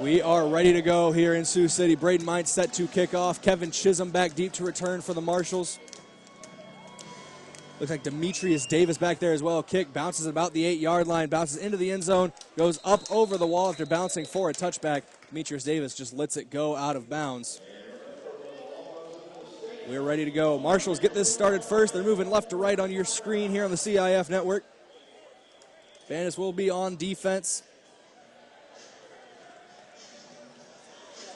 We are ready to go here in Sioux City. Braden Mines set to kick off. Kevin Chisholm back deep to return for the Marshals. Looks like Demetrius Davis back there as well. Kick bounces at about the 8-yard line, bounces into the end zone, goes up over the wall after bouncing for a touchback. Demetrius Davis just lets it go out of bounds. We're ready to go. Marshals get this started first. They're moving left to right on your screen here on the CIF network. Bandits will be on defense.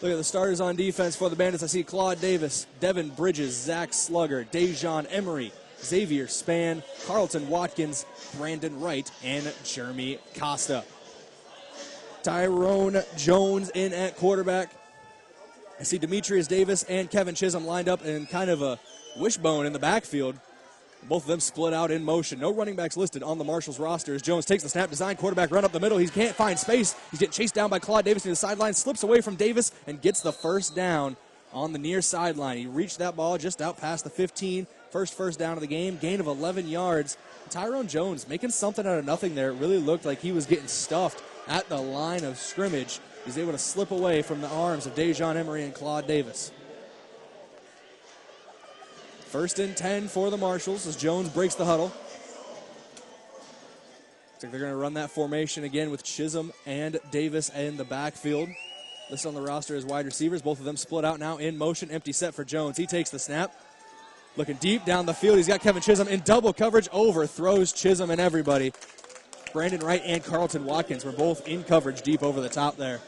Look at the starters on defense for the Bandits. I see Claude Davis, Devin Bridges, Zach Slugger, Dejon Emory, Xavier Spann, Carlton Watkins, Brandon Wright, and Jeremy Costa. Tyrone Jones in at quarterback. I see Demetrius Davis and Kevin Chisholm lined up in kind of a wishbone in the backfield. Both of them split out in motion. No running backs listed on the Marshals roster as Jones takes the snap, design quarterback run up the middle. He can't find space. He's getting chased down by Claude Davis near the sideline, slips away from Davis, and gets the first down on the near sideline. He reached that ball just out past the 15. First down of the game, gain of 11 yards. Tyrone Jones making something out of nothing there. It really looked like he was getting stuffed at the line of scrimmage. He's able to slip away from the arms of Dejon Emory and Claude Davis. 1st and 10 for the Marshals as Jones breaks the huddle. Looks like they're going to run that formation again with Chisholm and Davis in the backfield. Listed on the roster as wide receivers. Both of them split out now in motion. Empty set for Jones. He takes the snap. Looking deep down the field. He's got Kevin Chisholm in double coverage. Overthrows Chisholm and everybody. Brandon Wright and Carlton Watkins were both in coverage deep over the top there.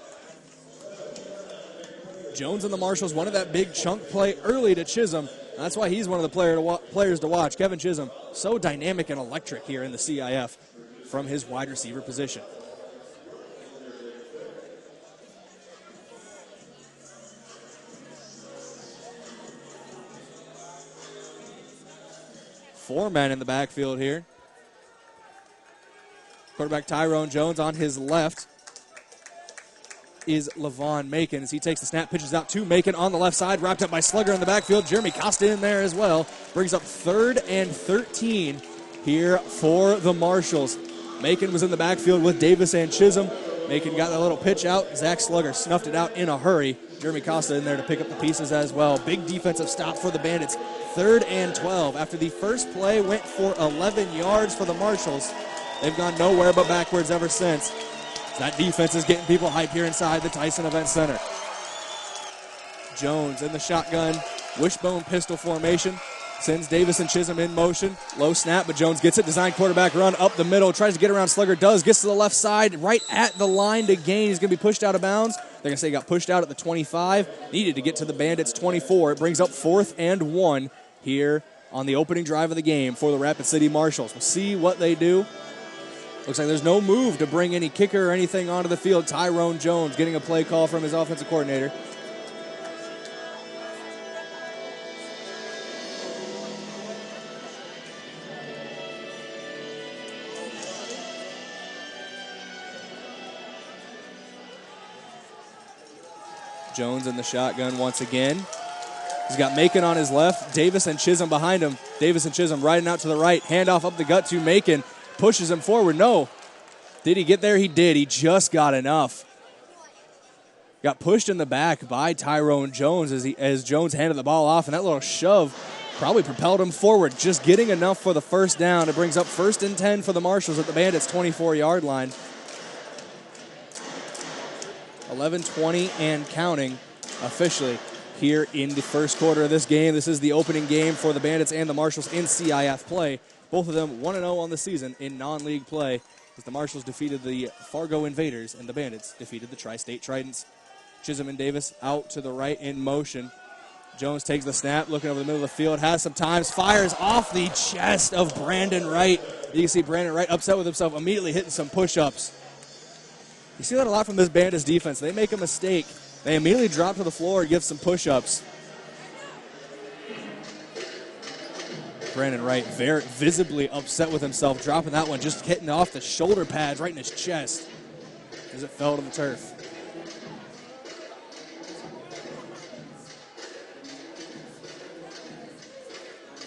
Jones and the Marshals wanted that big chunk play early to Chisholm. That's why he's one of the players to watch. Kevin Chisholm, so dynamic and electric here in the CIF from his wide receiver position. Four men in the backfield here. Quarterback Tyrone Jones on his left is Levon Macon as he takes the snap, pitches out to Macon on the left side, wrapped up by Slugger in the backfield. Jeremy Costa in there as well. Brings up 3rd and 13 here for the Marshals. Macon was in the backfield with Davis and Chisholm. Macon got that little pitch out. Zach Slugger snuffed it out in a hurry. Jeremy Costa in there to pick up the pieces as well. Big defensive stop for the Bandits. 3rd and 12. After the first play went for 11 yards for the Marshals, they've gone nowhere but backwards ever since. That defense is getting people hyped here inside the Tyson Event Center. Jones in the shotgun, wishbone pistol formation. Sends Davis and Chisholm in motion. Low snap, but Jones gets it. Design quarterback run up the middle. Tries to get around Slugger. Gets to the left side, right at the line to gain. He's going to be pushed out of bounds. They're going to say he got pushed out at the 25. Needed to get to the Bandits' 24. It brings up 4th and 1 here on the opening drive of the game for the Rapid City Marshals. We'll see what they do. Looks like there's no move to bring any kicker or anything onto the field. Tyrone Jones getting a play call from his offensive coordinator. Jones in the shotgun once again. He's got Macon on his left, Davis and Chisholm behind him. Davis and Chisholm riding out to the right. Handoff up the gut to Macon. Pushes him forward. No. Did he get there? He did. He just got enough. Got pushed in the back by Tyrone Jones as Jones handed the ball off, and that little shove probably propelled him forward. Just getting enough for the first down. It brings up 1st and 10 for the Marshals at the Bandits' 24-yard line. 11-20 and counting officially here in the first quarter of this game. This is the opening game for the Bandits and the Marshals in CIF play. Both of them 1-0 on the season in non-league play as the Marshals defeated the Fargo Invaders and the Bandits defeated the Tri-State Tridents. Chisholm and Davis out to the right in motion. Jones takes the snap, looking over the middle of the field, has some times, fires off the chest of Brandon Wright. You can see Brandon Wright upset with himself, immediately hitting some push-ups. You see that a lot from this Bandits defense. They make a mistake, they immediately drop to the floor and give some push-ups. Brandon Wright very visibly upset with himself, dropping that one, just hitting off the shoulder pads right in his chest as it fell to the turf.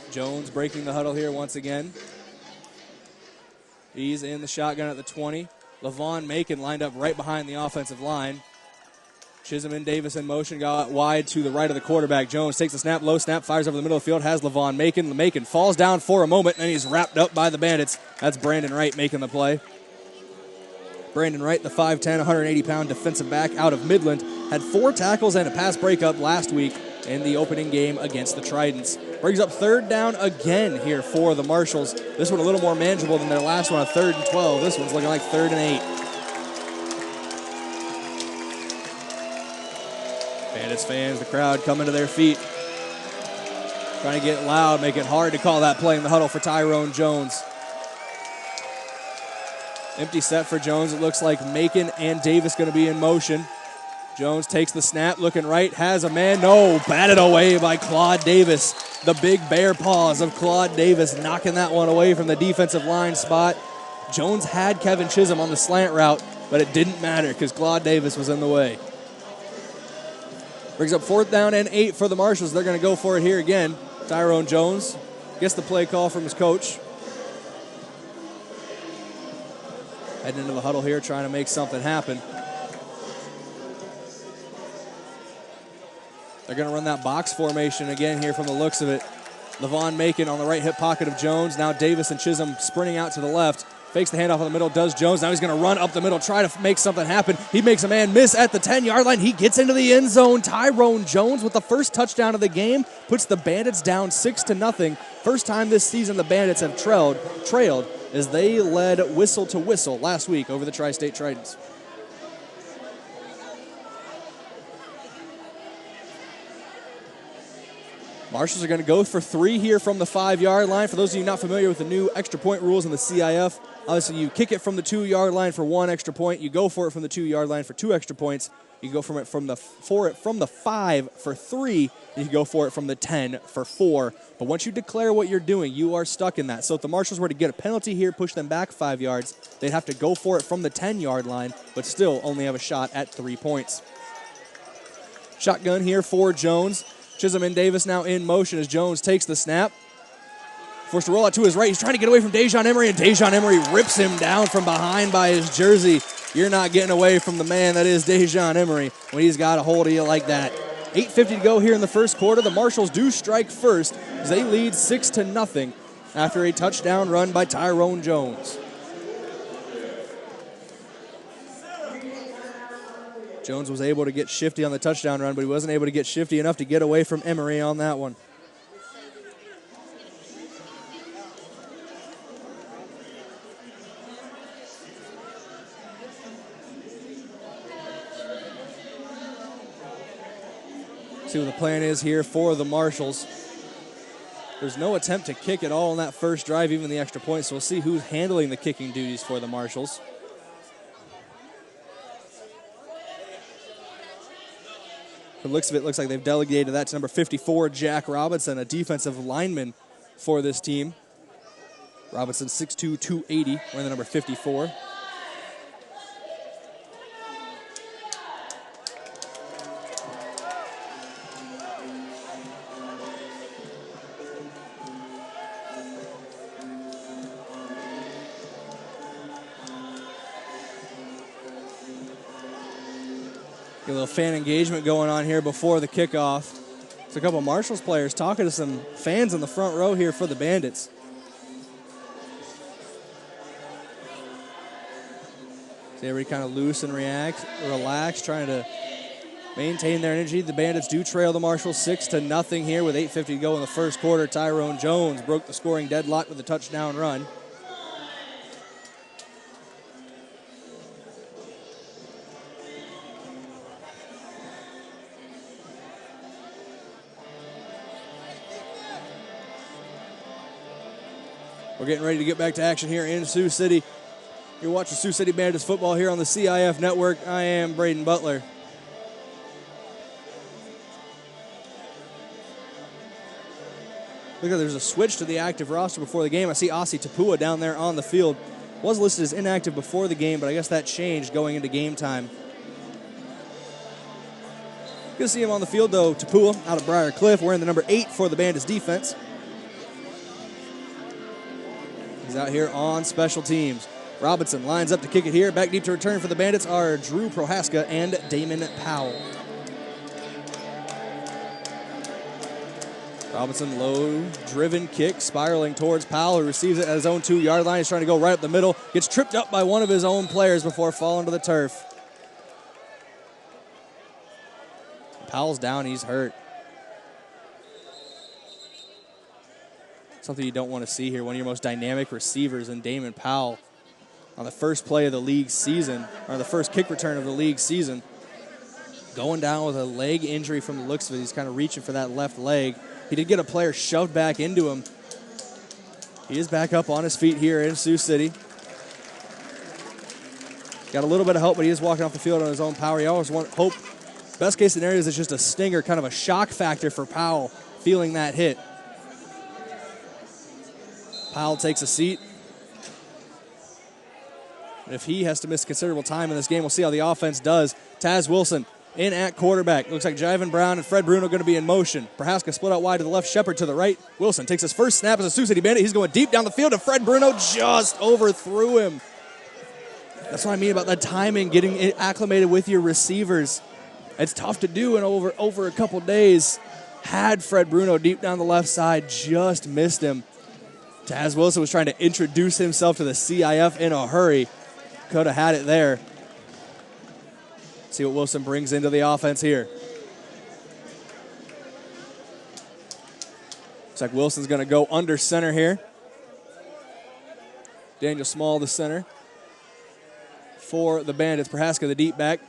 Jones breaking the huddle here once again. He's in the shotgun at the 20. Levon Macon lined up right behind the offensive line. Chisholm and Davis in motion, got wide to the right of the quarterback. Jones takes the snap, low snap, fires over the middle of the field, has Levon Macon. Macon falls down for a moment, and then he's wrapped up by the Bandits. That's Brandon Wright making the play. Brandon Wright, the 5'10", 180-pound defensive back out of Midland, had 4 tackles and a pass breakup last week in the opening game against the Tridents. Brings up third down again here for the Marshals. This one a little more manageable than their last one, a 3rd and 12. This one's looking like 3rd and 8. Bandits fans, the crowd coming to their feet. Trying to get loud, make it hard to call that play in the huddle for Tyrone Jones. Empty set for Jones. It looks like Macon and Davis going to be in motion. Jones takes the snap, looking right, has a man. No, batted away by Claude Davis. The big bear paws of Claude Davis knocking that one away from the defensive line spot. Jones had Kevin Chisholm on the slant route, but it didn't matter because Claude Davis was in the way. Brings up 4th down and 8 for the Marshals. They're going to go for it here again. Tyrone Jones gets the play call from his coach. Heading into the huddle here, trying to make something happen. They're going to run that box formation again here from the looks of it. Levon Macon on the right hip pocket of Jones. Now Davis and Chisholm sprinting out to the left. Fakes the handoff in the middle, does Jones. Now he's going to run up the middle, try to make something happen. He makes a man miss at the 10-yard line. He gets into the end zone. Tyrone Jones with the first touchdown of the game puts the Bandits down 6-0. First time this season the Bandits have trailed as they led whistle to whistle last week over the Tri-State Tridents. Marshals are going to go for 3 here from the 5-yard line. For those of you not familiar with the new extra point rules in the CIF, obviously you kick it from the 2-yard line for 1 extra point. You go for it from the 2-yard line for 2 extra points. You can go from the 5 for 3. You can go for it from the 10 for 4. But once you declare what you're doing, you are stuck in that. So if the Marshals were to get a penalty here, push them back 5 yards, they'd have to go for it from the 10-yard line, but still only have a shot at 3 points. Shotgun here for Jones. Chisholm and Davis now in motion as Jones takes the snap. Forced to roll out to his right. He's trying to get away from Dejon Emory, and Dejon Emory rips him down from behind by his jersey. You're not getting away from the man that is Dejon Emory when he's got a hold of you like that. 8:50 to go here in the first quarter. The Marshals do strike first as they lead 6-0 after a touchdown run by Tyrone Jones. Jones was able to get shifty on the touchdown run, but he wasn't able to get shifty enough to get away from Emory on that one. See what the plan is here for the Marshals. There's no attempt to kick at all on that first drive, even the extra point, so we'll see who's handling the kicking duties for the Marshals. From the looks of it, looks like they've delegated that to number 54, Jack Robinson, a defensive lineman for this team. Robinson, 6'2", 280, wearing the number 54. Get a little fan engagement going on here before the kickoff. It's a couple of Marshals players talking to some fans in the front row here for the Bandits. See everybody kind of loose and relax, trying to maintain their energy. The Bandits do trail the Marshals 6-0 here with 8:50 to go in the first quarter. Tyrone Jones broke the scoring deadlock with a touchdown run. We're getting ready to get back to action here in Sioux City. You're watching Sioux City Bandits football here on the CIF Network. I am Braden Butler. Look at there's a switch to the active roster before the game. I see Ossie Tapua down there on the field. Was listed as inactive before the game, but I guess that changed going into game time. Good to see him on the field, though. Tapua out of Briar Cliff wearing the number 8 for the Bandits defense. He's out here on special teams. Robinson lines up to kick it here. Back deep to return for the Bandits are Drew Prohaska and Damon Powell. Robinson, low-driven kick, spiraling towards Powell, who receives it at his own 2-yard line. He's trying to go right up the middle. Gets tripped up by one of his own players before falling to the turf. Powell's down. He's hurt. Something you don't want to see here. One of your most dynamic receivers in Damon Powell on the first play of the league season, or the first kick return of the league season, going down with a leg injury from the looks of it. He's kind of reaching for that left leg. He did get a player shoved back into him. He is back up on his feet here in Sioux City. Got a little bit of help, but he is walking off the field on his own power. You always want hope. Best case scenario is it's just a stinger, kind of a shock factor for Powell feeling that hit. Powell takes a seat. And if he has to miss considerable time in this game, we'll see how the offense does. Taz Wilson in at quarterback. Looks like Jivan Brown and Fred Bruno going to be in motion. Prohaska split out wide to the left, Shepard to the right. Wilson takes his first snap as a Sioux City Bandit. He's going deep down the field, and Fred Bruno just overthrew him. That's what I mean about that timing, getting acclimated with your receivers. It's tough to do in over a couple days. Had Fred Bruno deep down the left side, just missed him. Taz Wilson was trying to introduce himself to the CIF in a hurry. Could have had it there. See what Wilson brings into the offense here. Looks like Wilson's going to go under center here. Daniel Small, the center for the Bandits. Prohaska, the deep back.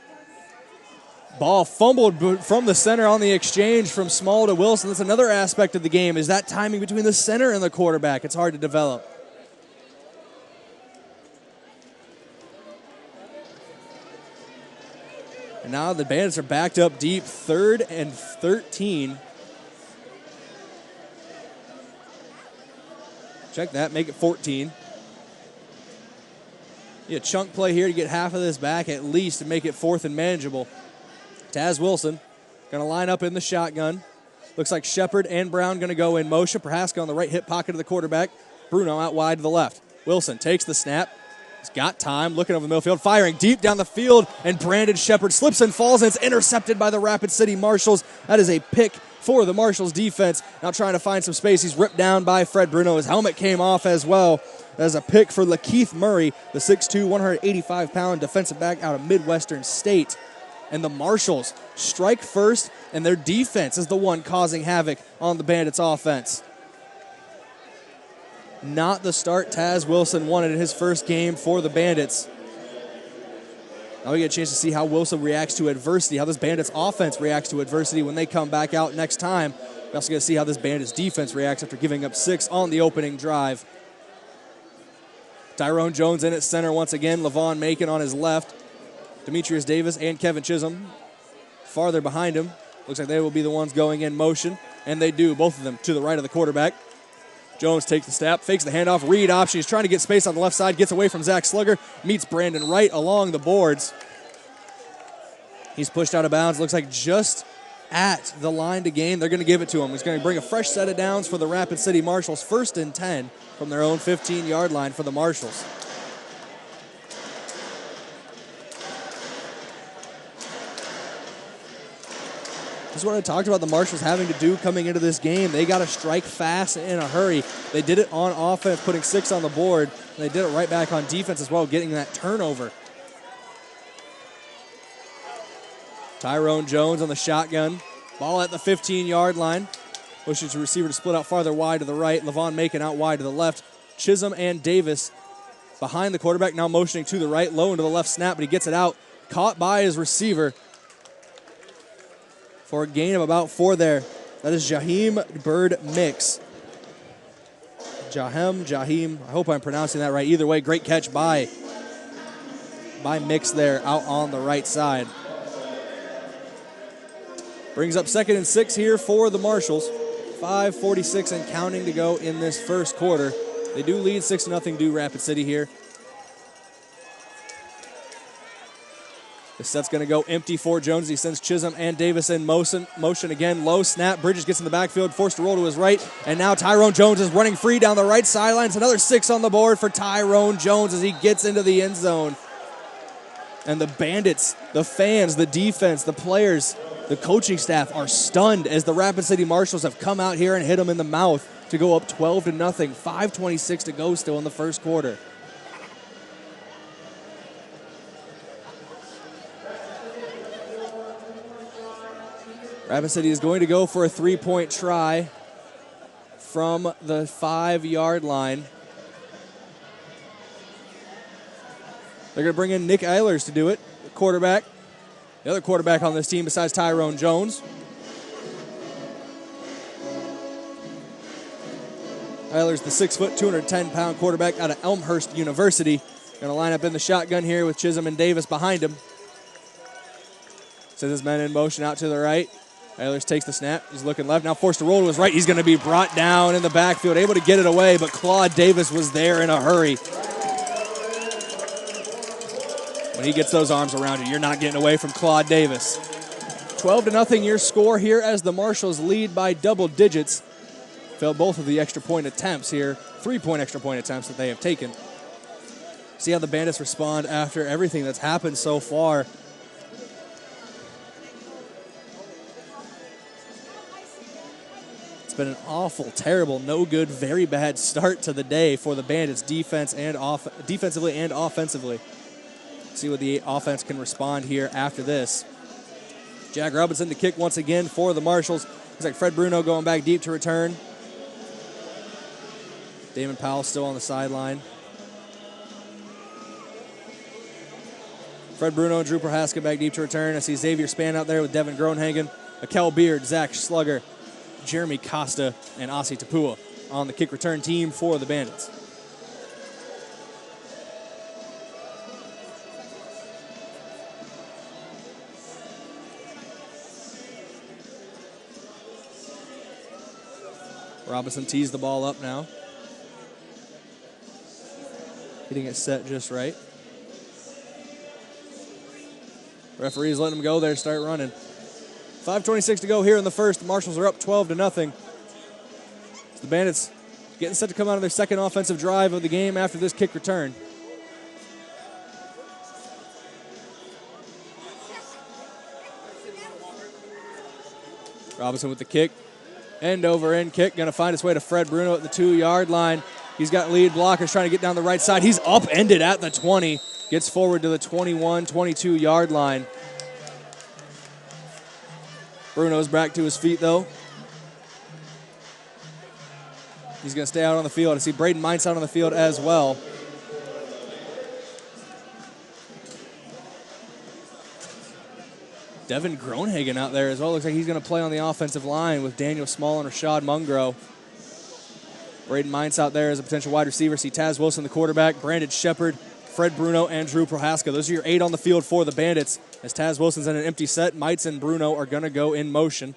Ball fumbled from the center on the exchange from Small to Wilson. That's another aspect of the game, is that timing between the center and the quarterback. It's hard to develop. And now the Bandits are backed up deep, 3rd and 13. Check that, make it 14. A chunk play here to get half of this back at least to make it 4th and manageable. Taz Wilson going to line up in the shotgun. Looks like Shepard and Brown going to go in motion. Prohaska on the right hip pocket of the quarterback. Bruno out wide to the left. Wilson takes the snap. He's got time, looking over the middle field, firing deep down the field, and Brandon Shepard slips and falls, and it's intercepted by the Rapid City Marshals. That is a pick for the Marshals defense. Now trying to find some space. He's ripped down by Fred Bruno. His helmet came off as well. As a pick for Lakeith Murray, the 6'2", 185-pound defensive back out of Midwestern State. And the Marshals strike first, and their defense is the one causing havoc on the Bandits' offense. Not the start Taz Wilson wanted in his first game for the Bandits. Now we get a chance to see how Wilson reacts to adversity, how this Bandits' offense reacts to adversity when they come back out next time. We also get to see how this Bandits' defense reacts after giving up 6 on the opening drive. Tyrone Jones in at center once again. Levon Macon on his left. Demetrius Davis and Kevin Chisholm farther behind him. Looks like they will be the ones going in motion, and they do, both of them to the right of the quarterback. Jones takes the snap, fakes the handoff, read option. He's trying to get space on the left side, gets away from Zach Slugger, meets Brandon Wright along the boards. He's pushed out of bounds, looks like just at the line to gain. They're going to give it to him. He's going to bring a fresh set of downs for the Rapid City Marshals. 1st and 10 from their own 15-yard line for the Marshals. This is what I talked about the Marshals having to do coming into this game. They got to strike fast and in a hurry. They did it on offense, putting 6 on the board. And they did it right back on defense as well, getting that turnover. Tyrone Jones on the shotgun. Ball at the 15-yard line. Pushes the receiver to split out farther wide to the right. Levon Macon out wide to the left. Chisholm and Davis behind the quarterback, now motioning to the right. Low into the left snap, but he gets it out. Caught by his receiver for a gain of about 4 there. That is Jaheim Bird Mix. Jaheim, I hope I'm pronouncing that right. Either way, great catch by Mix there out on the right side. Brings up 2nd and 6 here for the Marshals. 5:46 and counting to go in this first quarter. They do lead 6-0 due Rapid City here. The set's going to go empty for Jones. He sends Chisholm and Davis in motion again. Low snap. Bridges gets in the backfield, forced to roll to his right. And now Tyrone Jones is running free down the right sideline. It's another 6 on the board for Tyrone Jones as he gets into the end zone. And the Bandits, the fans, the defense, the players, the coaching staff are stunned as the Rapid City Marshals have come out here and hit them in the mouth to go up 12-0. 5:26 to go still in the first quarter. Rapid City is going to go for a 3-point try from the 5-yard line. They're going to bring in Nick Eilers to do it, the quarterback. The other quarterback on this team besides Tyrone Jones. Eilers, the 6', 210-pound quarterback out of Elmhurst University. Going to line up in the shotgun here with Chisholm and Davis behind him. Sends his men in motion out to the right. Eilers takes the snap. He's looking left. Now forced to roll to his right. He's going to be brought down in the backfield. Able to get it away, but Claude Davis was there in a hurry. When he gets those arms around you, you're not getting away from Claude Davis. 12-0 your score here as the Marshals lead by double digits. Failed both of the extra point attempts here. 3-point extra point attempts that they have taken. See how the Bandits respond after everything that's happened so far. It's been an awful, terrible, no good, very bad start to the day for the Bandits defensively and offensively. See what the offense can respond here after this. Jack Robinson to kick once again for the Marshals. Looks like Fred Bruno going back deep to return. Damon Powell still on the sideline. Fred Bruno and Drew Prohaska back deep to return. I see Xavier Spann out there with Devin Groenhagen, Akel Beard, Zach Slugger, Jeremy Costa, and Asi Tapua on the kick return team for the Bandits. Robinson tees the ball up now. Getting it set just right. Referee's letting him go there, start running. 5:26 to go here in the first. The Marshals are up 12-0. The Bandits getting set to come out of their second offensive drive of the game after this kick return. Robinson with the kick. End over end kick. Going to find his way to Fred Bruno at the 2-yard line. He's got lead blockers trying to get down the right side. He's upended at the 20. Gets forward to the 21, 22-yard line. Bruno's back to his feet, though. He's going to stay out on the field. I see Braden Mines out on the field as well. Devin Groenhagen out there as well. Looks like he's going to play on the offensive line with Daniel Small and Rashad Mungro. Braden Mines out there as a potential wide receiver. See Taz Wilson, the quarterback, Brandon Shepard, Fred Bruno, and Drew Prohaska. Those are your 8 on the field for the Bandits. As Taz Wilson's in an empty set, Mites and Bruno are going to go in motion.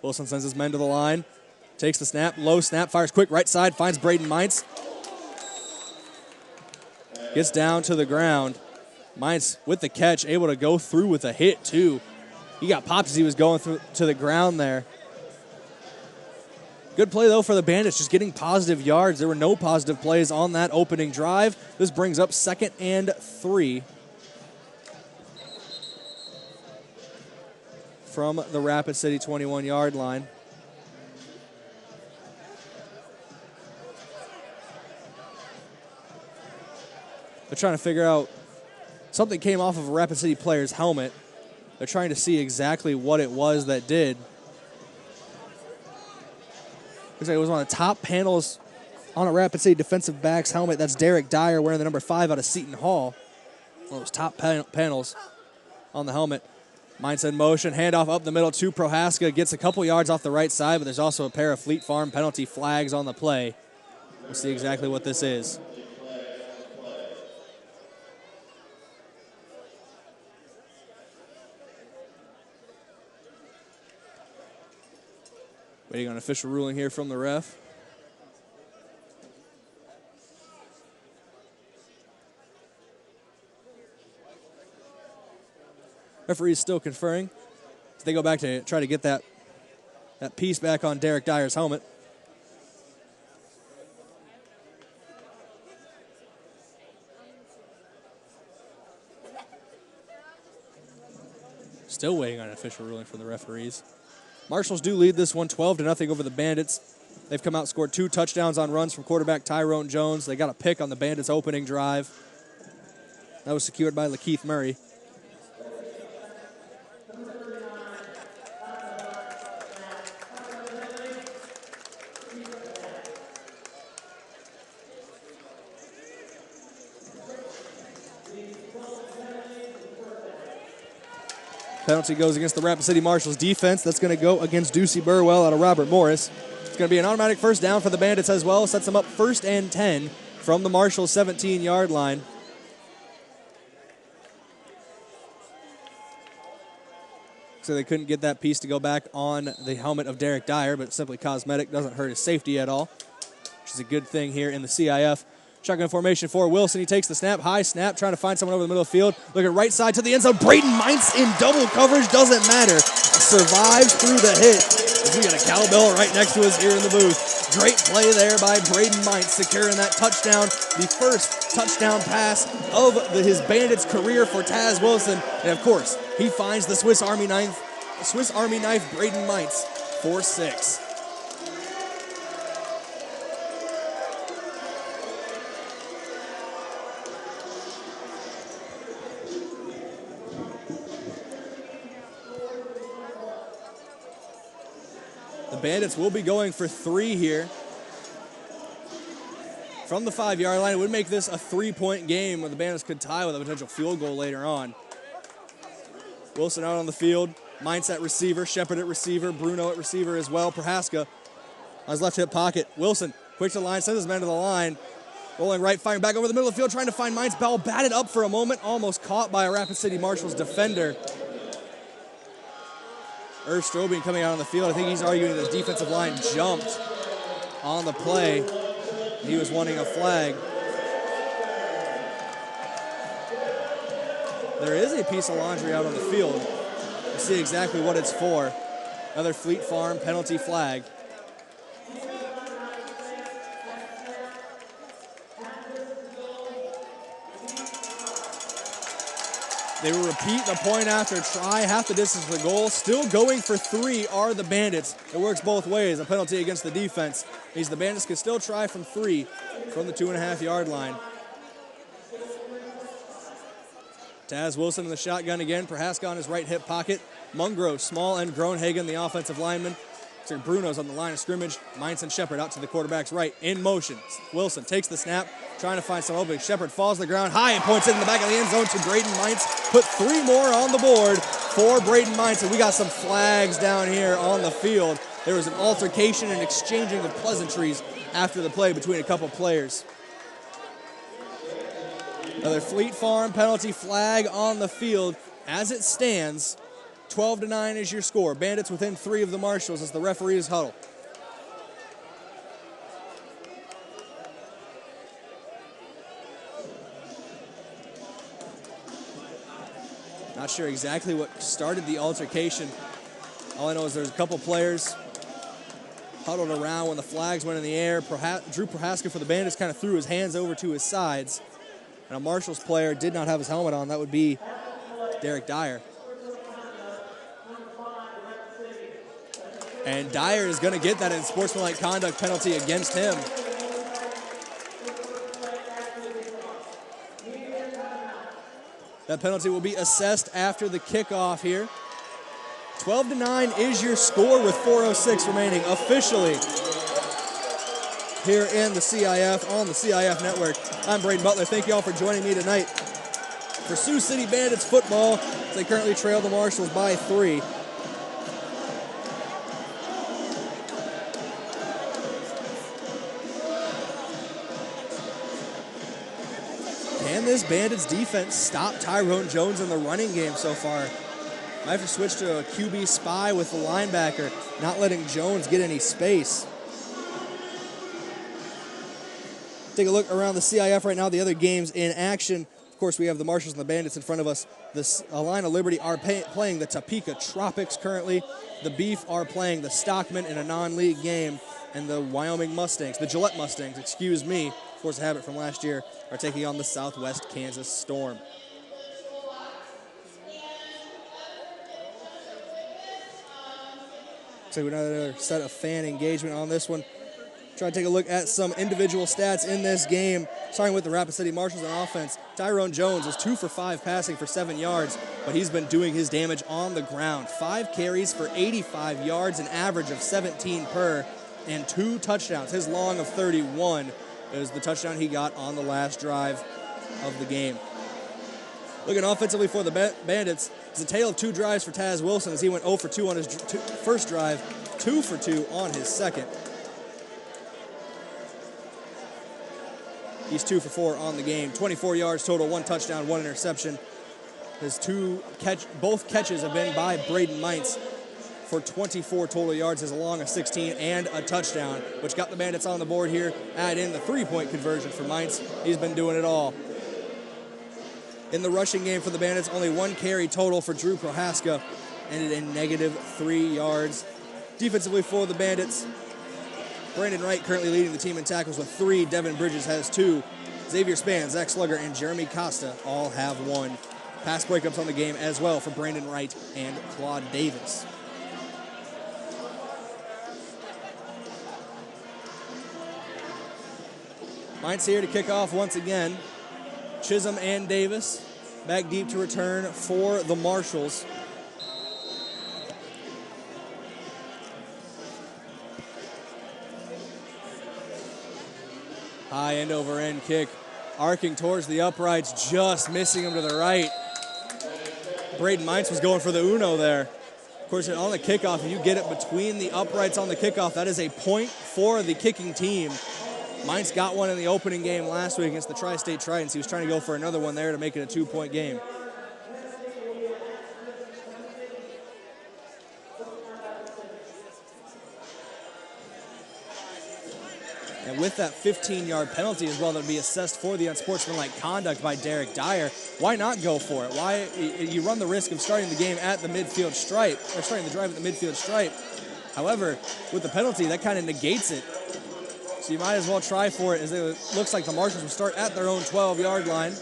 Wilson sends his men to the line. Takes the snap, low snap, fires quick, right side, finds Braden Mines. Gets down to the ground. Mines with the catch, able to go through with a hit, too. He got popped as he was going through to the ground there. Good play, though, for the Bandits, just getting positive yards. There were no positive plays on that opening drive. This brings up 2nd and 3 from the Rapid City 21-yard line. They're trying to figure out, something came off of a Rapid City player's helmet. They're trying to see exactly what it was that did. Looks like it was on the top panels on a Rapid City defensive back's helmet. That's Derek Dyer wearing the number 5 out of Seton Hall. One of those top panels on the helmet. Mindset in motion, handoff up the middle to Prohaska. Gets a couple yards off the right side, but there's also a pair of Fleet Farm penalty flags on the play. We'll see exactly what this is. Waiting on official ruling here from the ref. Referee's still conferring. So they go back to try to get that piece back on Derek Dyer's helmet. Still waiting on an official ruling from the referees. Marshals do lead this one 12-0 over the Bandits. They've come out, scored 2 touchdowns on runs from quarterback Tyrone Jones. They got a pick on the Bandits' opening drive. That was secured by Lakeith Murray. Penalty goes against the Rapid City Marshals defense. That's going to go against Ducey Burwell out of Robert Morris. It's going to be an automatic first down for the Bandits as well. Sets them up 1st and 10 from the Marshals 17-yard line. So they couldn't get that piece to go back on the helmet of Derek Dyer, but simply cosmetic. Doesn't hurt his safety at all, which is a good thing here in the CIF. Shotgun formation for Wilson. He takes the snap, high snap, trying to find someone over the middle of the field. Look at right side to the end zone. Braden Mines in double coverage, doesn't matter. Survives through the hit. As we got a cowbell right next to us here in the booth. Great play there by Braden Mines, securing that touchdown. The first touchdown pass of his Bandits career for Taz Wilson. And of course, he finds the Swiss Army knife Braden Mines for 6. Bandits will be going for 3 here from the 5-yard line. It would make this a 3-point game where the Bandits could tie with a potential field goal later on. Wilson out on the field. Mines at receiver. Shepard at receiver. Bruno at receiver as well. Prohaska on his left hip pocket. Wilson quick to the line. Sends his man to the line. Rolling right, firing back over the middle of the field. Trying to find Mines. Ball batted up for a moment. Almost caught by a Rapid City Marshals defender. Irv Strobing coming out on the field. I think he's arguing the defensive line jumped on the play. He was wanting a flag. There is a piece of laundry out on the field. We'll see exactly what it's for. Another Fleet Farm penalty flag. They will repeat the point after try, half the distance to the goal. Still going for 3 are the Bandits. It works both ways. A penalty against the defense means the Bandits can still try from 3 from the 2.5-yard line. Taz Wilson in the shotgun again. Prohaska on his right hip pocket. Mungro, Small, and Groenhagen, the offensive lineman. So Bruno's on the line of scrimmage. Mines and Shepard out to the quarterback's right. In motion. Wilson takes the snap, trying to find some opening. Shepard falls to the ground high and points it in the back of the end zone to Braden Mines. Put 3 more on the board for Braden Mines. And we got some flags down here on the field. There was an altercation and exchanging of pleasantries after the play between a couple players. Another Fleet Farm penalty flag on the field. As it stands, 12-9 is your score. Bandits within 3 of the Marshals as the referees huddle. Not sure exactly what started the altercation. All I know is there's a couple players huddled around when the flags went in the air. Drew Prohaska for the Bandits kind of threw his hands over to his sides. And a Marshals player did not have his helmet on. That would be Derek Dyer. And Dyer is going to get that in sportsmanlike conduct penalty against him. That penalty will be assessed after the kickoff here. 12-9 is your score with 4:06 remaining officially here in the CIF, on the CIF network. I'm Braden Butler. Thank you all for joining me tonight for Sioux City Bandits football. They currently trail the Marshals by 3. Can this Bandits defense stop Tyrone Jones in the running game so far? I have to switch to a QB spy with the linebacker, not letting Jones get any space. Take a look around the CIF right now, the other games in action. Of course, we have the Marshals and the Bandits in front of us. The Alina Liberty are playing the Topeka Tropics currently. The Beef are playing the Stockman in a non-league game. And the Wyoming Mustangs, the Gillette Mustangs, excuse me, force of habit from last year, are taking on the Southwest Kansas Storm. So another set of fan engagement on this one. Try to take a look at some individual stats in this game. Starting with the Rapid City Marshals on offense, Tyrone Jones was 2 for 5 passing for 7 yards, but he's been doing his damage on the ground. 5 carries for 85 yards, an average of 17 per, and 2 touchdowns. His long of 31 is the touchdown he got on the last drive of the game. Looking offensively for the Bandits, it's a tale of 2 drives for Taz Wilson as he went 0 for 2 on his first drive, 2 for 2 on his second. He's 2 for 4 on the game. 24 yards total, 1 touchdown, 1 interception. His both catches have been by Braden Mines for 24 total yards, his long of 16 and a touchdown, which got the Bandits on the board here. Add in the 3-point conversion for Mines. He's been doing it all. In the rushing game for the Bandits, only 1 carry total for Drew Prohaska, ended in -3 yards. Defensively for the Bandits, Brandon Wright currently leading the team in tackles with 3. Devin Bridges has 2. Xavier Spann, Zach Slugger, and Jeremy Costa all have 1. Pass breakups on the game as well for Brandon Wright and Claude Davis. Mines here to kick off once again. Chisholm and Davis back deep to return for the Marshals. High end over end kick, arcing towards the uprights, just missing him to the right. Braden Mines was going for the Uno there. Of course, on the kickoff, if you get it between the uprights on the kickoff, that is a point for the kicking team. Mines got one in the opening game last week against the Tri-State Tritons. He was trying to go for another one there to make it a 2-point game. And with that 15-yard penalty as well that would be assessed for the unsportsmanlike conduct by Derek Dyer, why not go for it? Why you run the risk of starting the game at the midfield stripe, or starting the drive at the midfield stripe. However, with the penalty, that kind of negates it. So you might as well try for it, as it looks like the Marshals will start at their own 12-yard line.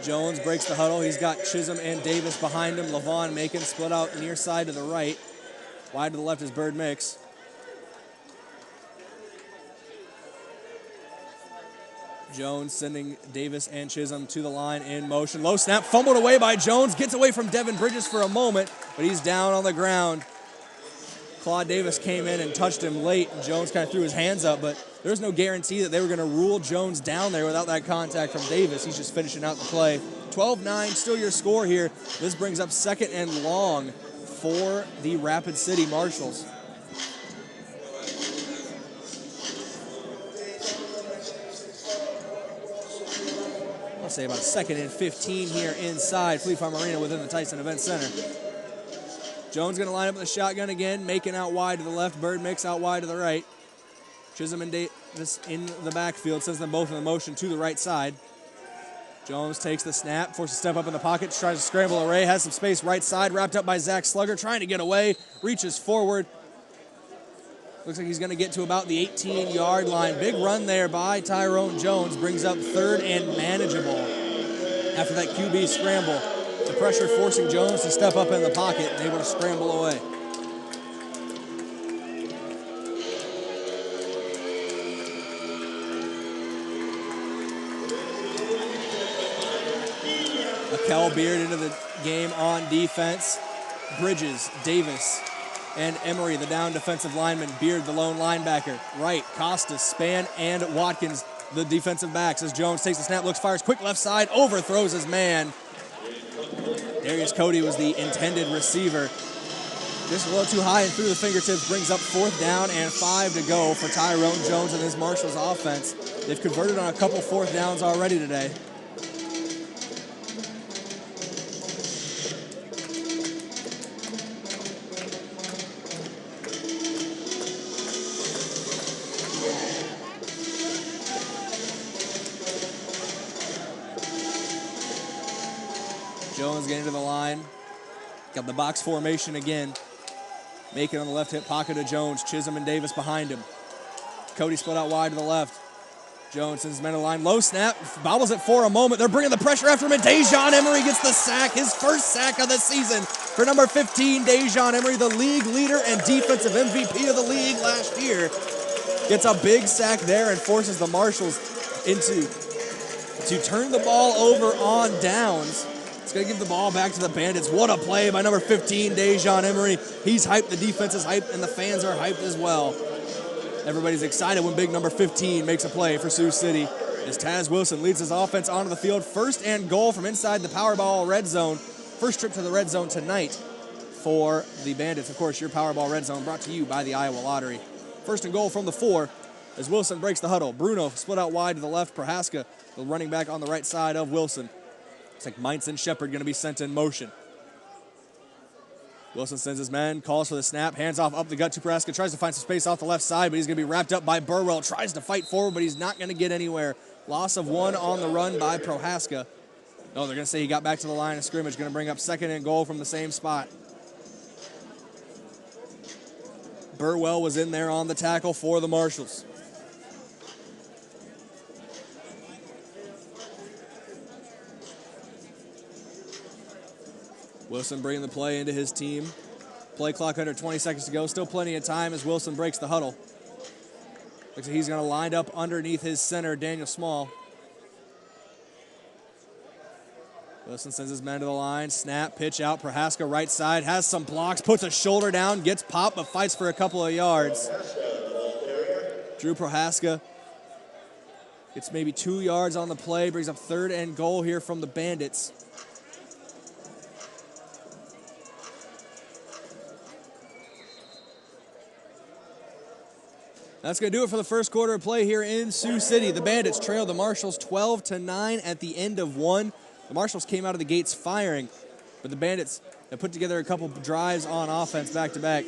Jones breaks the huddle. He's got Chisholm and Davis behind him. Levon Macon split out near side to the right. Wide to the left is Bird Mix. Jones sending Davis and Chisholm to the line in motion. Low snap, fumbled away by Jones. Gets away from Devin Bridges for a moment, but he's down on the ground. Claude Davis came in and touched him late, and Jones kind of threw his hands up, but there's no guarantee that they were going to rule Jones down there without that contact from Davis. He's just finishing out the play. 12-9, still your score here. This brings up 2nd and long for the Rapid City Marshals. I'll say about 2nd and 15 here inside Fleet Farm Arena within the Tyson Event Center. Jones going to line up with the shotgun again, making out wide to the left. Bird Mix out wide to the right. Chisholm and Davis in the backfield, sends them both in the motion to the right side. Jones takes the snap, forces a step up in the pocket, tries to scramble away, has some space right side, wrapped up by Zach Slugger, trying to get away, reaches forward. Looks like he's going to get to about the 18-yard line. Big run there by Tyrone Jones, brings up 3rd and manageable after that QB scramble. The pressure forcing Jones to step up in the pocket and able to scramble away. Kel Beard into the game on defense. Bridges, Davis, and Emory, the down defensive lineman. Beard, the lone linebacker. Wright, Costa, Spann, and Watkins, the defensive backs. As Jones takes the snap, looks, fires quick left side, overthrows his man. Darius Cody was the intended receiver. Just a little too high and through the fingertips, brings up 4th down and 5 to go for Tyrone Jones and his Marshals offense. They've converted on a couple 4th downs already today. Jones getting to the line. Got the box formation again. Macon on the left hip pocket to Jones. Chisholm and Davis behind him. Cody split out wide to the left. Jones sends his men to the line. Low snap. Bobbles it for a moment. They're bringing the pressure after him, and Dejon Emory gets the sack. His first sack of the season for number 15, Dejon Emory, the league leader and defensive MVP of the league last year. Gets a big sack there and forces the Marshals to turn the ball over on downs. It's going to give the ball back to the Bandits. What a play by number 15, Dejon Emory. He's hyped, the defense is hyped, and the fans are hyped as well. Everybody's excited when big number 15 makes a play for Sioux City as Taz Wilson leads his offense onto the field. First and goal from inside the Powerball red zone. First trip to the red zone tonight for the Bandits. Of course, your Powerball red zone brought to you by the Iowa Lottery. First and goal from the 4 as Wilson breaks the huddle. Bruno split out wide to the left. Prohaska, the running back on the right side of Wilson. Looks like Mines and Shepard going to be sent in motion. Wilson sends his men, calls for the snap, hands off up the gut to Prohaska, tries to find some space off the left side, but he's going to be wrapped up by Burwell. Tries to fight forward, but he's not going to get anywhere. Loss of 1 on the run by Prohaska. No, they're going to say he got back to the line of scrimmage. Going to bring up second and goal from the same spot. Burwell was in there on the tackle for the Marshals. Wilson bringing the play into his team. Play clock under 20 seconds to go. Still plenty of time as Wilson breaks the huddle. Looks like he's going to line up underneath his center, Daniel Small. Wilson sends his men to the line. Snap, pitch out. Prohaska right side. Has some blocks. Puts a shoulder down. Gets popped, but fights for a couple of yards. Drew Prohaska gets maybe 2 yards on the play. Brings up third and goal here from the Bandits. That's going to do it for the first quarter of play here in Sioux City. The Bandits trail the Marshals 12-9 at the end of 1. The Marshals came out of the gates firing, but the Bandits have put together a couple drives on offense back-to-back.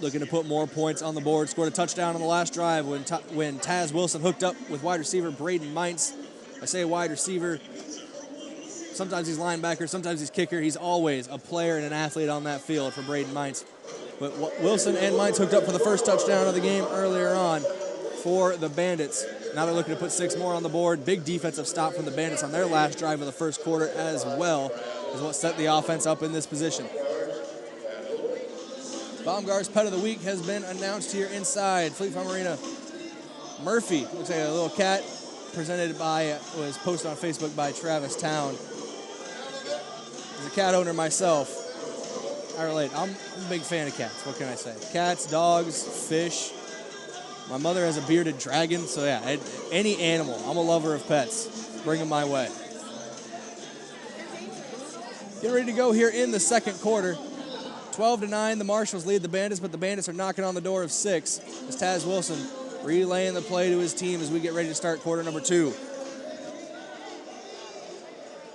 Looking to put more points on the board. Scored a touchdown on the last drive when Taz Wilson hooked up with wide receiver Braden Mines. I say wide receiver. Sometimes he's linebacker, sometimes he's kicker. He's always a player and an athlete on that field for Braden Mines. But Wilson and Mines hooked up for the first touchdown of the game earlier on for the Bandits. Now they're looking to put 6 more on the board. Big defensive stop from the Bandits on their last drive of the first quarter as well is what set the offense up in this position. Baumgart's Pet of the Week has been announced here inside Fleet Farm Arena. Murphy, looks like a little cat, was posted on Facebook by Travis Town. As a cat owner myself, I relate. I'm a big fan of cats. What can I say? Cats, dogs, fish. My mother has a bearded dragon, so yeah, any animal. I'm a lover of pets. Bring them my way. Get ready to go here in the second quarter. 12-9, the Marshals lead the Bandits, but the Bandits are knocking on the door of 6 as Taz Wilson relaying the play to his team as we get ready to start quarter number 2.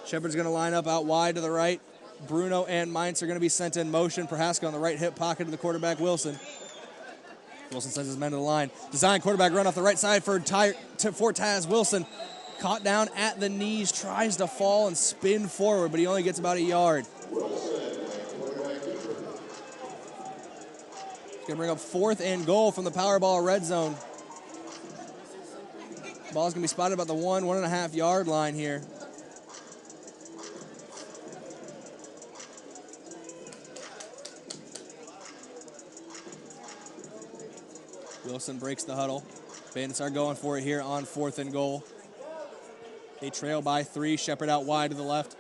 Shepard's going to line up out wide to the right. Bruno and Mines are going to be sent in motion. Prohaska on the right hip pocket of the quarterback, Wilson. Wilson sends his men to the line. Design quarterback run off the right side for Taz Wilson. Caught down at the knees, tries to fall and spin forward, but he only gets about a yard. It's going to bring up 4th and goal from the Powerball red zone. Ball's going to be spotted about the 1.5 yard line here. Wilson breaks the huddle. Bandits are going for it here on 4th and goal. They trail by 3. Shepard out wide to the left.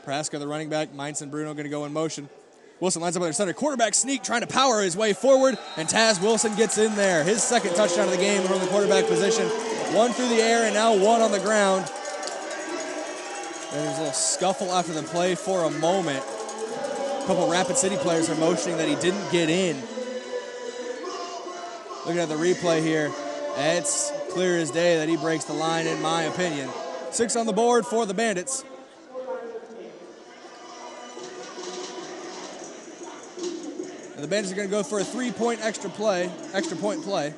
Prohaska, the running back. Mines and Bruno going to go in motion. Wilson lines up at their center. Quarterback sneak trying to power his way forward, and Taz Wilson gets in there. His second touchdown of the game from the quarterback position. 1 through the air and now 1 on the ground. There's a little scuffle after the play for a moment. A couple Rapid City players are motioning that he didn't get in. Looking at the replay here, it's clear as day that he breaks the line, in my opinion. 6 on the board for the Bandits. And the Bandits are going to go for a 3-point extra point play.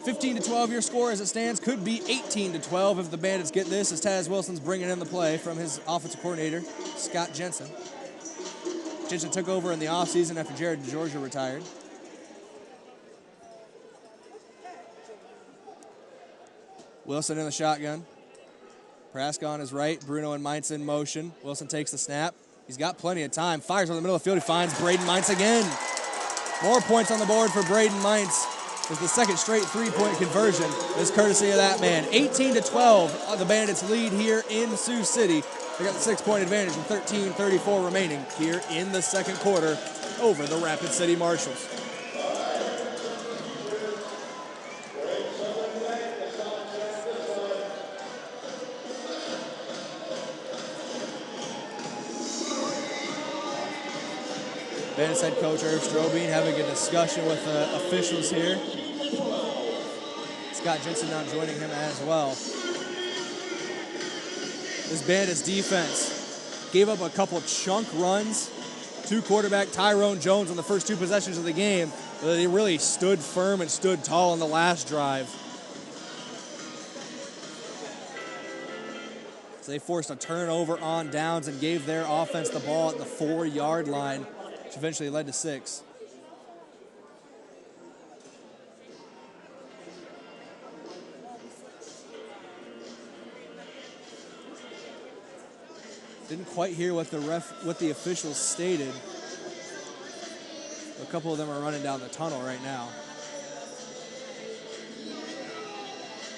15-12 your score as it stands. Could be 18-12 if the Bandits get this, as Taz Wilson's bringing in the play from his offensive coordinator, Scott Jensen. Jensen took over in the offseason after Jared DeGeorgia retired. Wilson in the shotgun. Praska on his right. Bruno and Mines in motion. Wilson takes the snap. He's got plenty of time. Fires on the middle of the field. He finds Braden Mines again. More points on the board for Braden Mines. With the second straight three-point conversion is courtesy of that man. 18-12, the Bandits lead here in Sioux City. They got the 6-point advantage with 13:34 remaining here in the second quarter over the Rapid City Marshals. Bandits head coach Irv Strobing having a discussion with officials here. Scott Jensen now joining him as well. This Bandits defense gave up a couple chunk runs to quarterback Tyrone Jones on the first two possessions of the game. But they really stood firm and stood tall on the last drive. So they forced a turnover on downs and gave their offense the ball at the 4-yard line, which eventually led to 6. Didn't quite hear what the officials stated. A couple of them are running down the tunnel right now,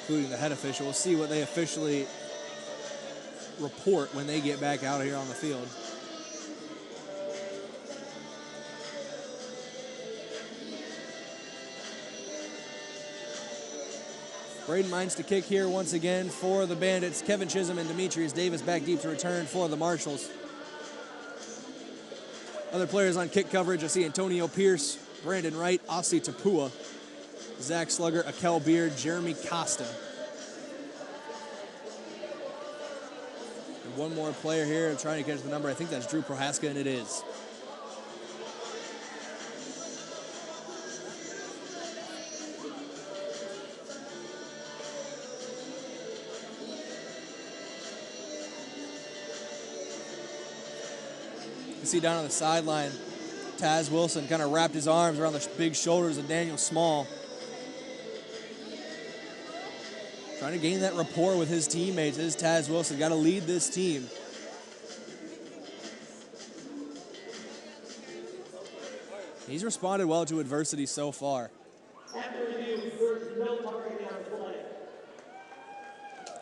including the head official. We'll see what they officially report when they get back out here on the field. Braden Mines to kick here once again for the Bandits. Kevin Chisholm and Demetrius Davis back deep to return for the Marshals. Other players on kick coverage, I see Antonio Pierce, Brandon Wright, Ossie Tapua, Zach Slugger, Akel Beard, Jeremy Costa. And one more player here. I'm trying to catch the number. I think that's Drew Prohaska, and it is. See down on the sideline, Taz Wilson kind of wrapped his arms around the big shoulders of Daniel Small. Trying to gain that rapport with his teammates. Is Taz Wilson got to lead this team. He's responded well to adversity so far.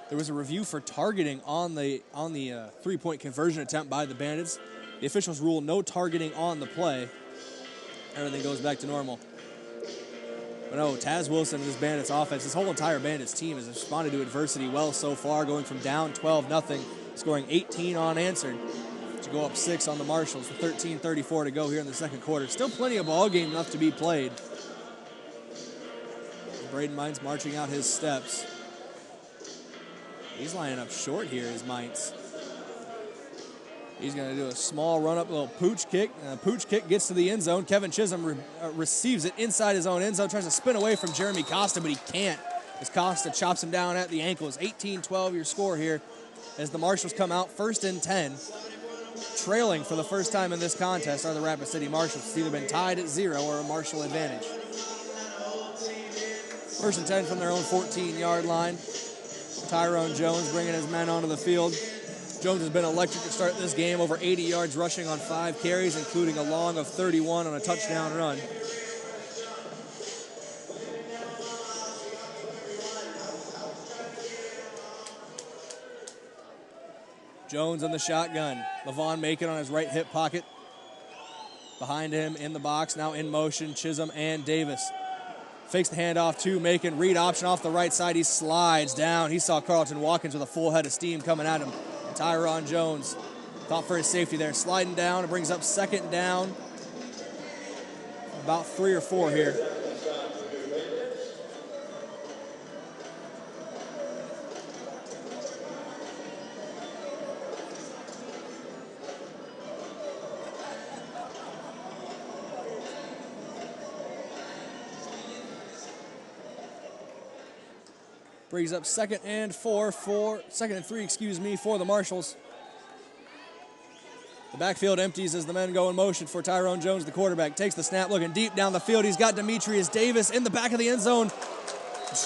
There was a review for targeting on the three-point conversion attempt by the Bandits. The officials rule no targeting on the play. Everything goes back to normal. But no, Taz Wilson and his Bandits offense, this whole entire Bandits team has responded to adversity well so far, going from down 12-0, scoring 18 unanswered to go up 6 on the Marshals with 13:34 to go here in the second quarter. Still plenty of ball game left to be played. Braden Mines marching out his steps. He's lining up short here, is Mines. He's going to do a small run-up, little pooch kick. Pooch kick gets to the end zone. Kevin Chisholm receives it inside his own end zone, tries to spin away from Jeremy Costa, but he can't, as Costa chops him down at the ankles. 18-12 your score here as the Marshals come out 1st and 10. Trailing for the first time in this contest are the Rapid City Marshals. It's either been tied at 0 or a Marshal advantage. 1st and 10 from their own 14-yard line. Tyrone Jones bringing his men onto the field. Jones has been electric to start this game, over 80 yards rushing on 5 carries, including a long of 31 on a touchdown run. Jones in the shotgun. Levon Macon on his right hip pocket. Behind him in the box, now in motion, Chisholm and Davis. Fakes the handoff to Macon. Read option off the right side. He slides down. He saw Carlton Watkins with a full head of steam coming at him. Tyrone Jones thought for his safety there. Sliding down. It brings up 2nd down. About 3 or 4 here. Brings up second and three, for the Marshals. The backfield empties as the men go in motion for Tyrone Jones, the quarterback. Takes the snap, looking deep down the field. He's got Demetrius Davis in the back of the end zone.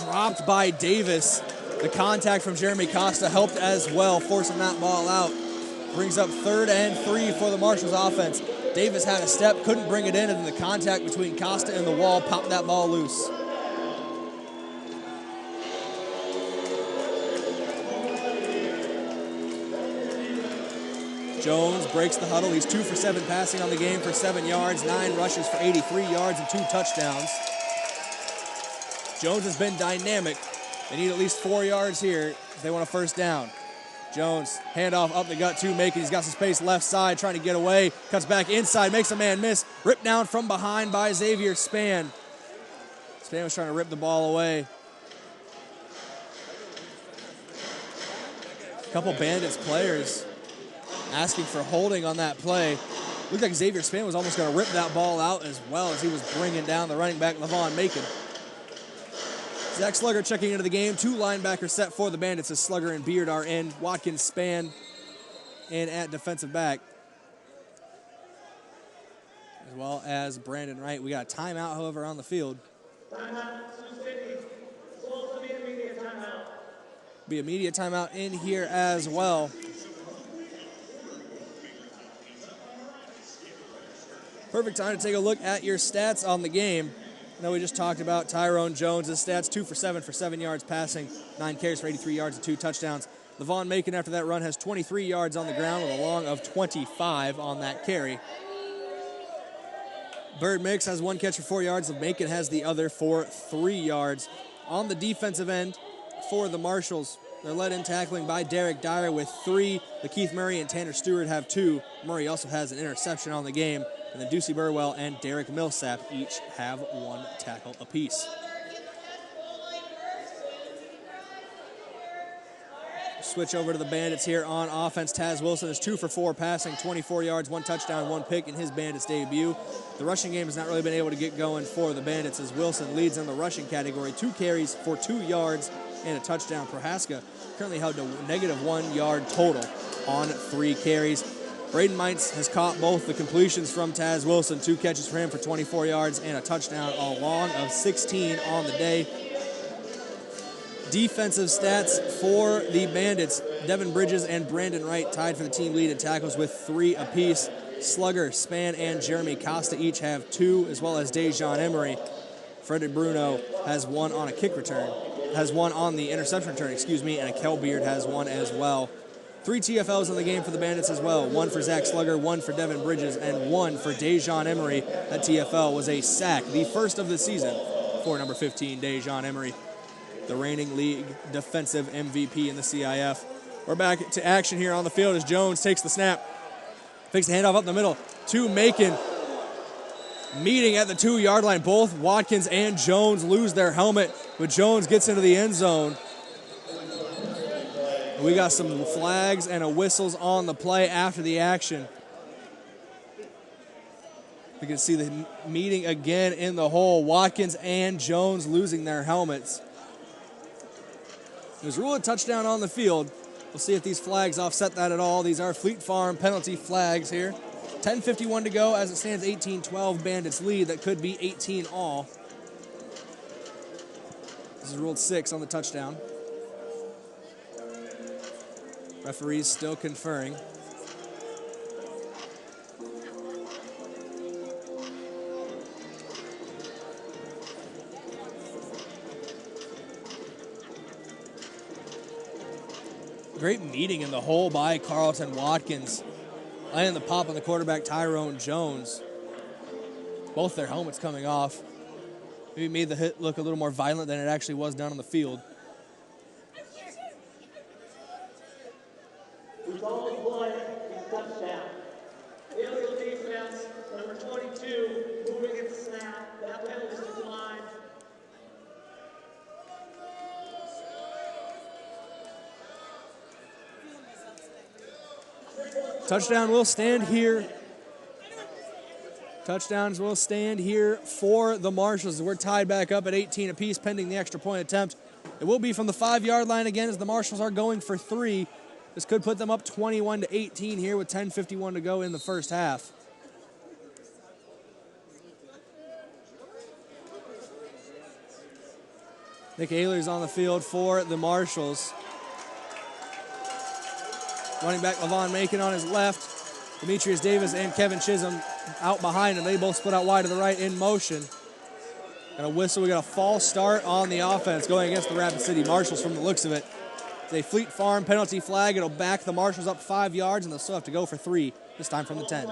Dropped by Davis. The contact from Jeremy Costa helped as well, forcing that ball out. Brings up 3rd and 3 for the Marshals offense. Davis had a step, couldn't bring it in, and then the contact between Costa and the wall popped that ball loose. Jones breaks the huddle. He's 2 for 7 passing on the game for 7 yards, 9 rushes for 83 yards and 2 touchdowns. Jones has been dynamic. They need at least 4 yards here if they want a first down. Jones, handoff up the gut to Macon. He's got some space left side, trying to get away. Cuts back inside, makes a man miss. Ripped down from behind by Xavier Spann. Spann was trying to rip the ball away. A couple Bandits players asking for holding on that play. Looked like Xavier Spann was almost going to rip that ball out as well as he was bringing down the running back, Levon Macon. Zach Slugger checking into the game. 2 linebackers set for the Bandits as Slugger and Beard are in. Watkins, Spann, and at defensive back, as well as Brandon Wright. We got a timeout, however, on the field. Be a media timeout in here as well. Perfect time to take a look at your stats on the game. I know we just talked about Tyrone Jones' stats, 2 for 7 for 7 yards passing, 9 carries for 83 yards and 2 touchdowns. Levon Macon, after that run, has 23 yards on the ground with a long of 25 on that carry. Bird Mix has 1 catch for 4 yards. Macon has the other for 3 yards. On the defensive end for the Marshals, they're led in tackling by Derek Dyer with 3. Keith Murray and Tanner Stewart have 2. Murray also has an interception on the game. And then Ducey Burwell and Derek Millsap each have 1 tackle apiece. Switch over to the Bandits here on offense. Taz Wilson is 2 for 4 passing, 24 yards, 1 touchdown, 1 pick in his Bandits debut. The rushing game has not really been able to get going for the Bandits as Wilson leads in the rushing category. 2 carries for 2 yards and a touchdown. Prohaska currently held to -1 yard total on 3 carries. Braden Mines has caught both the completions from Taz Wilson. 2 catches for him for 24 yards and a touchdown, a long of 16 on the day. Defensive stats for the Bandits. Devin Bridges and Brandon Wright tied for the team lead in tackles with 3 apiece. Slugger, Spann, and Jeremy Costa each have 2, as well as Dejon Emory. Frederick Bruno has 1 on a kick return, has 1 on the interception return, and Akel Beard has 1 as well. 3 TFLs in the game for the Bandits as well. 1 for Zach Slugger, 1 for Devin Bridges, and 1 for Dejon Emory. That TFL was a sack, the first of the season for number 15, Dejon Emory, the reigning league defensive MVP in the CIF. We're back to action here on the field as Jones takes the snap. Fakes the handoff up the middle to Macon. Meeting at the 2-yard line. Both Watkins and Jones lose their helmet, but Jones gets into the end zone. We got some flags and a whistles on the play after the action. We can see the meeting again in the hole. Watkins and Jones losing their helmets. It was ruled a touchdown on the field. We'll see if these flags offset that at all. These are Fleet Farm penalty flags here. 10:51 to go as it stands 18-12 Bandits lead. That could be 18 all. This is ruled 6 on the touchdown. Referees still conferring. Great meeting in the hole by Carlton Watkins. Laying the pop on the quarterback, Tyrone Jones. Both their helmets coming off. Maybe made the hit look a little more violent than it actually was down on the field. Touchdown. Illegal defense, number 22, moving at the snap. That penalty is declined. Touchdown will stand here. Touchdowns will stand here for the Marshals. We're tied back up at 18 apiece pending the extra point attempt. It will be from the 5-yard line again as the Marshals are going for 3. This could put them up 21-18 here with 10:51 to go in the first half. Nick Ehlers on the field for the Marshals. Running back Levon Macon on his left. Demetrius Davis and Kevin Chisholm out behind him. They both split out wide to the right in motion. And a whistle. We got a false start on the offense going against the Rapid City Marshals from the looks of it. It's a Fleet Farm penalty flag. It'll back the Marshals up 5 yards, and they'll still have to go for 3, this time from the 10.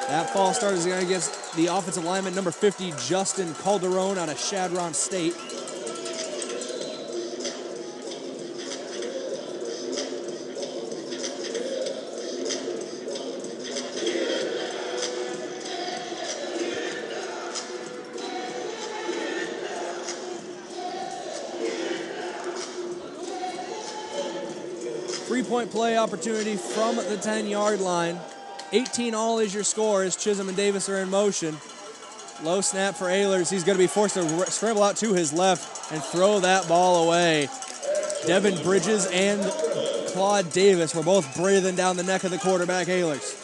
That false start is going against the offensive lineman, number 50, Justin Calderon out of Chadron State. Three-point play opportunity from the 10-yard line. 18-all is your score as Chisholm and Davis are in motion. Low snap for Ehlers. He's going to be forced to scramble out to his left and throw that ball away. Devin Bridges and Claude Davis were both breathing down the neck of the quarterback, Ehlers.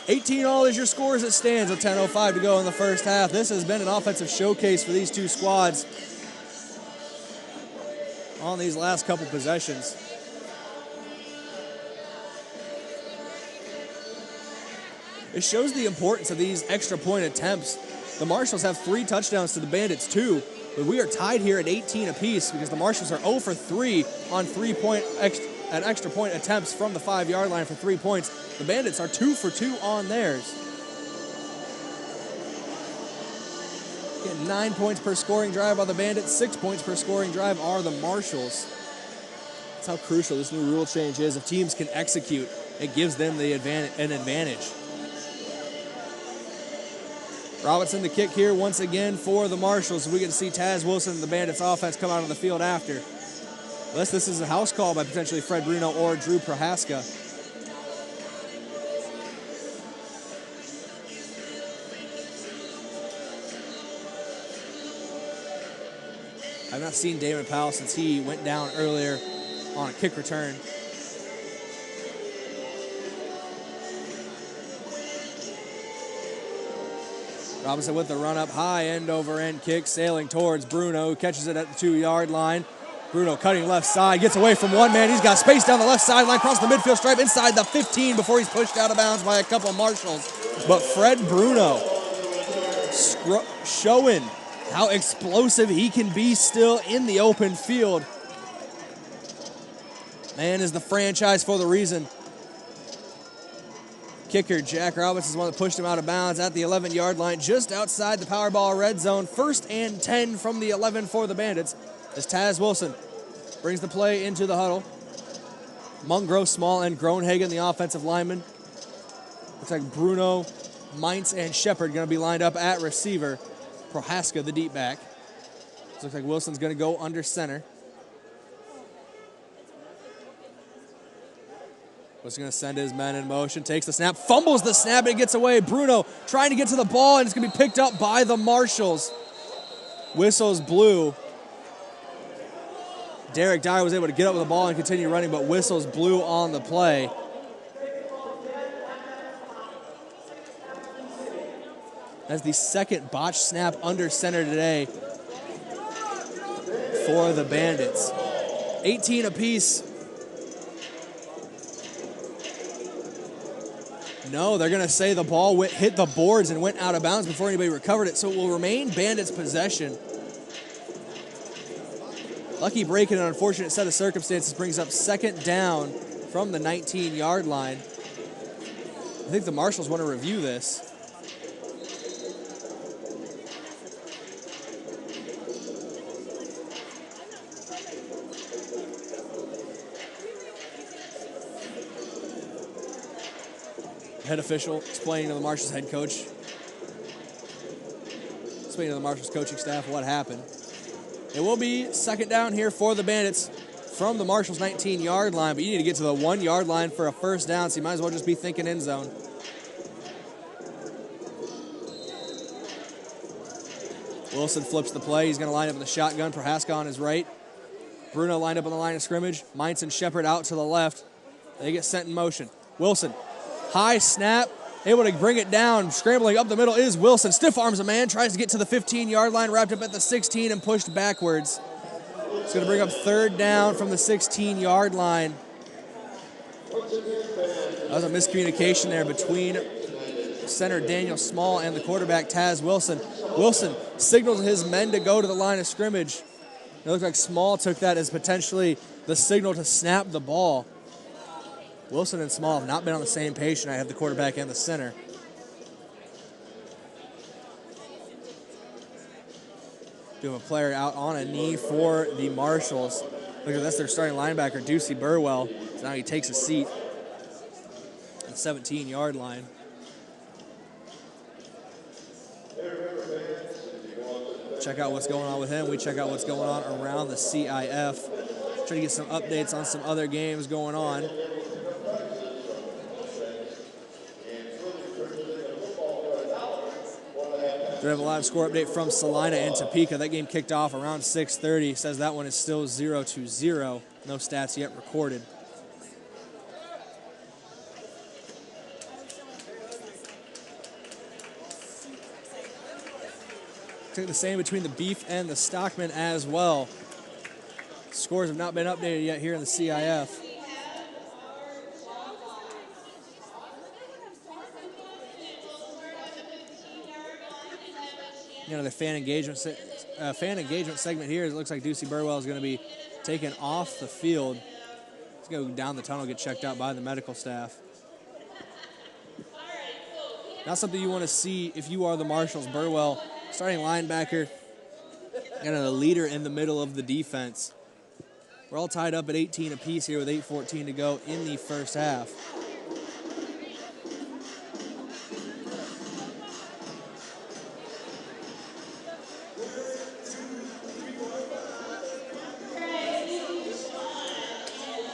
18-all is your score as it stands with 10:05 to go in the first half. This has been an offensive showcase for these two squads on these last couple possessions. It shows the importance of these extra point attempts. The Marshals have 3 touchdowns to the Bandits 2, but we are tied here at 18 apiece because the Marshals are 0 for 3 on extra point attempts from the 5-yard line for 3 points. The Bandits are 2 for 2 on theirs. Getting 9 points per scoring drive are the Bandits, 6 points per scoring drive are the Marshals. That's how crucial this new rule change is. If teams can execute, it gives them an advantage. Robinson the kick here once again for the Marshals. We get to see Taz Wilson and the Bandits offense come out on the field after. Unless this is a house call by potentially Fred Bruno or Drew Prohaska. I've not seen Damon Powell since he went down earlier on a kick return. Robinson with the run up high, end over end kick, sailing towards Bruno, who catches it at the 2-yard line. Bruno cutting left side, gets away from one man. He's got space down the left sideline, across the midfield stripe, inside the 15 before he's pushed out of bounds by a couple of Marshals. But Fred Bruno showing how explosive he can be still in the open field. Man is the franchise for the reason. Kicker Jack Roberts is the one that pushed him out of bounds at the 11-yard line, just outside the Powerball red zone. 1st and 10 from the 11 for the Bandits as Taz Wilson brings the play into the huddle. Mungrove, Small, and Groenhagen, the offensive lineman. Looks like Bruno, Mines, and Shepard going to be lined up at receiver. Prohaska, the deep back. Looks like Wilson's going to go under center. Was going to send his men in motion, takes the snap, fumbles the snap, and it gets away. Bruno trying to get to the ball, and it's going to be picked up by the Marshals. Whistles blew. Derek Dyer was able to get up with the ball and continue running, but whistles blew on the play. That's the second botched snap under center today for the Bandits. 18 apiece. No, they're going to say the ball hit the boards and went out of bounds before anybody recovered it, so it will remain Bandits' possession. Lucky break in an unfortunate set of circumstances brings up 2nd down from the 19-yard line. I think the Marshals want to review this. Head official explaining to the Marshals head coach, explaining to the Marshals coaching staff what happened. It will be 2nd down here for the Bandits from the Marshals 19-yard line, but you need to get to the 1-yard line for a 1st down, so you might as well just be thinking end zone. Wilson flips the play. He's going to line up in the shotgun. Prohaska on his right. Bruno lined up on the line of scrimmage. Mines and Shepard out to the left. They get sent in motion. Wilson, high snap, able to bring it down. Scrambling up the middle is Wilson. Stiff arms a man, tries to get to the 15-yard line, wrapped up at the 16 and pushed backwards. It's going to bring up third down from the 16-yard line. That was a miscommunication there between center Daniel Small and the quarterback Taz Wilson. Wilson signals his men to go to the line of scrimmage. It looked like Small took that as potentially the signal to snap the ball. Wilson and Small have not been on the same page tonight. I have the quarterback and the center. Do have a player out on a knee for the Marshals. Look at this, their starting linebacker, Ducey Burwell. So now he takes a seat at the 17-yard line. Check out what's going on with him. We check out what's going on around the CIF. Try to get some updates on some other games going on. We have a live score update from Salina and Topeka. That game kicked off around 6:30. Says that one is still 0-0. No stats yet recorded. Take the same between the Beef and the Stockman as well. Scores have not been updated yet here in the CIF. You know, the fan engagement segment here. It looks like Ducey Burwell is going to be taken off the field. He's going to go down the tunnel, get checked out by the medical staff. Not something you want to see if you are the Marshals. Burwell, starting linebacker, and a leader in the middle of the defense. We're all tied up at 18 apiece here with 8:14 to go in the first half.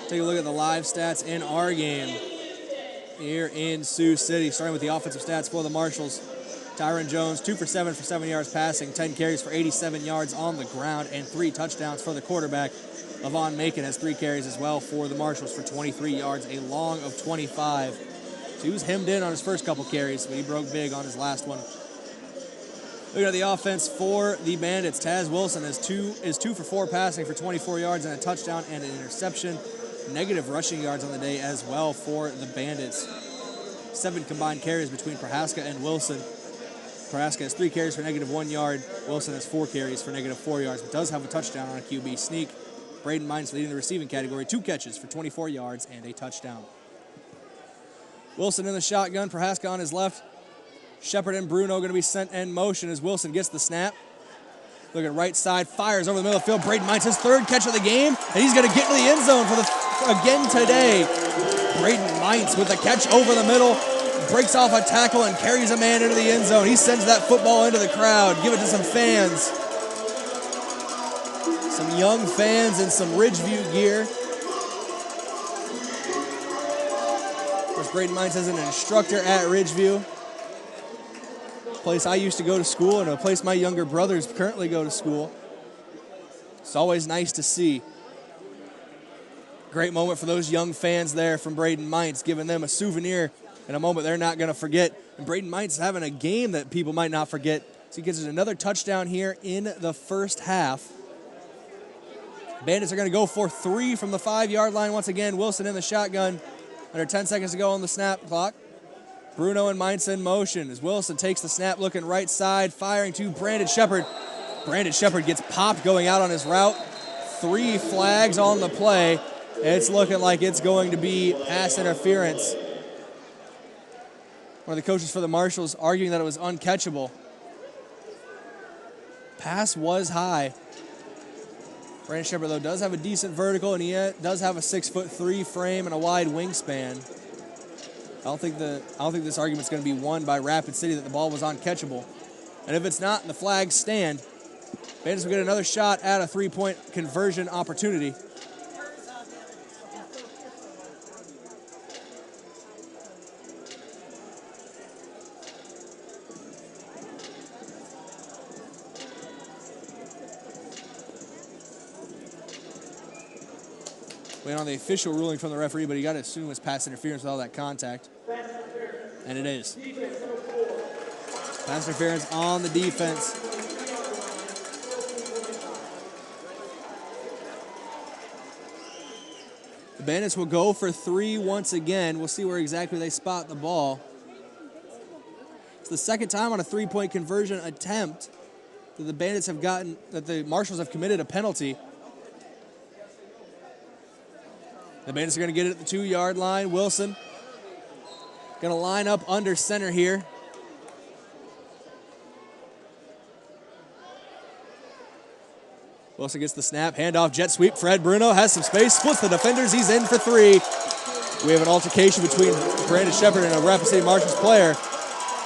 Take a look at the live stats in our game here in Sioux City. Starting with the offensive stats for the Marshals. Tyrone Jones, 2 for 7 for 7 yards passing, 10 carries for 87 yards on the ground, and 3 touchdowns for the quarterback. Levon Macon has 3 carries as well for the Marshals for 23 yards, a long of 25. So he was hemmed in on his first couple carries, but he broke big on his last one. Look at the offense for the Bandits. Taz Wilson is 2 for 4 passing for 24 yards and a touchdown and an interception. Negative rushing yards on the day as well for the Bandits. 7 combined carries between Prohaska and Wilson. Prohaska has 3 carries for -1 yard. Wilson has 4 carries for -4 yards, but does have a touchdown on a QB sneak. Braden Mines leading the receiving category, 2 catches for 24 yards and a touchdown. Wilson in the shotgun, Prohaska on his left. Shepard and Bruno going to be sent in motion as Wilson gets the snap. Look at right side, fires over the middle of the field. Braden Mines, his 3rd catch of the game, and he's going to get into the end zone again today. Braden Mines with a catch over the middle, breaks off a tackle and carries a man into the end zone. He sends that football into the crowd. Give it to some fans. Some young fans in some Ridgeview gear. Of course, Braden Mines is an instructor at Ridgeview. Place I used to go to school and a place my younger brothers currently go to school. It's always nice to see. Great moment for those young fans there from Braden Mines, giving them a souvenir in a moment they're not going to forget. And Braden Mines is having a game that people might not forget. So he gets another touchdown here in the first half. Bandits are going to go for 3 from the 5-yard line once again. Wilson in the shotgun. Under 10 seconds to go on the snap clock. Bruno and Mines in motion as Wilson takes the snap, looking right side, firing to Brandon Shepard. Brandon Shepard gets popped going out on his route. 3 flags on the play. It's looking like it's going to be pass interference. One of the coaches for the Marshals arguing that it was uncatchable. Pass was high. Brandon Shepard, though, does have a decent vertical, and he does have a 6'3" frame and a wide wingspan. I don't think this argument's going to be won by Rapid City that the ball was uncatchable. And if it's not, and the flags stand, Bandits will get another shot at a 3-point conversion opportunity. Waiting on the official ruling from the referee, but you got to assume it's pass interference with all that contact. And it is. Pass interference on the defense. The Bandits will go for 3 once again. We'll see where exactly they spot the ball. It's the second time on a 3-point conversion attempt that the Bandits have gotten, that the Marshals have committed a penalty. The Bandits are going to get it at the 2-yard line. Wilson going to line up under center here. Wilson gets the snap, handoff, jet sweep. Fred Bruno has some space, splits the defenders. He's in for 3. We have an altercation between Brandon Shepard and a Rapid City Marshals player,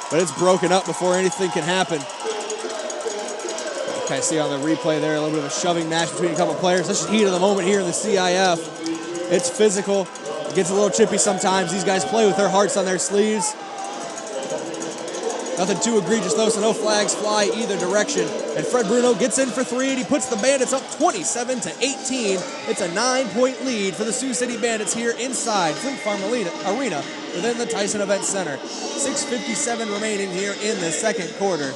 but it's broken up before anything can happen. Okay, see on the replay there, a little bit of a shoving match between a couple players. That's just heat of the moment here in the CIF. It's physical. It gets a little chippy sometimes. These guys play with their hearts on their sleeves. Nothing too egregious though, so no flags fly either direction. And Fred Bruno gets in for 3, and he puts the Bandits up 27-18. It's a 9-point lead for the Sioux City Bandits here inside Fleet Farm Arena within the Tyson Event Center. 6:57 remaining here in the second quarter.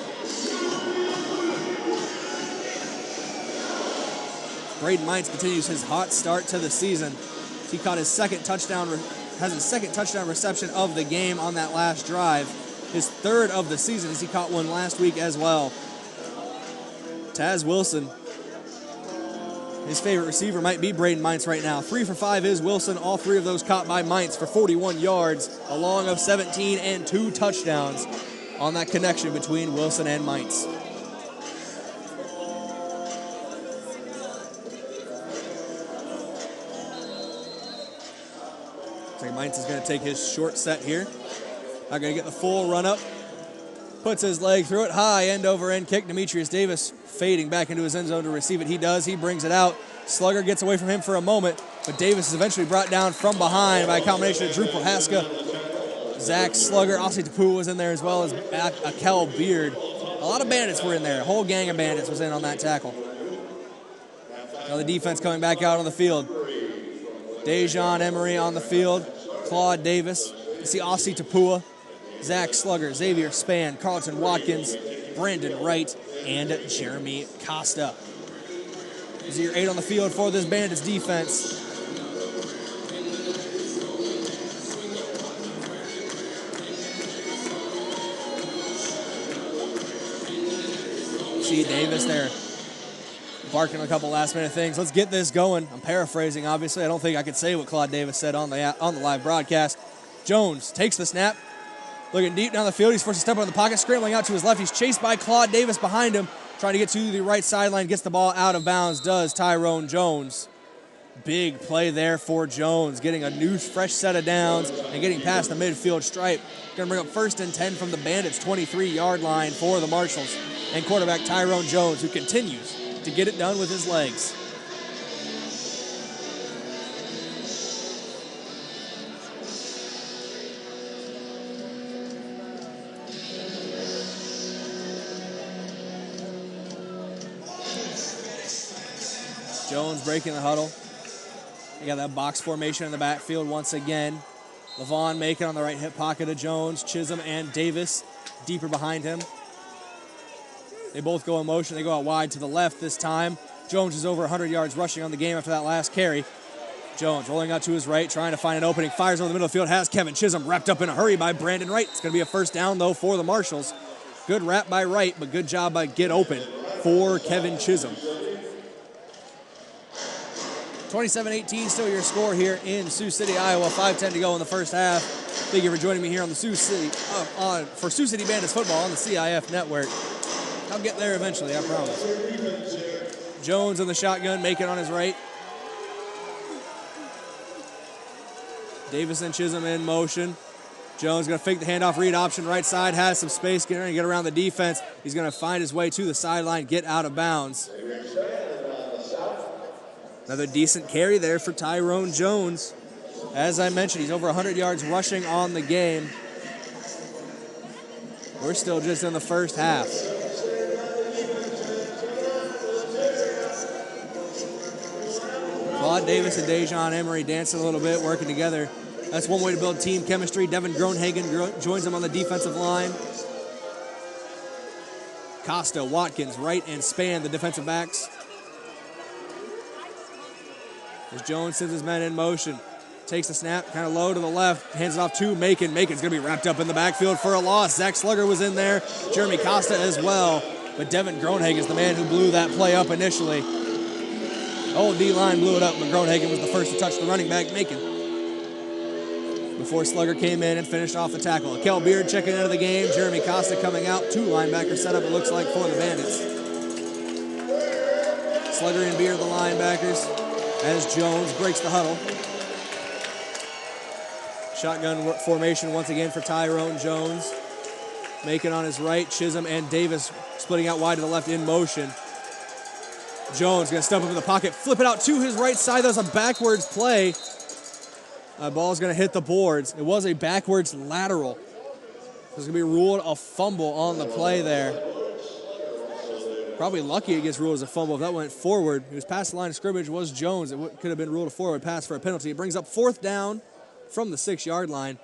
Braden Mines continues his hot start to the season. He caught his second touchdown, has his second touchdown reception of the game on that last drive. His 3rd of the season, as he caught one last week as well. Taz Wilson, his favorite receiver might be Braden Mines right now. 3 for 5 is Wilson. All 3 of those caught by Mines for 41 yards, along of 17 and 2 touchdowns on that connection between Wilson and Mines. Mines is going to take his short set here. Not going to get the full run up. Puts his leg through it. High end over end kick. Demetrius Davis fading back into his end zone to receive it. He does. He brings it out. Slugger gets away from him for a moment, but Davis is eventually brought down from behind by a combination of Drew Prohaska, Zach Slugger. Aussie Tapu was in there as well as Akel Beard. A lot of Bandits were in there. A whole gang of Bandits was in on that tackle. Now the defense coming back out on the field. Dejon Emory on the field. Claude Davis. You see Aussie Tapua, Zach Slugger, Xavier Spann, Carlton Watkins, Brandon Wright, and Jeremy Costa. These are your 8 on the field for this Bandits defense. See Davis there barking a couple last-minute things. Let's get this going. I'm paraphrasing, obviously. I don't think I could say what Claude Davis said on the live broadcast. Jones takes the snap. Looking deep down the field. He's forced to step on the pocket, scrambling out to his left. He's chased by Claude Davis behind him, trying to get to the right sideline. Gets the ball out of bounds, does Tyrone Jones. Big play there for Jones, getting a new fresh set of downs and getting past the midfield stripe. Going to bring up 1st and 10 from the Bandits' 23-yard line for the Marshals. And quarterback Tyrone Jones, who continues to get it done with his legs. Jones breaking the huddle. You got that box formation in the backfield once again. Levon Macon on the right hip pocket of Jones. Chisholm and Davis deeper behind him. They both go in motion. They go out wide to the left this time. Jones is over 100 yards rushing on the game after that last carry. Jones rolling out to his right, trying to find an opening. Fires over the middle of the field. Has Kevin Chisholm wrapped up in a hurry by Brandon Wright. It's going to be a 1st down, though, for the Marshals. Good wrap by Wright, but good job by Get Open for Kevin Chisholm. 27-18 still your score here in Sioux City, Iowa. 5:10 to go in the first half. Thank you for joining me here on the Sioux City for Sioux City Bandits football on the CIF network. I'll get there eventually, I promise. Jones in the shotgun, Macon on his right. Davis and Chisholm in motion. Jones going to fake the handoff, read option, right side, has some space, get around the defense. He's going to find his way to the sideline, get out of bounds. Another decent carry there for Tyrone Jones. As I mentioned, he's over 100 yards rushing on the game. We're still just in the first half. Claude Devon Davis and Dejon Emory dancing a little bit, working together. That's one way to build team chemistry. Devin Groenhagen joins him on the defensive line. Costa, Watkins, Wright, and Span, the defensive backs. As Jones sends his men in motion. Takes the snap, kind of low to the left, hands it off to Macon. Macon's going to be wrapped up in the backfield for a loss. Zach Slugger was in there, Jeremy Costa as well. But Devin Groenhagen is the man who blew that play up initially. Oh, D-line blew it up, but Groenhagen was the first to touch the running back, Macon. Before Slugger came in and finished off the tackle. Kel Beard checking into the game. Jeremy Costa coming out. 2 linebacker setup, it looks like, for the Bandits. Slugger and Beard, the linebackers, as Jones breaks the huddle. Shotgun formation once again for Tyrone Jones. Macon on his right, Chisholm and Davis splitting out wide to the left in motion. Jones going to step up in the pocket, flip it out to his right side. That was a backwards play. Ball's going to hit the boards. It was a backwards lateral. There's going to be ruled a fumble on the play there. Probably lucky it gets ruled as a fumble. If that went forward, it was past the line of scrimmage, was Jones. It could have been ruled a forward pass for a penalty. It brings up 4th down from the 6-yard line.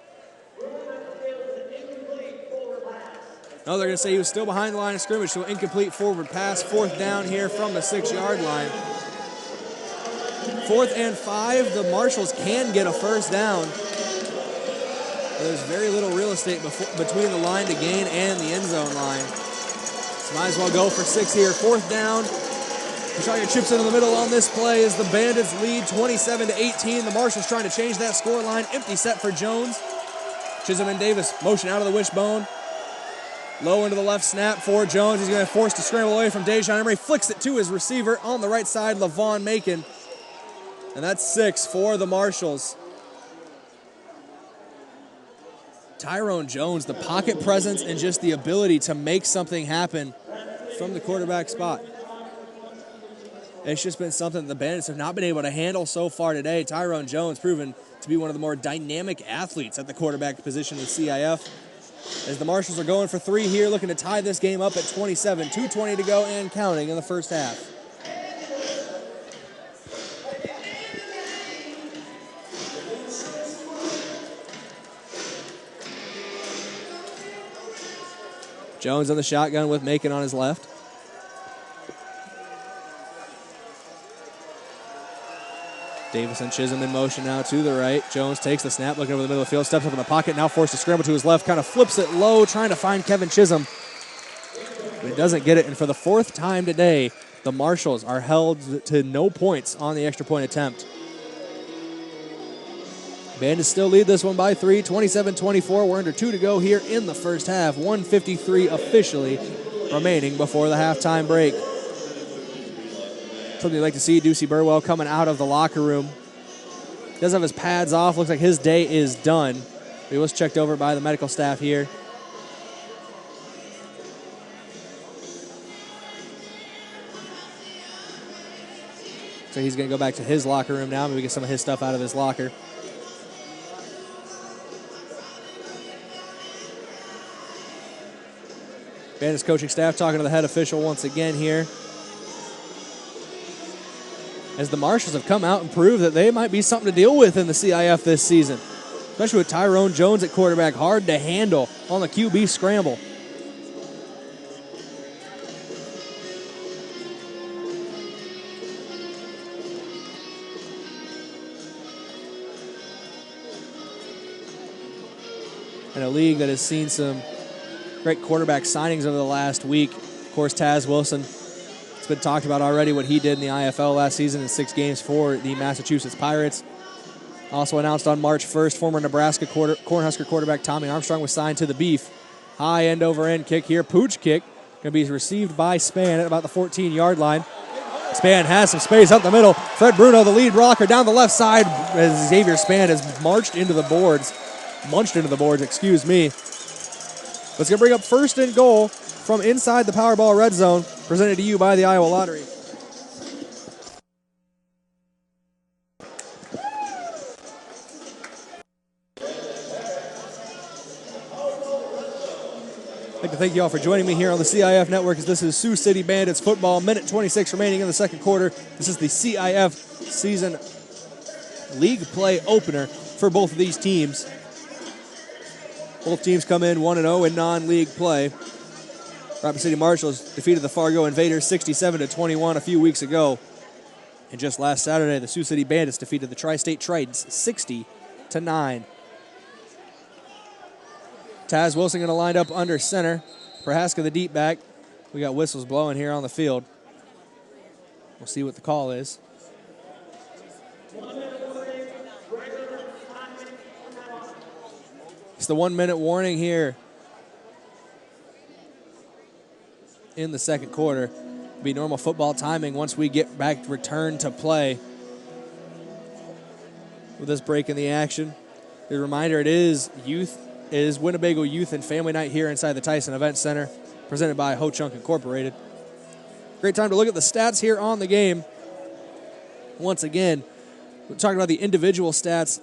No, they're going to say he was still behind the line of scrimmage, so incomplete forward pass. 4th down here from the 6-yard line. 4th and 5, the Marshals can get a first down. There's very little real estate between the line to gain and the end zone line. So might as well go for 6 here. 4th down. Petraglia chips into the middle on this play as the Bandits lead 27-18. The Marshals trying to change that score line. Empty set for Jones. Chisholm and Davis motion out of the wishbone. Low into the left snap for Jones. He's going to force to scramble away from Dejon Emory. Flicks it to his receiver on the right side, Levon Macon. And that's 6 for the Marshals. Tyrone Jones, the pocket presence and just the ability to make something happen from the quarterback spot. It's just been something that the Bandits have not been able to handle so far today. Tyrone Jones proven to be one of the more dynamic athletes at the quarterback position in CIF. As the Marshals are going for 3 here, looking to tie this game up at 27. 2:20 to go and counting in the first half. Jones on the shotgun with Macon on his left. Davis and Chisholm in motion now to the right. Jones takes the snap, looking over the middle of the field, steps up in the pocket, now forced to scramble to his left, kind of flips it low, trying to find Kevin Chisholm. But he doesn't get it, and for the 4th time today, the Marshals are held to no points on the extra point attempt. Bandits still lead this one by 3, 27-24. We're under 2 to go here in the first half. 1:53 officially remaining before the halftime break. Something you'd like to see, Ducey Burwell coming out of the locker room. Does have his pads off. Looks like his day is done. He was checked over by the medical staff here. So he's going to go back to his locker room now. Maybe get some of his stuff out of his locker. Bandits coaching staff talking to the head official once again here. As the Marshals have come out and proved that they might be something to deal with in the CIF this season. Especially with Tyrone Jones at quarterback, hard to handle on the QB scramble. In a league that has seen some great quarterback signings over the last week. Of course, Taz Wilson. It's been talked about already what he did in the IFL last season in 6 games for the Massachusetts Pirates. Also announced on March 1st, former Nebraska Cornhusker quarterback Tommy Armstrong was signed to the Beef. High end over end kick here, pooch kick. Going to be received by Span at about the 14-yard line. Span has some space up the middle. Fred Bruno, the lead blocker, down the left side as Xavier Span has munched into the boards, excuse me. It's going to bring up 1st and goal from inside the Powerball red zone, presented to you by the Iowa Lottery. I'd like to thank you all for joining me here on the CIF Network as this is Sioux City Bandits football. Minute 26 remaining in the second quarter. This is the CIF season league play opener for both of these teams. Both teams come in 1-0 in non-league play. Rapid City Marshals defeated the Fargo Invaders 67-21 a few weeks ago. And just last Saturday, the Sioux City Bandits defeated the Tri-State Tritons 60-9. Taz Wilson going to line up under center. Prohaska the deep back. We got whistles blowing here on the field. We'll see what the call is. It's the 1 minute warning here in the second quarter. It'll be normal football timing once we get back return to play. With this break in the action, a reminder, it is Winnebago Youth and Family Night here inside the Tyson Event Center, presented by Ho Chunk Incorporated. Great time to look at the stats here on the game. Once again, we're talking about the individual stats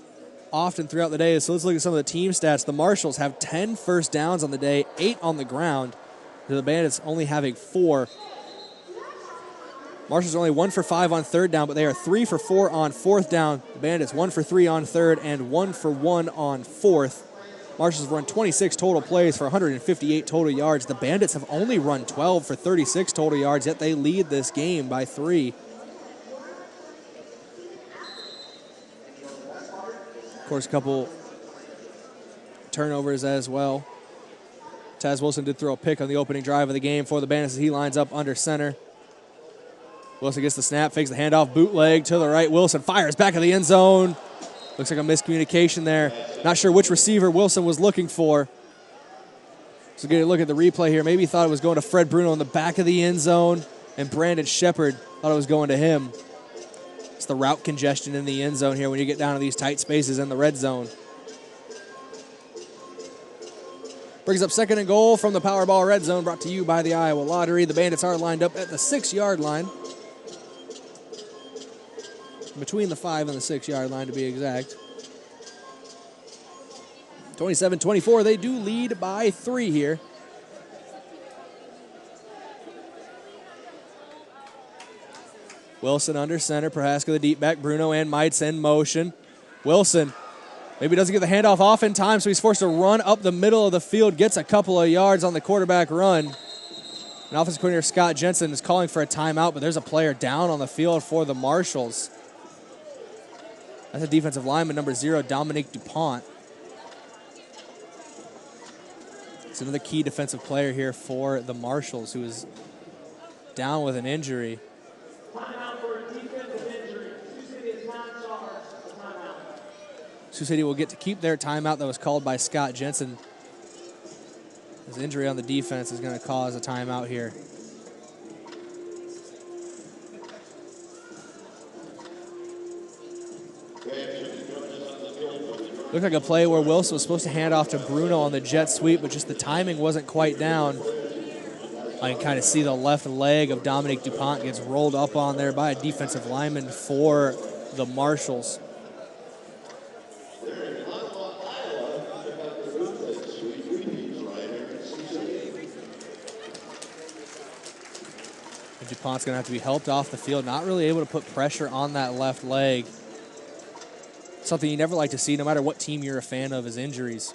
often throughout the day, so let's look at some of the team stats. The Marshals have 10 first downs on the day, 8 on the ground. The Bandits only having 4. Marshals are only 1 for 5 on third down, but they are 3 for 4 on fourth down. The Bandits 1 for 3 on third and 1 for 1 on fourth. Marshals have run 26 total plays for 158 total yards. The Bandits have only run 12 for 36 total yards, yet they lead this game by 3. Of course, a couple turnovers as well. Taz Wilson did throw a pick on the opening drive of the game for the Bandits as he lines up under center. Wilson gets the snap, fakes the handoff, bootleg to the right. Wilson fires back of the end zone. Looks like a miscommunication there. Not sure which receiver Wilson was looking for. So get a look at the replay here. Maybe he thought it was going to Fred Bruno in the back of the end zone, and Brandon Shepard thought it was going to him. It's the route congestion in the end zone here when you get down to these tight spaces in the red zone. Brings up second and goal from the Powerball red zone, brought to you by the Iowa Lottery. The Bandits are lined up at the 6-yard line. Between the 5 and the 6-yard line, to be exact. 27-24, they do lead by 3 here. Wilson under center, Prohaska the deep back, Bruno and Mites in motion. Wilson maybe doesn't get the handoff off in time, so he's forced to run up the middle of the field, gets a couple of yards on the quarterback run. And offensive coordinator Scott Jensen is calling for a timeout, but there's a player down on the field for the Marshals. That's a defensive lineman, number 0, Dominique DuPont. It's another key defensive player here for the Marshals who is down with an injury. Timeout for a defensive injury. Sioux City is not charged. Timeout. Sioux City will get to keep their timeout that was called by Scott Jensen. His injury on the defense is going to cause a timeout here. Looked like a play where Wilson was supposed to hand off to Bruno on the jet sweep, but just the timing wasn't quite down. I can kind of see the left leg of Dominique DuPont gets rolled up on there by a defensive lineman for the Marshals. And DuPont's going to have to be helped off the field, not really able to put pressure on that left leg. Something you never like to see, no matter what team you're a fan of, is injuries.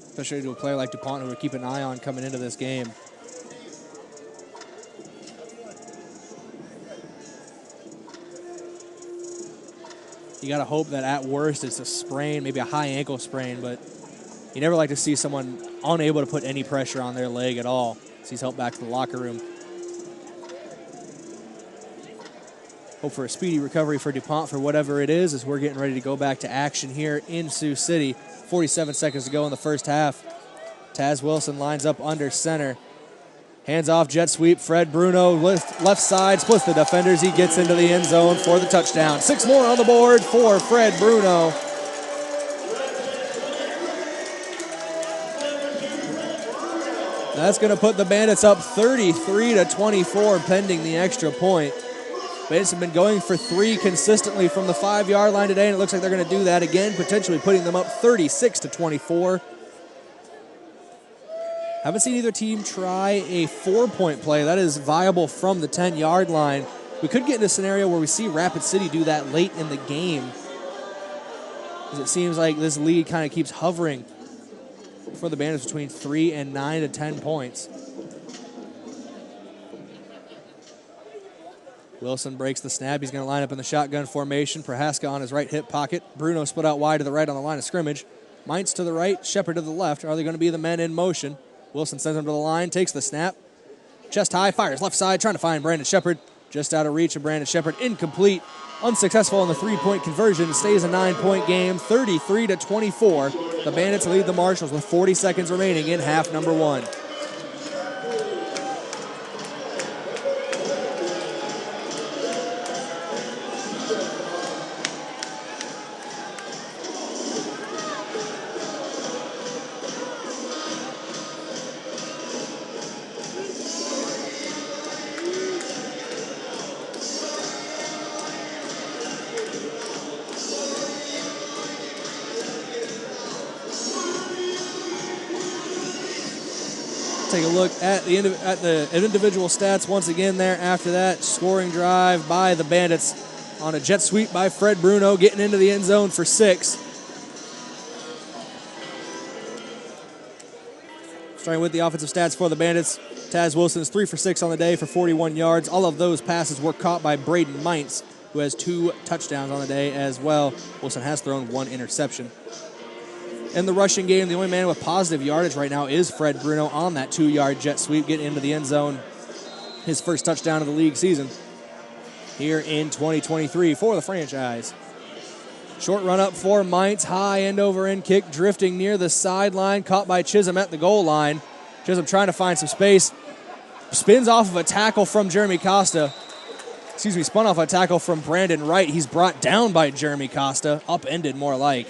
Especially to a player like DuPont, who we keep an eye on coming into this game. You got to hope that at worst it's a sprain, maybe a high ankle sprain, but you never like to see someone unable to put any pressure on their leg at all. So he's helped back to the locker room. Hope for a speedy recovery for DuPont for whatever it is as we're getting ready to go back to action here in Sioux City. 47 seconds to go in the first half. Taz Wilson lines up under center. Hands off, jet sweep. Fred Bruno left side, splits the defenders. He gets into the end zone for the touchdown. 6 more on the board for Fred Bruno. That's going to put the Bandits up 33-24 pending the extra point. Bandits have been going for 3 consistently from the 5-yard line today, and it looks like they're going to do that again, potentially putting them up 36-24. Haven't seen either team try a 4-point play. That is viable from the 10-yard line. We could get in a scenario where we see Rapid City do that late in the game, because it seems like this lead kind of keeps hovering for the Bandits between 3 and 9 to 10 points. Wilson breaks the snap. He's going to line up in the shotgun formation. Prohaska on his right hip pocket. Bruno split out wide to the right on the line of scrimmage. Mines to the right, Shepard to the left. Are they going to be the men in motion? Wilson sends him to the line, takes the snap. Chest high, fires left side, trying to find Brandon Shepard. Just out of reach of Brandon Shepard. Incomplete. Unsuccessful on the three-point conversion. Stays a 9-point game, 33-24. The Bandits lead the Marshals with 40 seconds remaining in half number 1. Take a look at the individual stats once again there after that. Scoring drive by the Bandits on a jet sweep by Fred Bruno, getting into the end zone for 6. Starting with the offensive stats for the Bandits, Taz Wilson is 3 for 6 on the day for 41 yards. All of those passes were caught by Braden Mines, who has 2 touchdowns on the day as well. Wilson has thrown 1 interception. In the rushing game, the only man with positive yardage right now is Fred Bruno on that 2-yard jet sweep, getting into the end zone. His first touchdown of the league season here in 2023 for the franchise. Short run up for Mines, high end over end kick, drifting near the sideline, caught by Chisholm at the goal line. Chisholm trying to find some space. Spins off of a tackle from Jeremy Costa. Spun off a tackle from Brandon Wright. He's brought down by Jeremy Costa, upended more like.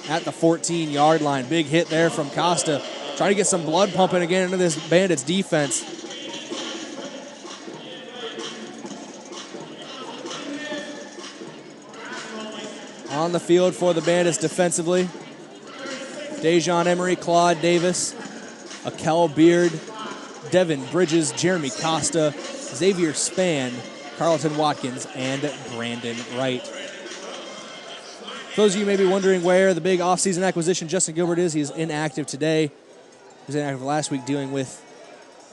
At the 14-yard line. Big hit there from Costa. Trying to get some blood pumping again into this Bandits defense. On the field for the Bandits defensively, Dejon Emory, Claude Davis, Akel Beard, Devin Bridges, Jeremy Costa, Xavier Spann, Carlton Watkins, and Brandon Wright. For those of you may be wondering where the big offseason acquisition Justin Gilbert is, he's inactive today. He was inactive last week dealing with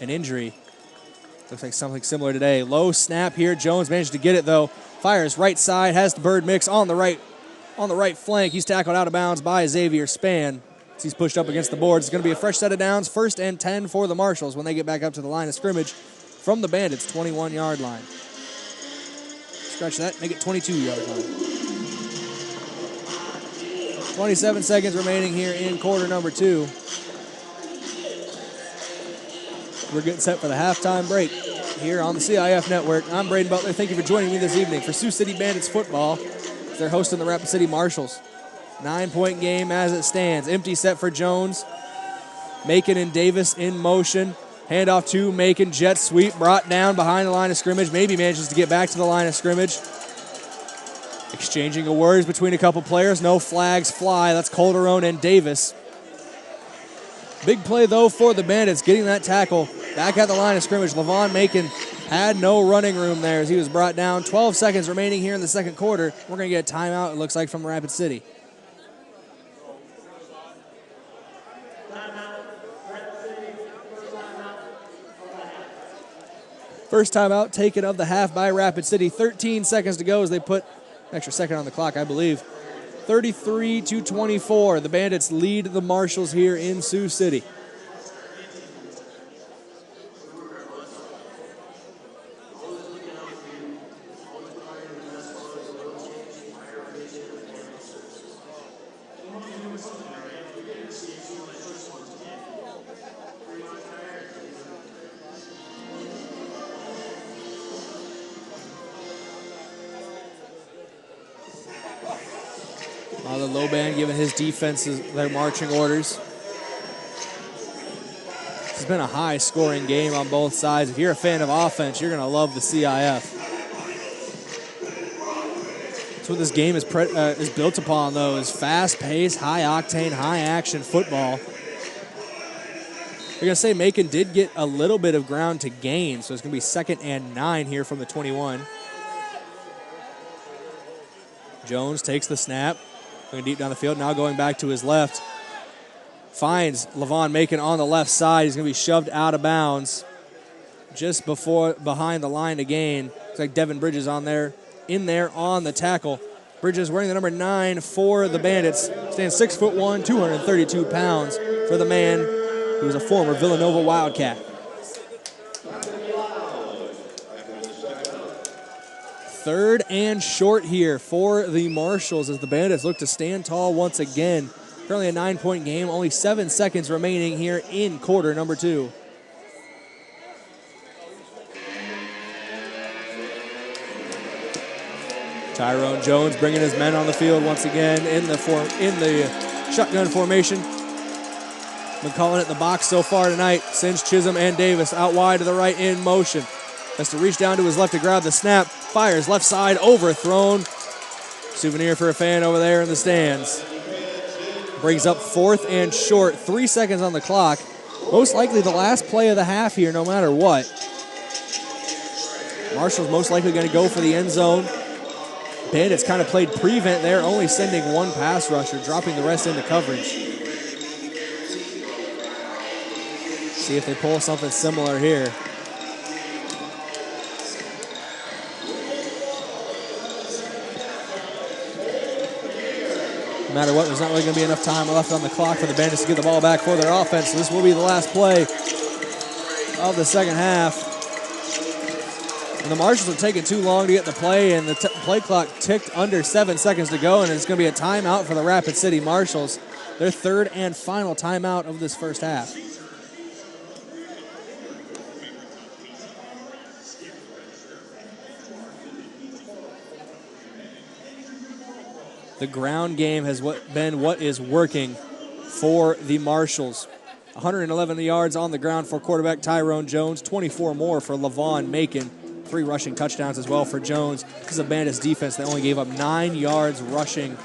an injury. Looks like something similar today. Low snap here. Jones managed to get it, though. Fires right side, has the bird mix on the right flank. He's tackled out of bounds by Xavier Spann. He's pushed up against the boards. It's going to be a fresh set of downs. 1st and 10 for the Marshals when they get back up to the line of scrimmage from the Bandits' 21-yard line. Scratch that, make it 22-yard line. 27 seconds remaining here in quarter number 2. We're getting set for the halftime break here on the CIF Network. I'm Braden Butler. Thank you for joining me this evening for Sioux City Bandits football. They're hosting the Rapid City Marshals. 9-point game as it stands. Empty set for Jones. Macon and Davis in motion. Handoff to Macon. Jet sweep brought down behind the line of scrimmage. Maybe manages to get back to the line of scrimmage. Exchanging of words between a couple players. No flags fly. That's Calderon and Davis. Big play, though, for the Bandits, getting that tackle back at the line of scrimmage. Levon Macon had no running room there as he was brought down. 12 seconds remaining here in the second quarter. We're going to get a timeout, it looks like, from Rapid City. First timeout taken of the half by Rapid City. 13 seconds to go as they put extra second on the clock, I believe. 33-24. The Bandits lead the Marshals here in Sioux City. The low band giving his defenses their marching orders. It's been a high-scoring game on both sides. If you're a fan of offense, you're going to love the CIF. That's what this game is built upon, though, is fast-paced, high-octane, high-action football. We're going to say Macon did get a little bit of ground to gain, so it's going to be 2nd and 9 here from the 21. Jones takes the snap, going deep down the field, now going back to his left. Finds Levon Macon on the left side. He's going to be shoved out of bounds just behind the line to gain. Looks like Devin Bridges in there on the tackle. Bridges wearing the number 9 for the Bandits. Stands 6'1", 232 pounds for the man who was a former Villanova Wildcat. Third and short here for the Marshals as the Bandits look to stand tall once again. Currently a 9-point game, only 7 seconds remaining here in quarter number 2. Tyrone Jones bringing his men on the field once again in the shotgun formation. Been calling it in the box so far tonight. Sends Chisholm and Davis out wide to the right in motion. Has to reach down to his left to grab the snap. Fires left side, overthrown. Souvenir for a fan over there in the stands. Brings up 4th and short. 3 seconds on the clock. Most likely the last play of the half here, no matter what. Marshall's most likely going to go for the end zone. Bandits kind of played prevent there, only sending 1 pass rusher, dropping the rest into coverage. See if they pull something similar here. No matter what, there's not really going to be enough time left on the clock for the Bandits to get the ball back for their offense. So this will be the last play of the second half. And the Marshals are taking too long to get the play, and the play clock ticked under 7 seconds to go, and it's going to be a timeout for the Rapid City Marshals. Their 3rd and final timeout of this first half. The ground game has been what is working for the Marshals. 111 yards on the ground for quarterback Tyrone Jones, 24 more for Levon Macon. 3 rushing touchdowns as well for Jones. This is a Bandits defense that only gave up 9 yards rushing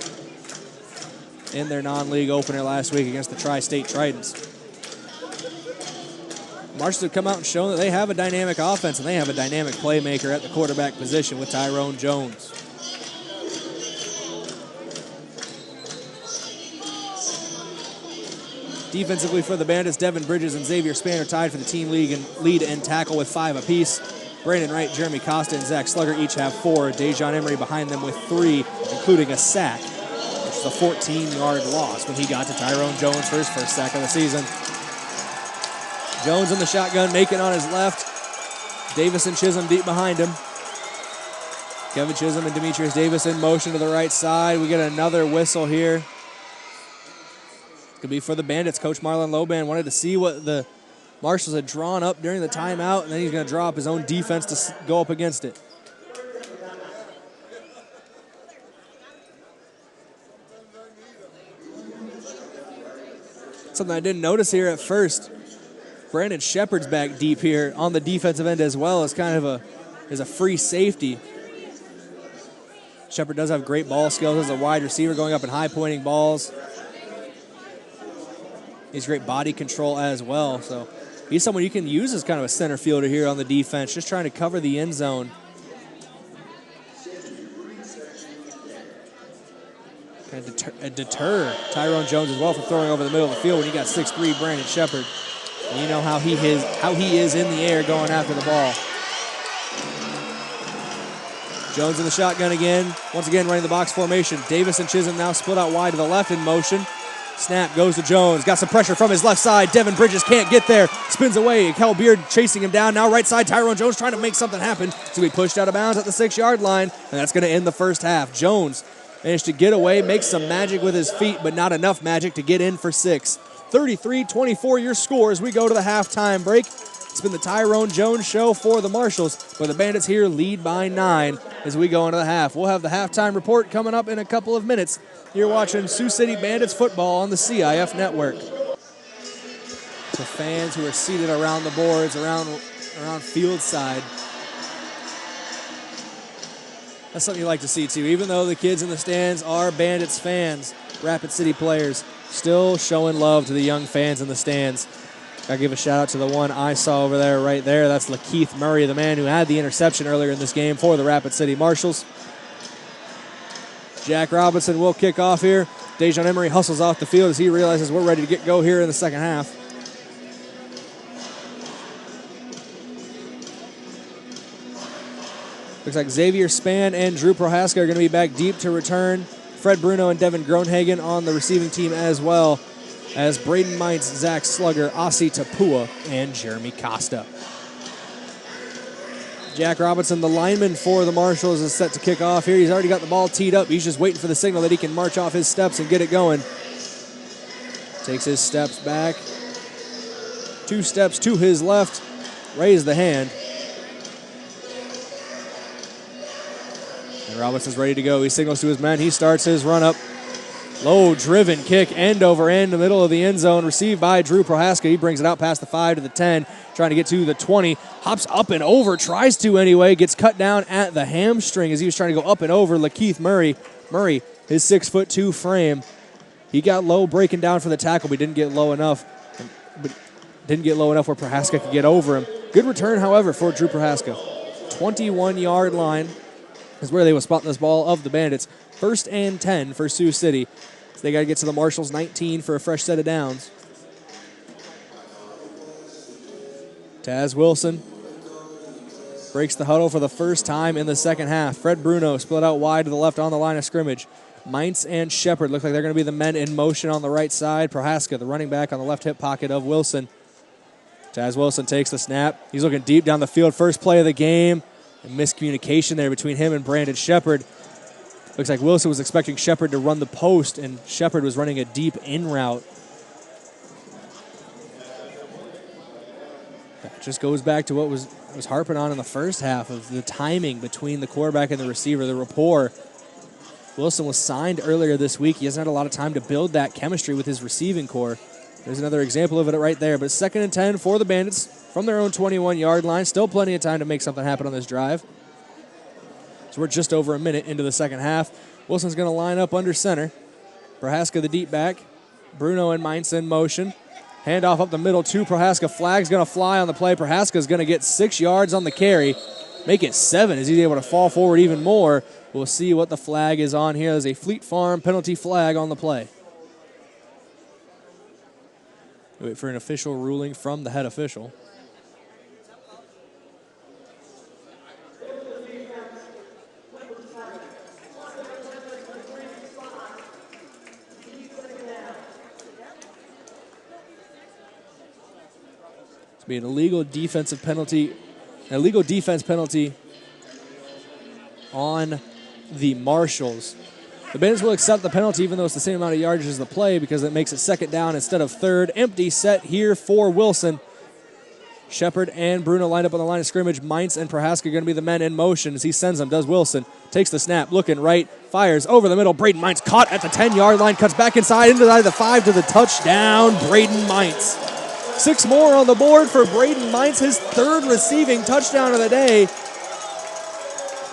in their non-league opener last week against the Tri-State Tritons. Marshals have come out and shown that they have a dynamic offense and they have a dynamic playmaker at the quarterback position with Tyrone Jones. Defensively for the Bandits, Devin Bridges and Xavier Spanner tied for the team lead and tackle with 5 apiece. Brandon Wright, Jeremy Costa, and Zach Slugger each have 4. Dejon Emory behind them with 3, including a sack, which is a 14-yard loss when he got to Tyrone Jones for his first sack of the season. Jones in the shotgun, Macon on his left. Davis and Chisholm deep behind him. Kevin Chisholm and Demetrius Davis in motion to the right side. We get another whistle here. Could be for the Bandits. Coach Marlon Loban wanted to see what the Marshals had drawn up during the timeout, and then he's going to draw up his own defense to go up against it. Something I didn't notice here at first. Brandon Shepard's back deep here on the defensive end as well as kind of a free safety. Shepard does have great ball skills as a wide receiver, going up and high pointing balls. He's great body control as well. So he's someone you can use as kind of a center fielder here on the defense, just trying to cover the end zone. Kind of deter Tyrone Jones as well from throwing over the middle of the field when you got 6'3" Brandon Shepard. And you know how he is in the air going after the ball. Jones in the shotgun again. Once again running the box formation. Davis and Chisholm now split out wide to the left in motion. Snap goes to Jones. Got some pressure from his left side. Devin Bridges can't get there. Spins away. Kel Beard chasing him down. Now right side, Tyrone Jones trying to make something happen. So he pushed out of bounds at the 6-yard line. And that's going to end the first half. Jones managed to get away, make some magic with his feet, but not enough magic to get in for 6. 33-24 your score as we go to the halftime break. It's been the Tyrone Jones show for the Marshals, but the Bandits here lead by 9 as we go into the half. We'll have the halftime report coming up in a couple of minutes. You're watching Sioux City Bandits football on the CIF network. The fans who are seated around the boards, around field side. That's something you like to see too. Even though the kids in the stands are Bandits fans, Rapid City players, still showing love to the young fans in the stands. Gotta give a shout out to the one I saw over there, right there. That's Lakeith Murray, the man who had the interception earlier in this game for the Rapid City Marshals. Jack Robinson will kick off here. Dejon Emory hustles off the field as he realizes we're ready to go here in the second half. Looks like Xavier Spann and Drew Prohaska are going to be back deep to return. Fred Bruno and Devin Groenhagen on the receiving team as well as Braden Mines, Zach Slugger, Asi Tapua, and Jeremy Costa. Jack Robinson, the lineman for the Marshals, is set to kick off here. He's already got the ball teed up. He's just waiting for the signal that he can march off his steps and get it going. Takes his steps back. 2 steps to his left. Raise the hand. And Robinson's ready to go. He signals to his men. He starts his run up. Low driven kick, end over end, in the middle of the end zone, received by Drew Prohaska. He brings it out past the 5 to the 10, trying to get to the 20. Hops up and over, tries to anyway, gets cut down at the hamstring as he was trying to go up and over. Lakeith Murray, his 6'2" frame. He got low breaking down for the tackle, but didn't get low enough. Where Prohaska could get over him. Good return, however, for Drew Prohaska. 21-yard line is where they will spot this ball of the Bandits. 1st and 10 for Sioux City. So they got to get to the Marshals 19 for a fresh set of downs. Taz Wilson breaks the huddle for the first time in the second half. Fred Bruno split out wide to the left on the line of scrimmage. Mines and Shepard look like they're going to be the men in motion on the right side. Prohaska, the running back, on the left hip pocket of Wilson. Taz Wilson takes the snap. He's looking deep down the field. First play of the game. A miscommunication there between him and Brandon Shepard. Looks like Wilson was expecting Shepard to run the post, and Shepard was running a deep in route. That just goes back to what was harping on in the first half of the timing between the quarterback and the receiver, the rapport. Wilson was signed earlier this week. He hasn't had a lot of time to build that chemistry with his receiving core. There's another example of it right there. But 2nd and 10 for the Bandits from their own 21-yard line. Still plenty of time to make something happen on this drive. So we're just over a minute into the second half. Wilson's going to line up under center. Prohaska, the deep back. Bruno and Mines in motion. Handoff up the middle to Prohaska. Flag's going to fly on the play. Prohaska's going to get 6 yards on the carry. Make it 7 as he's able to fall forward even more. We'll see what the flag is on here. There's a Fleet Farm penalty flag on the play. Wait for an official ruling from the head official. It's be an illegal defense penalty on the Marshals. The Bandits will accept the penalty even though it's the same amount of yardage as the play because it makes it 2nd down instead of 3rd. Empty set here for Wilson. Shepard and Bruno lined up on the line of scrimmage. Mines and Prohaska are going to be the men in motion as he sends them. Does Wilson. Takes the snap, looking right, fires over the middle. Braden Mines caught at the 10-yard line, cuts back inside into the 5 to the touchdown. Braden Mines. 6 more on the board for Braden Mines, his 3rd receiving touchdown of the day.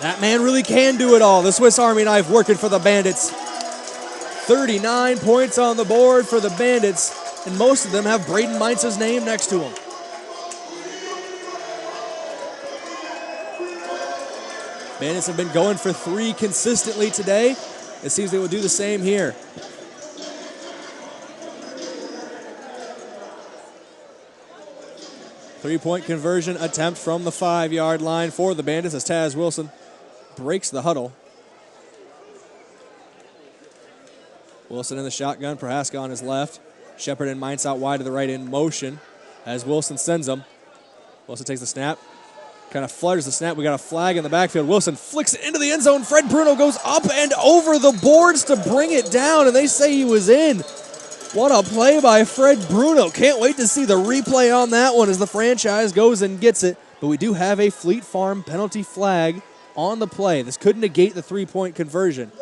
That man really can do it all. The Swiss Army knife working for the Bandits. 39 points on the board for the Bandits, and most of them have Braden Mines' name next to them. Bandits have been going for 3 consistently today. It seems they will do the same here. Three-point conversion attempt from the 5-yard line for the Bandits as Taz Wilson breaks the huddle. Wilson in the shotgun, Prohaska on his left. Shepard and Mines out wide to the right in motion as Wilson sends them. Wilson takes the snap, kind of flutters the snap. We got a flag in the backfield. Wilson flicks it into the end zone. Fred Bruno goes up and over the boards to bring it down, and they say he was in. What a play by Fred Bruno. Can't wait to see the replay on that one as the franchise goes and gets it. But we do have a Fleet Farm penalty flag on the play. This could negate the 3-point conversion.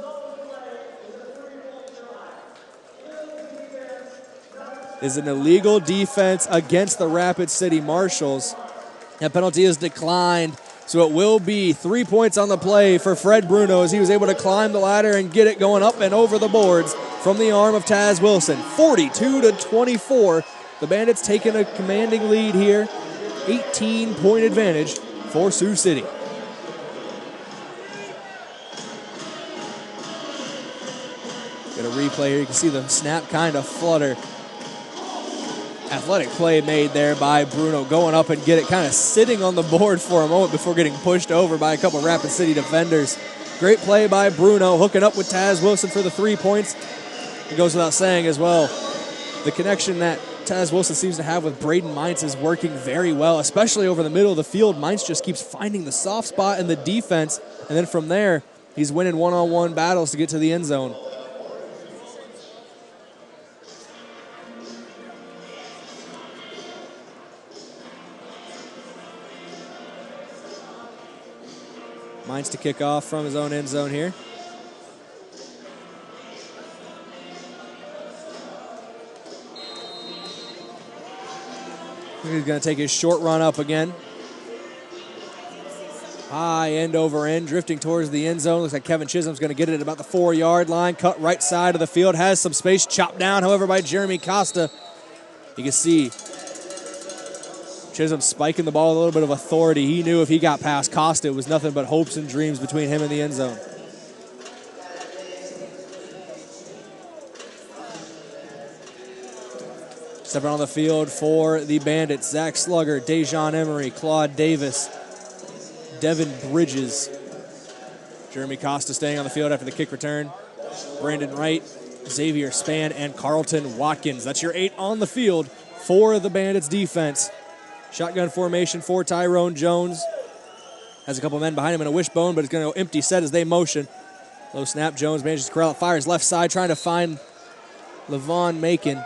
Is an illegal defense against the Rapid City Marshals. That penalty is declined, so it will be 3 points on the play for Fred Bruno as he was able to climb the ladder and get it going up and over the boards from the arm of Taz Wilson. 42-24 The Bandits taking a commanding lead here. 18-point advantage for Sioux City. Get a replay here. You can see the snap kind of flutter. Athletic play made there by Bruno, going up and get it, kind of sitting on the board for a moment before getting pushed over by a couple Rapid City defenders. Great play by Bruno, hooking up with Taz Wilson for the 3 points. It goes without saying as well, the connection that Taz Wilson seems to have with Braden Mines is working very well, especially over the middle of the field. Mines just keeps finding the soft spot in the defense, and then from there, he's winning one-on-one battles to get to the end zone. Mines to kick off from his own end zone here. He's going to take his short run up again. High end over end, drifting towards the end zone. Looks like Kevin Chisholm's going to get it at about the 4-yard line. Cut right side of the field, has some space. Chopped down, however, by Jeremy Costa. You can see Chisholm spiking the ball with a little bit of authority. He knew if he got past Costa, it was nothing but hopes and dreams between him and the end zone. Stepping on the field for the Bandits, Zach Slugger, Dejon Emory, Claude Davis, Devin Bridges. Jeremy Costa staying on the field after the kick return. Brandon Wright, Xavier Spann, and Carlton Watkins. That's your 8 on the field for the Bandits defense. Shotgun formation for Tyrone Jones. Has a couple men behind him in a wishbone, but it's going to go empty set as they motion. Low snap, Jones manages to corral it, fires left side, trying to find Levon Macon.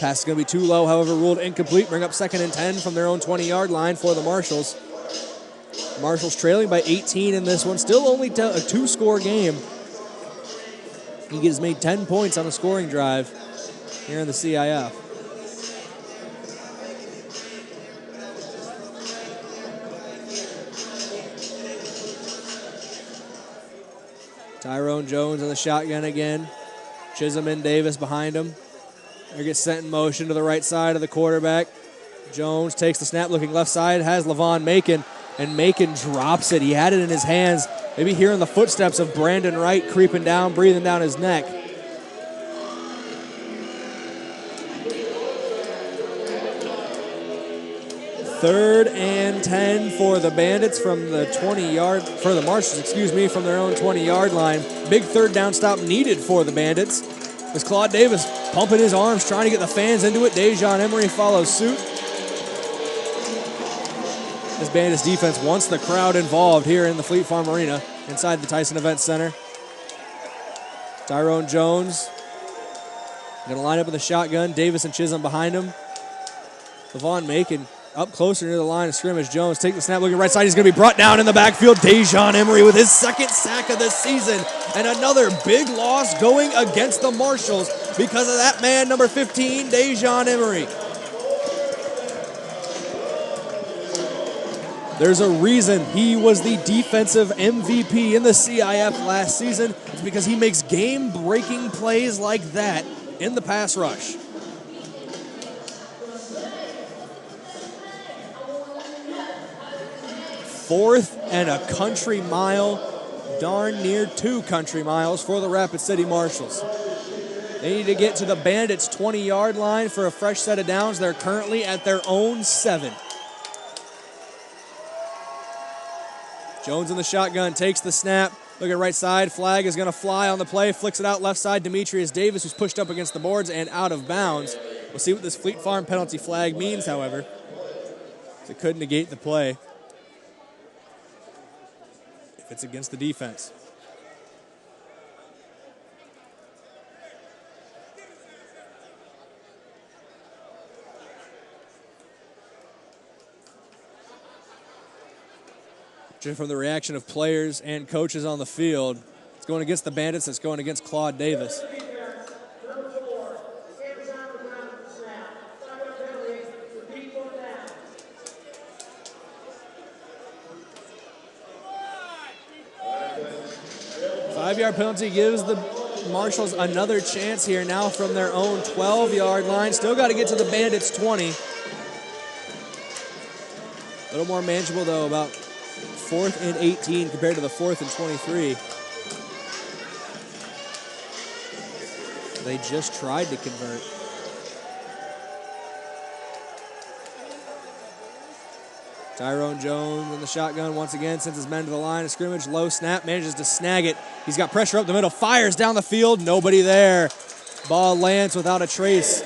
Pass is going to be too low, however, ruled incomplete. Bring up 2nd and 10 from their own 20-yard line for the Marshals. Marshals trailing by 18 in this one. Still only a 2-score game. He has made 10 points on a scoring drive here in the CIF. Tyrone Jones on the shotgun again. Chisholm and Davis behind him. They get sent in motion to the right side of the quarterback. Jones takes the snap, looking left side, has Levon Macon, and Macon drops it. He had it in his hands, maybe hearing the footsteps of Brandon Wright creeping down, breathing down his neck. Third and 10 for the Bandits from the 20-yard, for the Marshals, from their own 20-yard line. Big third down stop needed for the Bandits. As Claude Davis pumping his arms, trying to get the fans into it. Dejon Emory follows suit. This Bandits defense wants the crowd involved here in the Fleet Farm Arena inside the Tyson Event Center. Tyrone Jones going to line up in the shotgun. Davis and Chisholm behind him. Levon Macon up closer near the line of scrimmage. Jones take the snap, looking right side. He's going to be brought down in the backfield. Dejon Emory with his 2nd sack of the season. And another big loss going against the Marshals because of that man, number 15, Dejon Emory. There's a reason he was the defensive MVP in the CIF last season. It's because he makes game-breaking plays like that in the pass rush. Fourth and a country mile, darn near 2 country miles for the Rapid City Marshals. They need to get to the Bandits' 20-yard line for a fresh set of downs. They're currently at their own 7. Jones in the shotgun, takes the snap. Look at right side. Flag is going to fly on the play. Flicks it out left side. Demetrius Davis, who's pushed up against the boards and out of bounds. We'll see what this Fleet Farm penalty flag means, however. It could negate the play if it's against the defense. Just from the reaction of players and coaches on the field, it's going against the Bandits, it's going against Claude Davis. Five-yard penalty gives the Marshals another chance here now from their own 12-yard line. Still got to get to the Bandits 20. A little more manageable, though, about 4th and 18 compared to the 4th and 23. They just tried to convert. Tyrone Jones in the shotgun once again, sends his men to the line of scrimmage. Low snap, manages to snag it. He's got pressure up the middle, fires down the field, nobody there. Ball lands without a trace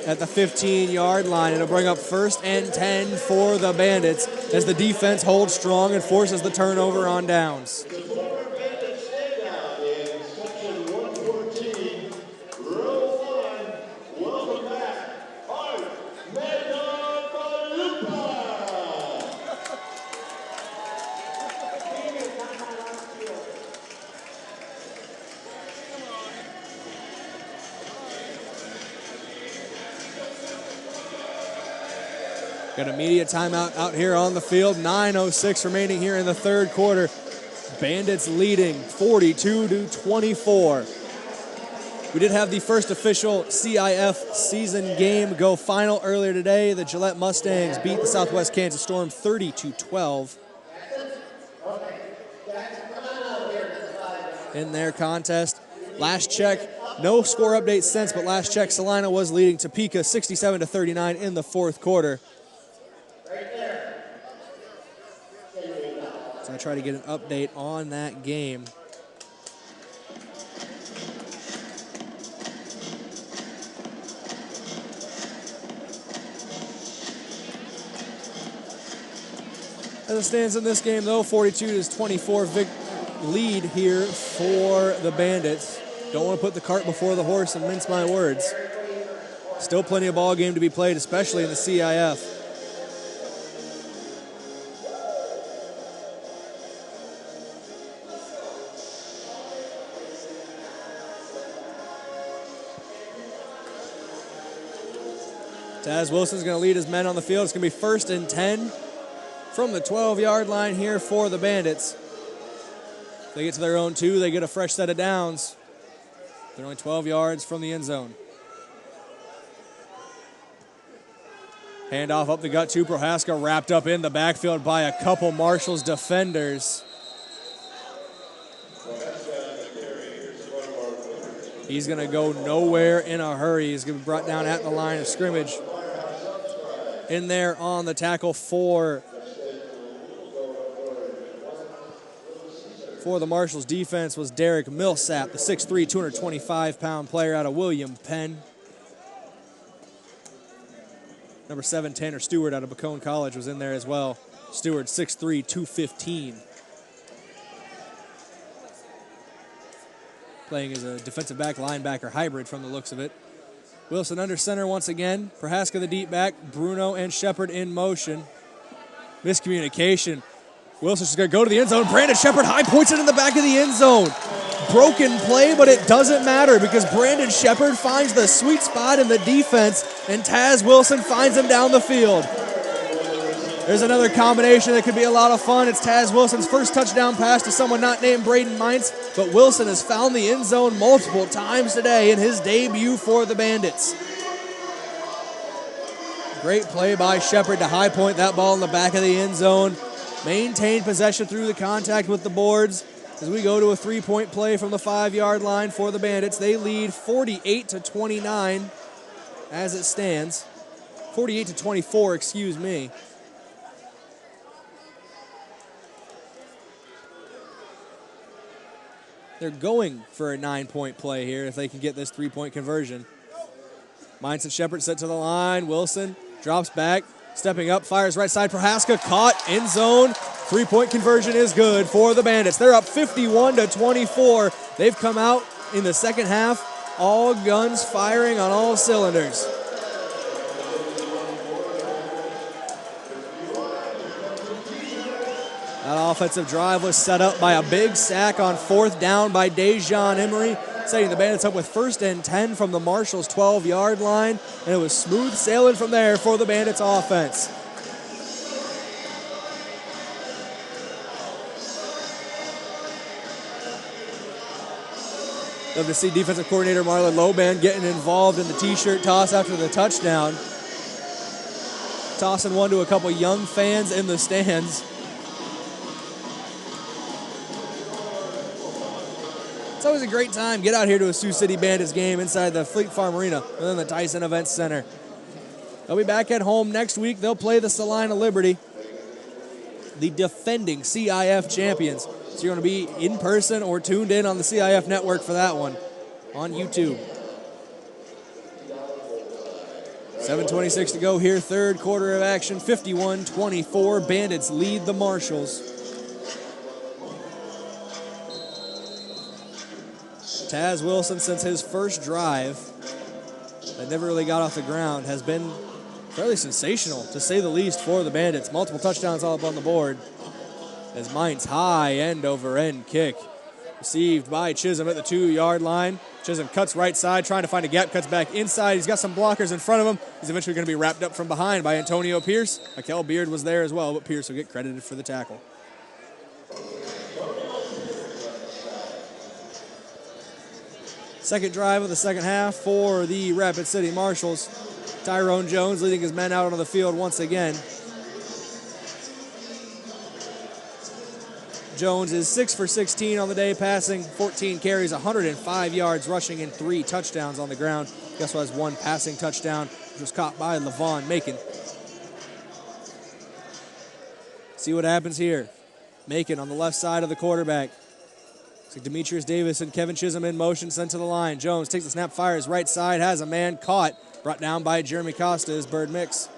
at the 15-yard line. It'll bring up 1st and 10 for the Bandits as the defense holds strong and forces the turnover on downs. Got an immediate timeout out here on the field. 9:06 remaining here in the 3rd quarter. Bandits leading 42-24. We did have the first official CIF season game go final earlier today. The Gillette Mustangs beat the Southwest Kansas Storm 30-12 in their contest. Last check, no score update since, but last check, Salina was leading Topeka 67-39 in the 4th quarter. So I try to get an update on that game. As it stands in this game, though, 42-24 lead here for the Bandits. Don't want to put the cart before the horse and mince my words. Still plenty of ball game to be played, especially in the CIF. Taz Wilson's going to lead his men on the field. It's going to be 1st and 10 from the 12-yard line here for the Bandits. If they get to their own 2, they get a fresh set of downs. They're only 12 yards from the end zone. Handoff up the gut to Prohaska, wrapped up in the backfield by a couple Marshals defenders. He's going to go nowhere in a hurry. He's going to be brought down at the line of scrimmage. In there on the tackle for the Marshals defense was Derek Millsap, the 6'3", 225-pound player out of William Penn. Number 7, Tanner Stewart out of Bacone College was in there as well. Stewart, 6'3", 215. Playing as a defensive back linebacker hybrid from the looks of it. Wilson under center once again. Prohaska the deep back. Bruno and Shepard in motion. Miscommunication. Wilson's just going to go to the end zone. Brandon Shepard high points it in the back of the end zone. Broken play, but it doesn't matter because Brandon Shepard finds the sweet spot in the defense, and Taz Wilson finds him down the field. There's another combination that could be a lot of fun. It's Taz Wilson's first touchdown pass to someone not named Braden Mines, but Wilson has found the end zone multiple times today in his debut for the Bandits. Great play by Shepard to high point that ball in the back of the end zone. Maintain possession through the contact with the boards as we go to a 3-point play from the 5-yard line for the Bandits. They lead 48-29 as it stands. 48-24, excuse me. They're going for a 9-point play here if they can get this 3-point conversion. Mines and Shepard set to the line. Wilson drops back, stepping up, fires right side. Prohaska caught, end zone. 3-point conversion is good for the Bandits. They're up 51-24. They've come out in the second half, all guns firing on all cylinders. That offensive drive was set up by a big sack on 4th down by Dejon Emory, setting the Bandits up with 1st and 10 from the Marshals' 12-yard line, and it was smooth sailing from there for the Bandits offense. Love to see defensive coordinator Marlon Loban getting involved in the t-shirt toss after the touchdown. Tossing one to a couple young fans in the stands. It's always a great time. Get out here to a Sioux City Bandits game inside the Fleet Farm Arena within the Tyson Events Center. They'll be back at home next week. They'll play the Salina Liberty, the defending CIF champions. So you're going to be in person or tuned in on the CIF network for that one on YouTube. 7:26 to go here, third quarter of action, 51-24. Bandits lead the Marshals. Taz Wilson, since his first drive that never really got off the ground, has been fairly sensational, to say the least, for the Bandits. Multiple touchdowns all up on the board. As Mines high end-over-end kick. Received by Chisholm at the 2-yard line. Chisholm cuts right side, trying to find a gap, cuts back inside. He's got some blockers in front of him. He's eventually going to be wrapped up from behind by Antonio Pierce. Mikel Beard was there as well, but Pierce will get credited for the tackle. Second drive of the second half for the Rapid City Marshals. Tyrone Jones leading his men out on the field once again. Jones is 6 for 16 on the day, passing 14 carries, 105 yards rushing, and 3 touchdowns on the ground. He also has 1 passing touchdown, which was caught by Levon Macon. See what happens here. Macon on the left side of the quarterback. Looks like Demetrius Davis and Kevin Chisholm in motion, sent to the line. Jones takes the snap, fires right side, has a man caught, brought down by Jeremy Costa as Bird Mix.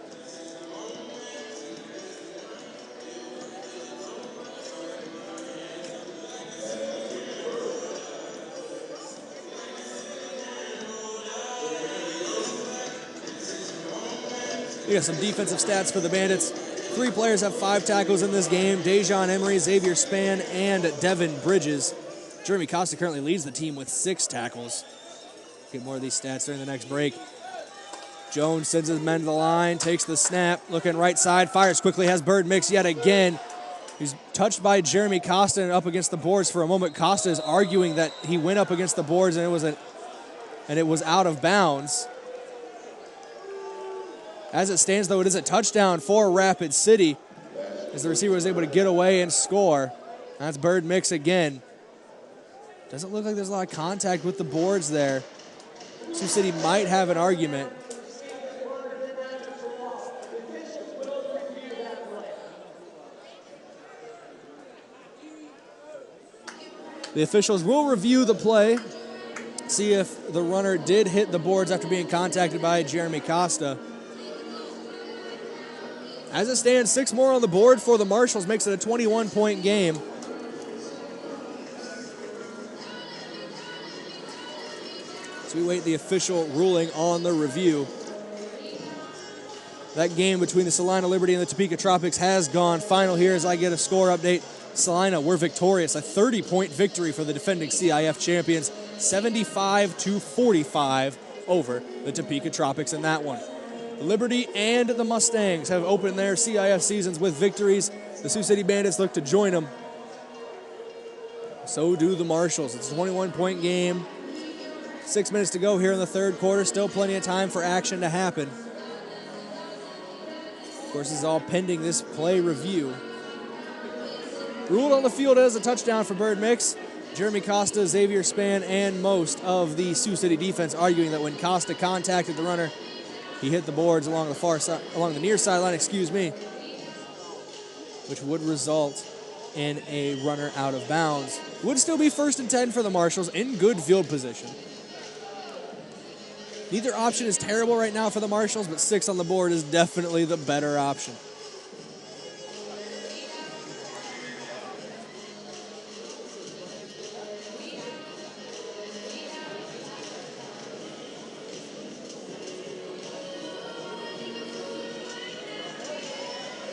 We got some defensive stats for the Bandits. 3 players have 5 tackles in this game. Dejon Emory, Xavier Spann, and Devin Bridges. Jeremy Costa currently leads the team with 6 tackles. Get more of these stats during the next break. Jones sends his men to the line, takes the snap, looking right side, fires quickly, has Bird Mix yet again. He's touched by Jeremy Costa and up against the boards for a moment. Costa is arguing that he went up against the boards and it was out of bounds. As it stands, though, it is a touchdown for Rapid City as the receiver was able to get away and score. That's Bird Mix again. Doesn't look like there's a lot of contact with the boards there. Sioux City might have an argument. The officials will review the play, see if the runner did hit the boards after being contacted by Jeremy Costa. As it stands, 6 more on the board for the Marshals, makes it a 21-point game. So we wait the official ruling on the review. That game between the Salina Liberty and the Topeka Tropics has gone final here as I get a score update. Salina were victorious, a 30-point victory for the defending CIF champions, 75-45 over the Topeka Tropics in that one. The Liberty and the Mustangs have opened their CIF seasons with victories. The Sioux City Bandits look to join them. So do the Marshals. It's a 21-point game. 6 minutes to go here in the third quarter. Still plenty of time for action to happen. Of course, this is all pending this play review. Ruled on the field as a touchdown for Bird Mix. Jeremy Costa, Xavier Spann, and most of the Sioux City defense arguing that when Costa contacted the runner, he hit the boards along the far side, along the near sideline, which would result in a runner out of bounds. Would still be 1st and 10 for the Marshals in good field position. Neither option is terrible right now for the Marshals, but 6 on the board is definitely the better option.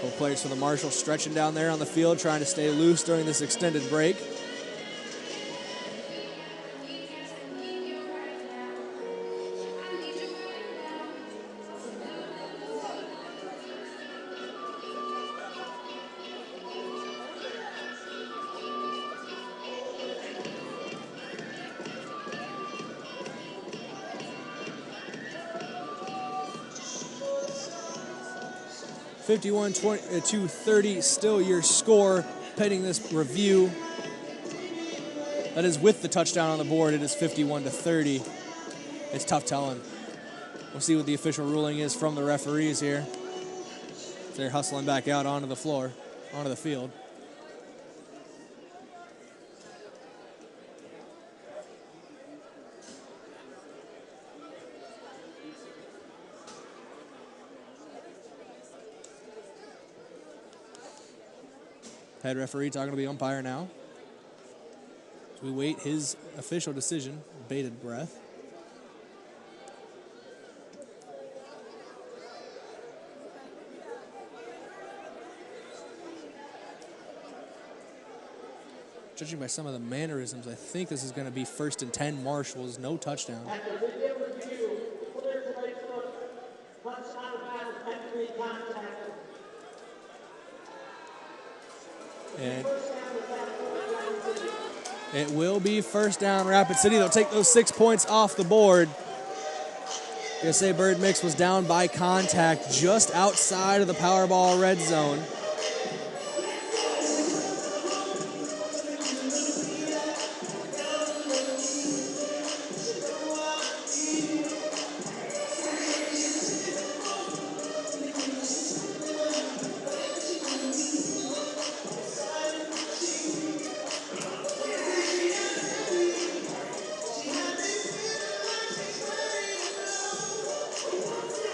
Both players for the Marshals stretching down there on the field, trying to stay loose during this extended break. 51-30, still your score pending this review. That is with the touchdown on the board. It is 51-30. It's tough telling. We'll see what the official ruling is from the referees here. They're hustling back out onto the floor, onto the field. Head referee talking to the umpire now. As we wait his official decision, bated breath. Judging by some of the mannerisms, I think this is going to be 1st and 10 Marshals, no touchdown. And it will be 1st down Rapid City. They'll take those 6 points off the board. Gonna say Bird Mix was down by contact just outside of the Powerball red zone.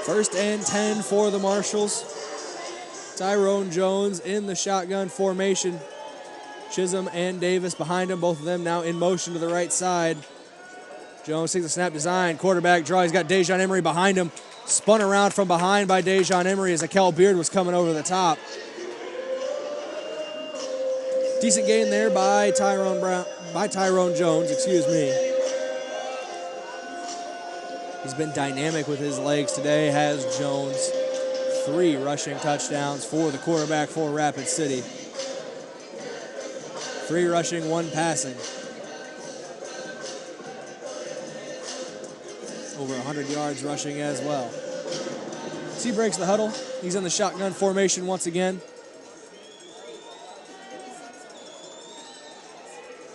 First and 10 for the Marshals. Tyrone Jones in the shotgun formation. Chisholm and Davis behind him, both of them now in motion to the right side. Jones takes a snap design, quarterback draw. He's got Dejon Emory behind him. Spun around from behind by Dejon Emory as Akel Beard was coming over the top. Decent gain there by Tyrone Jones, excuse me. He's been dynamic with his legs today, has Jones. 3 rushing touchdowns for the quarterback for Rapid City. 3 rushing, 1 passing. Over 100 yards rushing as well. So he breaks the huddle. He's in the shotgun formation once again.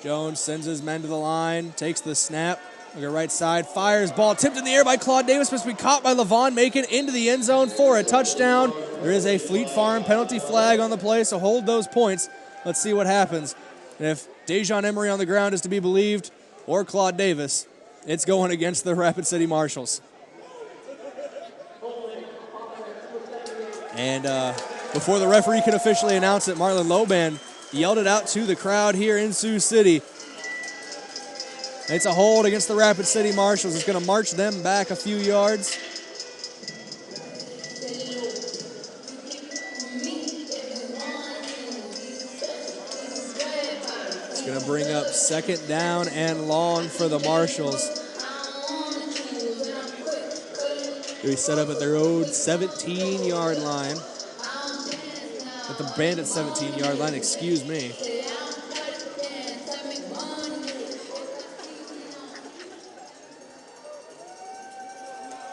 Jones sends his men to the line, takes the snap. Look at right side, fires, ball tipped in the air by Claude Davis, must be caught by Levon Macon into the end zone for a touchdown. There is a Fleet Farm penalty flag on the play, so hold those points. Let's see what happens. And if Dejon Emory on the ground is to be believed, or Claude Davis, it's going against the Rapid City Marshals. And before the referee could officially announce it, Marlon Loban yelled it out to the crowd here in Sioux City. It's a hold against the Rapid City Marshals. It's going to march them back a few yards. It's going to bring up 2nd down and long for the Marshals. They set up at their own 17-yard line. At the Bandits' 17-yard line, excuse me.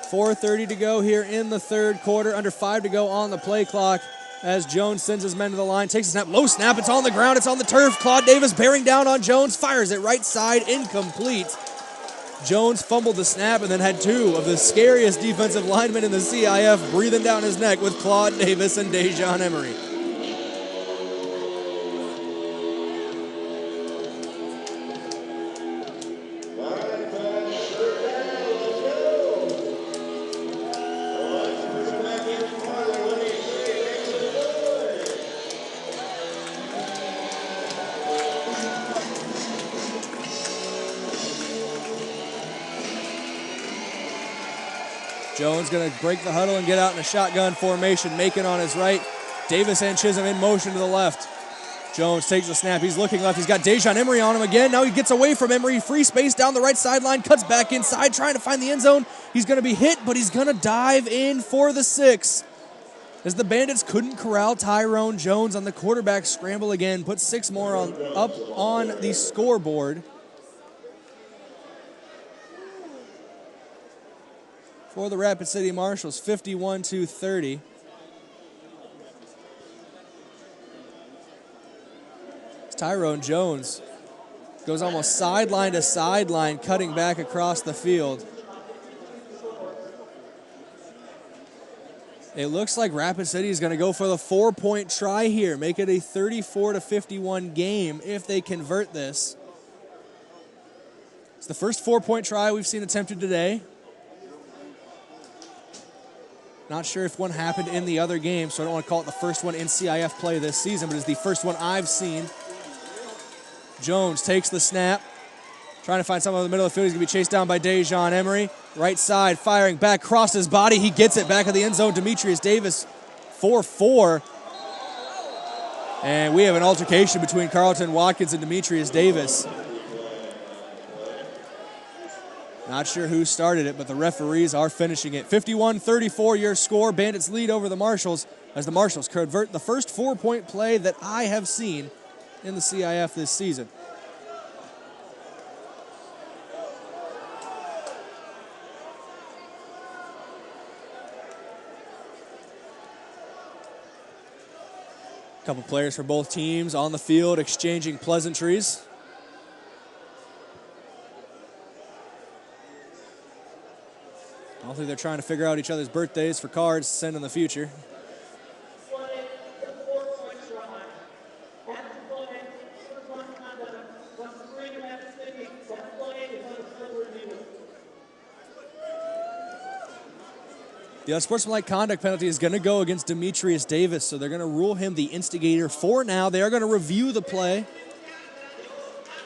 4:30 to go here in the 3rd quarter. Under 5 to go on the play clock as Jones sends his men to the line. Takes a snap. Low snap. It's on the ground. It's on the turf. Claude Davis bearing down on Jones. Fires it right side. Incomplete. Jones fumbled the snap and then had 2 of the scariest defensive linemen in the CIF breathing down his neck with Claude Davis and Dejon Emory. Jones going to break the huddle and get out in a shotgun formation. Macon on his right. Davis and Chisholm in motion to the left. Jones takes the snap. He's looking left. He's got Dejon Emory on him again. Now he gets away from Emory. Free space down the right sideline. Cuts back inside, trying to find the end zone. He's going to be hit, but he's going to dive in for the 6. As the Bandits couldn't corral Tyrone Jones on the quarterback scramble again. Put 6 more up on the scoreboard. For the Rapid City Marshals, 51-30. Tyrone Jones goes almost sideline to sideline, cutting back across the field. It looks like Rapid City is going to go for the 4-point try here, make it a 34-51 game if they convert this. It's the first 4-point try we've seen attempted today. Not sure if one happened in the other game, so I don't want to call it the first one in CIF play this season, but it's the first one I've seen. Jones takes the snap, trying to find someone in the middle of the field. He's going to be chased down by Dejon Emory. Right side, firing back, crossed his body. He gets it back of the end zone. Demetrius Davis, 4-4. And we have an altercation between Carlton Watkins and Demetrius Davis. Not sure who started it, but the referees are finishing it. 51-34 your score. Bandits lead over the Marshals as the Marshals convert the first 4-point play that I have seen in the CIF this season. A couple players for both teams on the field exchanging pleasantries. I don't think they're trying to figure out each other's birthdays for cards to send in the future. The unsportsmanlike conduct penalty is going to go against Demetrius Davis, so they're going to rule him the instigator for now. They are going to review the play.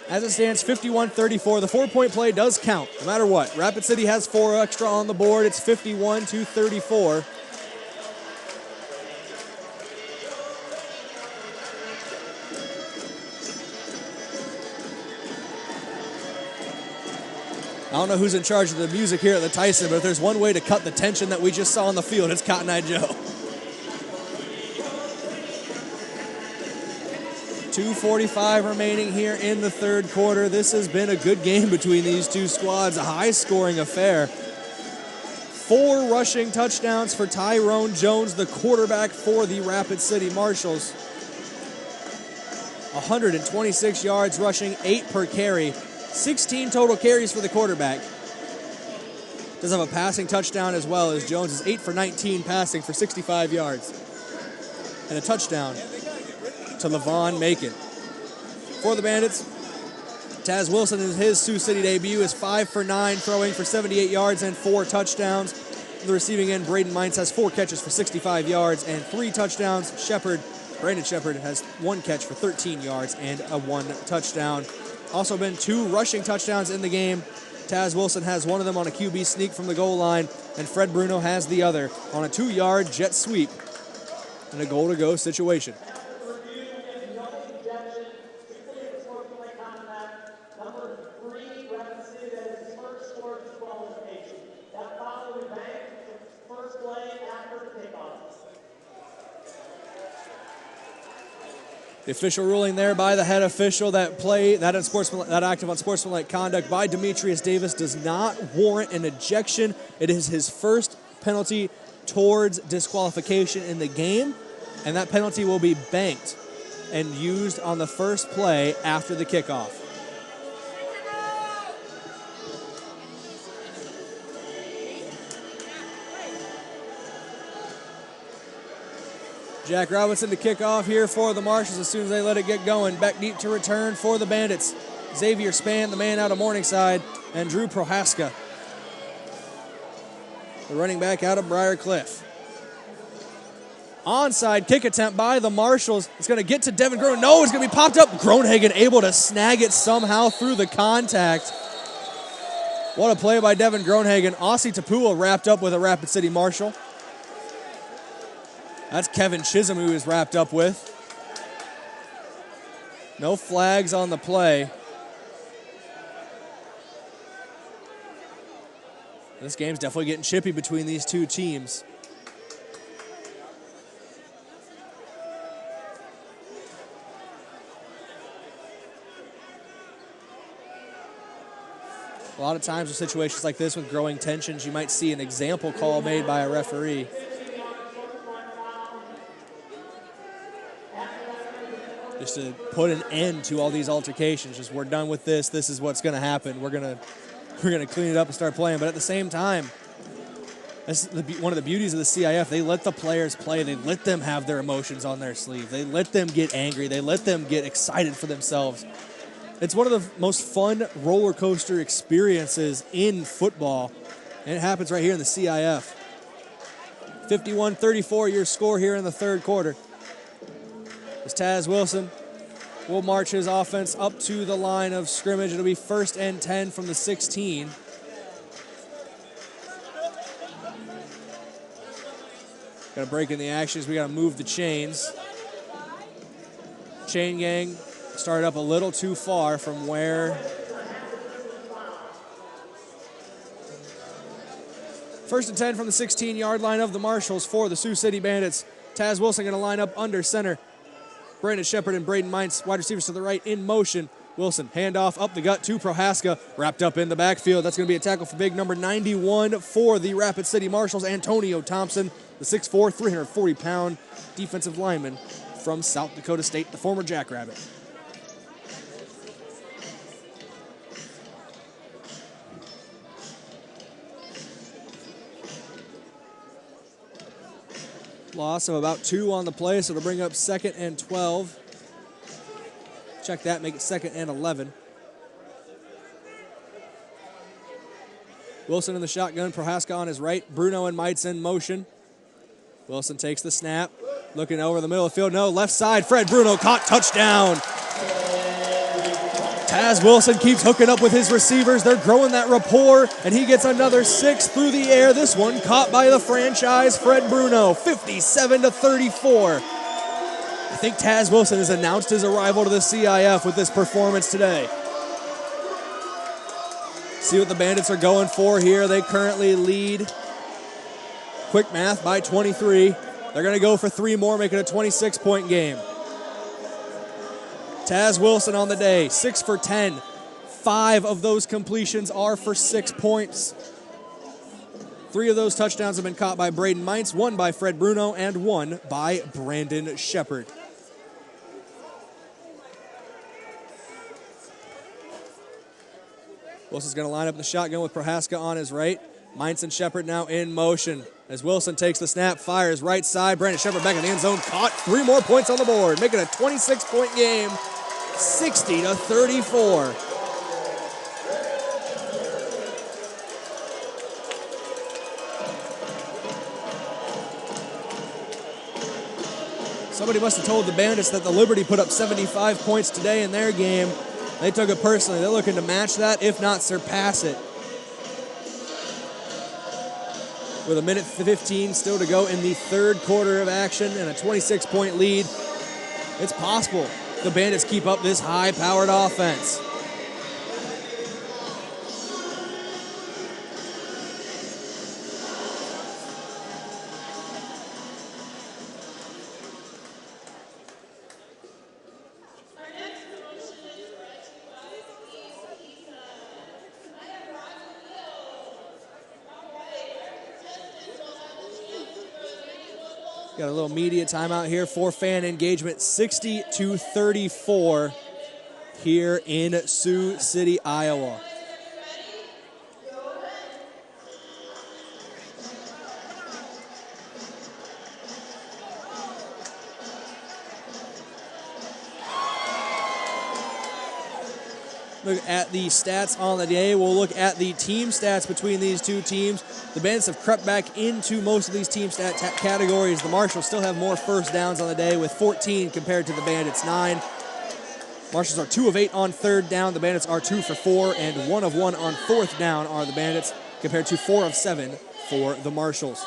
As it stands, 51-34. The 4-point play does count, no matter what. Rapid City has 4 extra on the board. It's 51-34. I don't know who's in charge of the music here at the Tyson, but if there's one way to cut the tension that we just saw on the field, it's Cotton Eye Joe. 2:45 remaining here in the third quarter. This has been a good game between these two squads, a high-scoring affair. 4 rushing touchdowns for Tyrone Jones, the quarterback for the Rapid City Marshals. 126 yards rushing, 8 per carry. 16 total carries for the quarterback. Does have a passing touchdown as well, as Jones is 8 for 19 passing for 65 yards. And a touchdown to Levon Macon. For the Bandits, Taz Wilson in his Sioux City debut is 5 for 9 throwing for 78 yards and 4 touchdowns. On the receiving end, Braden Mines has 4 catches for 65 yards and 3 touchdowns. Brandon Shepard has 1 catch for 13 yards and a 1 touchdown. Also been 2 rushing touchdowns in the game. Taz Wilson has one of them on a QB sneak from the goal line, and Fred Bruno has the other on a 2-yard jet sweep in a goal-to-go situation. The official ruling there by the head official that act of unsportsmanlike conduct by Demetrius Davis does not warrant an ejection. It is his first penalty towards disqualification in the game, and that penalty will be banked and used on the first play after the kickoff. Jack Robinson to kick off here for the Marshals as soon as they let it get going. Back deep to return for the Bandits. Xavier Spann, the man out of Morningside, and Drew Prohaska, the running back out of Briarcliff. Onside kick attempt by the Marshals. It's going to get to Devin Groen. No, it's going to be popped up. Groenhagen able to snag it somehow through the contact. What a play by Devin Groenhagen. Aussie Tapua wrapped up with a Rapid City Marshal. That's Kevin Chisholm who is wrapped up with. No flags on the play. This game's definitely getting chippy between these two teams. A lot of times in situations like this with growing tensions, you might see an example call made by a referee. just to put an end to all these altercations. Just we're done with this. This is what's going to happen. We're gonna clean it up and start playing. But at the same time, that's one of the beauties of the CIF. They let the players play. They let them have their emotions on their sleeve. They let them get angry. They let them get excited for themselves. It's one of the most fun roller coaster experiences in football, and it happens right here in the CIF. 51-34, your score here in the third quarter. As Taz Wilson will march his offense up to the line of scrimmage. It'll be 1st and 10 from the 16. Got to break in the actions. We got to move the chains. Chain gang started up a little too far from where. 1st and 10 from the 16-yard line of the Marshals for the Sioux City Bandits. Taz Wilson going to line up under center. Brandon Shepard and Braden Mines, wide receivers to the right, in motion. Wilson, handoff up the gut to Prohaska, wrapped up in the backfield. That's going to be a tackle for big number 91 for the Rapid City Marshals, Antonio Thompson, the 6'4", 340-pound defensive lineman from South Dakota State, the former Jackrabbit. Loss of about 2 on the play, so it'll bring up 2nd and 12. Check that, make it 2nd and 11. Wilson in the shotgun, Prohaska on his right. Bruno and Mites in motion. Wilson takes the snap, looking over the middle of the field. No, left side, Fred Bruno caught, touchdown. Taz Wilson keeps hooking up with his receivers. They're growing that rapport, and he gets another 6 through the air. This one caught by the franchise, Fred Bruno, 57-34. I think Taz Wilson has announced his arrival to the CIF with this performance today. See what the Bandits are going for here. They currently lead, quick math, by 23. They're going to go for 3 more, making it a 26-point game. Taz Wilson on the day, 6 for 10. 5 of those completions are for 6 points. 3 of those touchdowns have been caught by Braden Mines, 1 by Fred Bruno, and 1 by Brandon Shepard. Wilson's going to line up the shotgun with Prohaska on his right. Mines and Shepard now in motion. As Wilson takes the snap, fires right side. Brandon Shepard back in the end zone, caught. 3 more points on the board, making a 26-point game, 60-34. Somebody must have told the Bandits that the Liberty put up 75 points today in their game. They took it personally. They're looking to match that, if not surpass it. With a minute 15 still to go in the third quarter of action and a 26-point lead, it's possible the Bandits keep up this high-powered offense. Got a little media timeout here for fan engagement. 60-34 here in Sioux City, Iowa. Look at the stats on the day. We'll look at the team stats between these two teams. The Bandits have crept back into most of these team stat categories. The Marshals still have more first downs on the day with 14 compared to the Bandits' 9. Marshals are 2 of 8 on third down. The Bandits are 2 for 4, and 1 of 1 on fourth down are the Bandits, compared to 4 of 7 for the Marshals.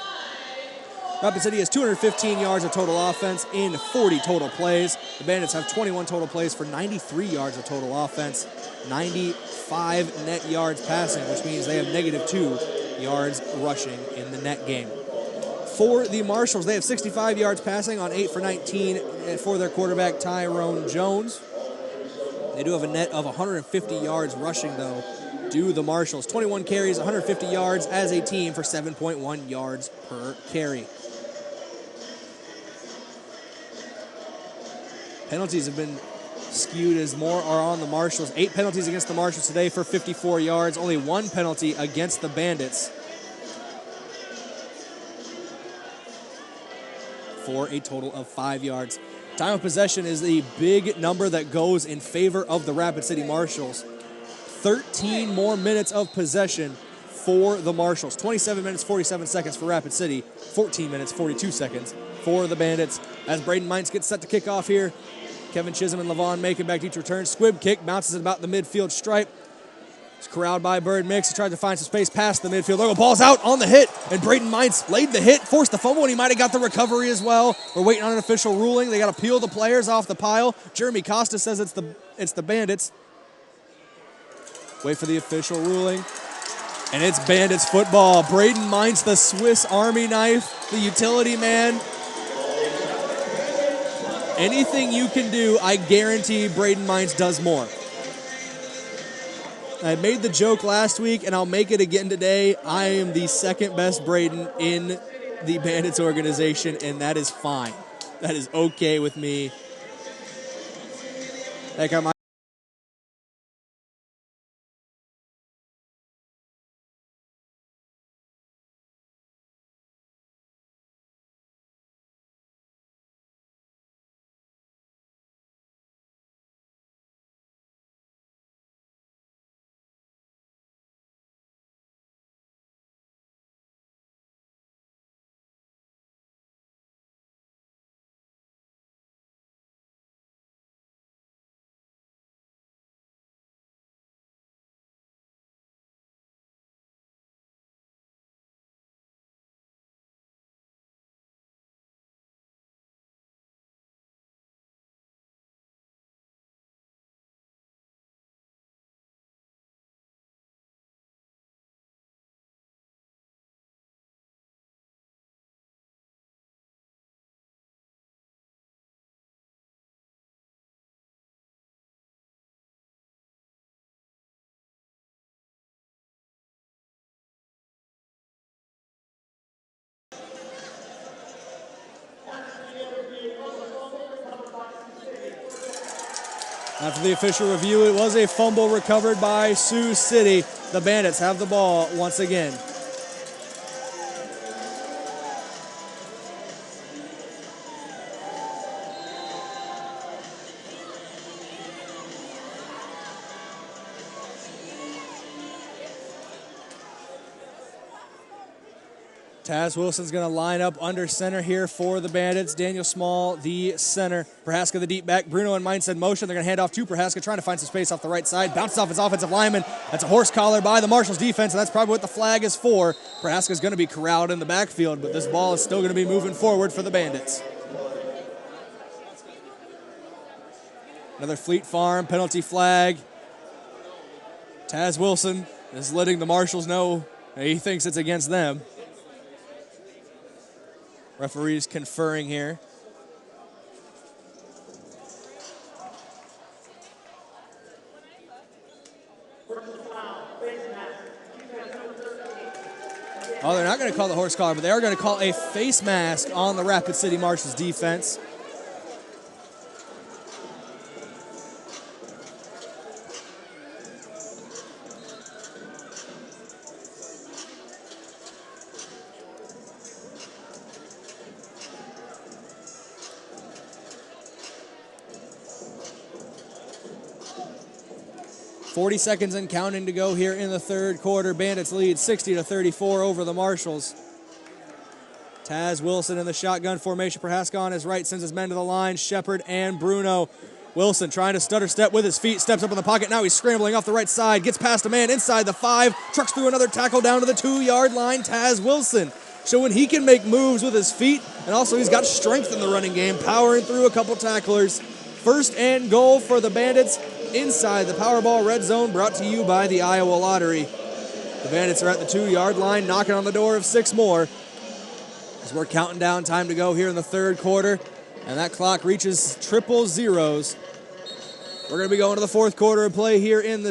Rapid City has 215 yards of total offense in 40 total plays. The Bandits have 21 total plays for 93 yards of total offense, 95 net yards passing, which means they have -2 yards rushing in the net game. For the Marshals, they have 65 yards passing on 8 for 19 for their quarterback, Tyrone Jones. They do have a net of 150 yards rushing, though, do the Marshals. 21 carries, 150 yards as a team for 7.1 yards per carry. Penalties have been skewed as more are on the Marshals. 8 penalties against the Marshals today for 54 yards. Only 1 penalty against the Bandits for a total of 5 yards. Time of possession is the big number that goes in favor of the Rapid City Marshals. 13 more minutes of possession for the Marshals. 27 minutes, 47 seconds for Rapid City. 14 minutes, 42 seconds for the Bandits. As Braden Mines gets set to kick off here, Kevin Chisholm and Levon Macon back to each return. Squib kick, bounces at about the midfield stripe. It's corralled by Bird Mix. He tried to find some space past the midfield. The ball's out on the hit, and Braden Mines laid the hit, forced the fumble, and he might have got the recovery as well. We're waiting on an official ruling. They got to peel the players off the pile. Jeremy Costa says it's the Bandits. Wait for the official ruling. And it's Bandits football. Braden Mines, the Swiss Army knife, the utility man. Anything you can do, I guarantee Braden Mines does more. I made the joke last week, and I'll make it again today. I am the second best Braden in the Bandits organization, and that is fine. That is okay with me. Heck, I might. After the official review, it was a fumble recovered by Sioux City. The Bandits have the ball once again. Taz Wilson's going to line up under center here for the Bandits. Daniel Small, the center. Prohaska, the deep back. Bruno and Mines in motion. They're going to hand off to Prohaska, trying to find some space off the right side. Bounces off his offensive lineman. That's a horse collar by the Marshals defense, and that's probably what the flag is for. Prohaska's going to be corralled in the backfield, but this ball is still going to be moving forward for the Bandits. Another Fleet Farm penalty flag. Taz Wilson is letting the Marshals know he thinks it's against them. Referees conferring here. Oh, they're not going to call the horse collar, but they are going to call a face mask on the Rapid City Marshals defense. .40 seconds and counting to go here in the third quarter. Bandits lead 60-34 over the Marshals. Taz Wilson in the shotgun formation. Prohaska on his right sends his men to the line. Shepard and Bruno. Wilson trying to stutter step with his feet. Steps up in the pocket. Now he's scrambling off the right side. Gets past a man inside the 5. Trucks through another tackle down to the 2-yard line. Taz Wilson showing he can make moves with his feet. And also he's got strength in the running game. Powering through a couple tacklers. First and goal for the Bandits. Inside the Powerball Red Zone, brought to you by the Iowa Lottery. The Bandits are at the 2-yard line, knocking on the door of 6 more. As we're counting down time to go here in the third quarter, and that clock reaches triple zeros. We're going to be going to the fourth quarter of play here on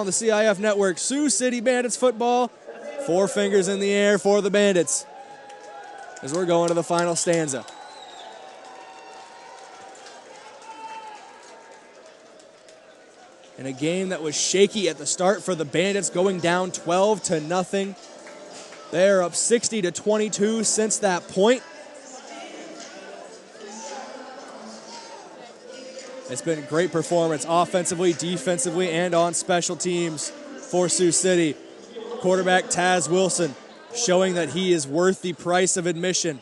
the CIF Network. Sioux City Bandits football, 4 fingers in the air for the Bandits as we're going to the final stanza. in a game that was shaky at the start for the Bandits, going down 12-0. They're up 60-22 since that point. It's been a great performance offensively, defensively, and on special teams for Sioux City. Quarterback Taz Wilson showing that he is worth the price of admission.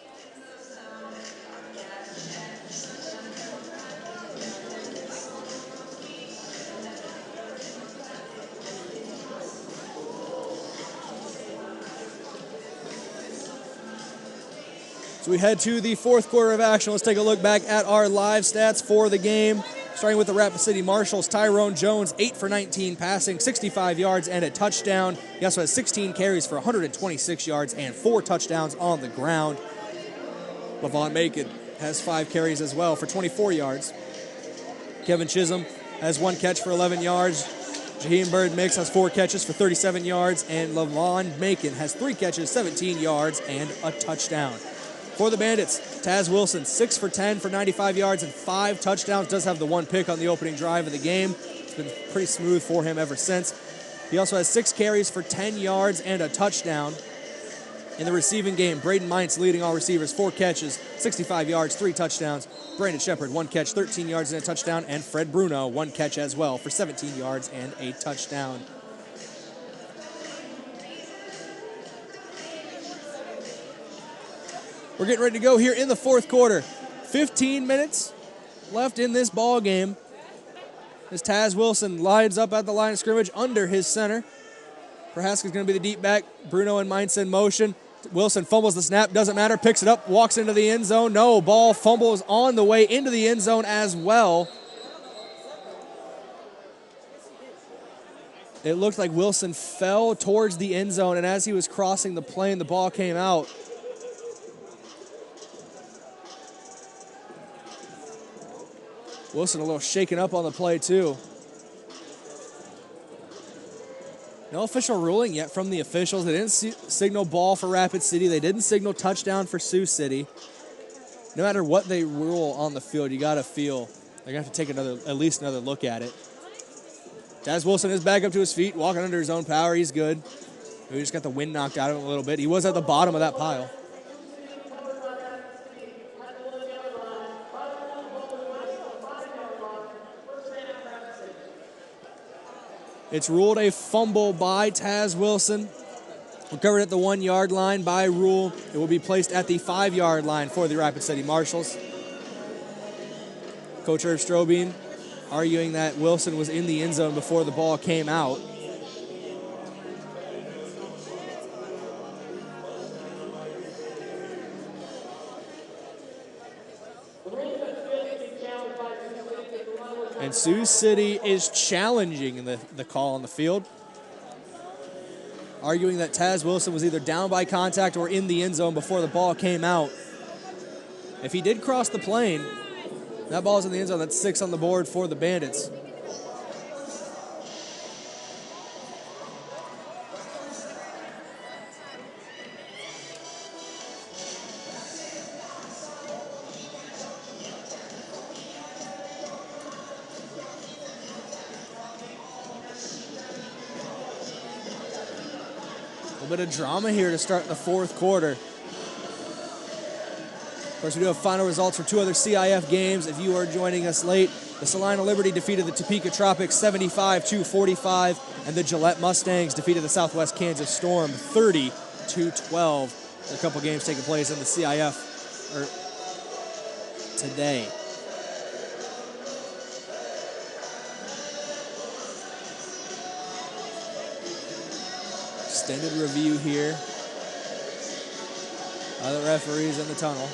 So we head to the fourth quarter of action. Let's take a look back at our live stats for the game. Starting with the Rapid City Marshals, Tyrone Jones, 8 for 19 passing, 65 yards and a touchdown. He also has 16 carries for 126 yards and 4 touchdowns on the ground. Levon Macon has 5 carries as well for 24 yards. Kevin Chisholm has 1 catch for 11 yards. Jaheim Bird Mix has 4 catches for 37 yards. And Levon Macon has 3 catches, 17 yards, and a touchdown. For the Bandits, Taz Wilson, 6 for 10 for 95 yards and 5 touchdowns. Does have the 1 pick on the opening drive of the game. It's been pretty smooth for him ever since. He also has 6 carries for 10 yards and a touchdown. In the receiving game, Braden Mines leading all receivers, 4 catches, 65 yards, 3 touchdowns. Brandon Shepard, 1 catch, 13 yards and a touchdown. And Fred Bruno, 1 catch as well for 17 yards and a touchdown. We're getting ready to go here in the fourth quarter. 15 minutes left in this ball game. As Taz Wilson lines up at the line of scrimmage under his center. Prohaska's going to be the deep back. Bruno and Mines in motion. Wilson fumbles the snap. Doesn't matter. Picks it up. Walks into the end zone. No. Ball fumbles on the way into the end zone as well. It looked like Wilson fell towards the end zone, and as he was crossing the plane, the ball came out. Wilson a little shaken up on the play, too. No official ruling yet from the officials. They didn't signal ball for Rapid City. They didn't signal touchdown for Sioux City. No matter what they rule on the field, you got to feel they're going to have to take at least another look at it. Taz Wilson is back up to his feet, walking under his own power. He's good. He just got the wind knocked out of him a little bit. He was at the bottom of that pile. It's ruled a fumble by Taz Wilson. Recovered at the 1-yard line by rule. It will be placed at the 5-yard line for the Rapid City Marshals. Coach Herb Strobing arguing that Wilson was in the end zone before the ball came out. And Sioux City is challenging the call on the field, arguing that Taz Wilson was either down by contact or in the end zone before the ball came out. If he did cross the plane, that ball's in the end zone. That's 6 on the board for the Bandits. A bit of drama here to start the fourth quarter. Of course, we do have final results for 2 other CIF games. If you are joining us late, the Salina Liberty defeated the Topeka Tropics 75-45, and the Gillette Mustangs defeated the Southwest Kansas Storm 30-12. There are a couple games taking place in the CIF today. Extended review here. Other referees in the tunnel.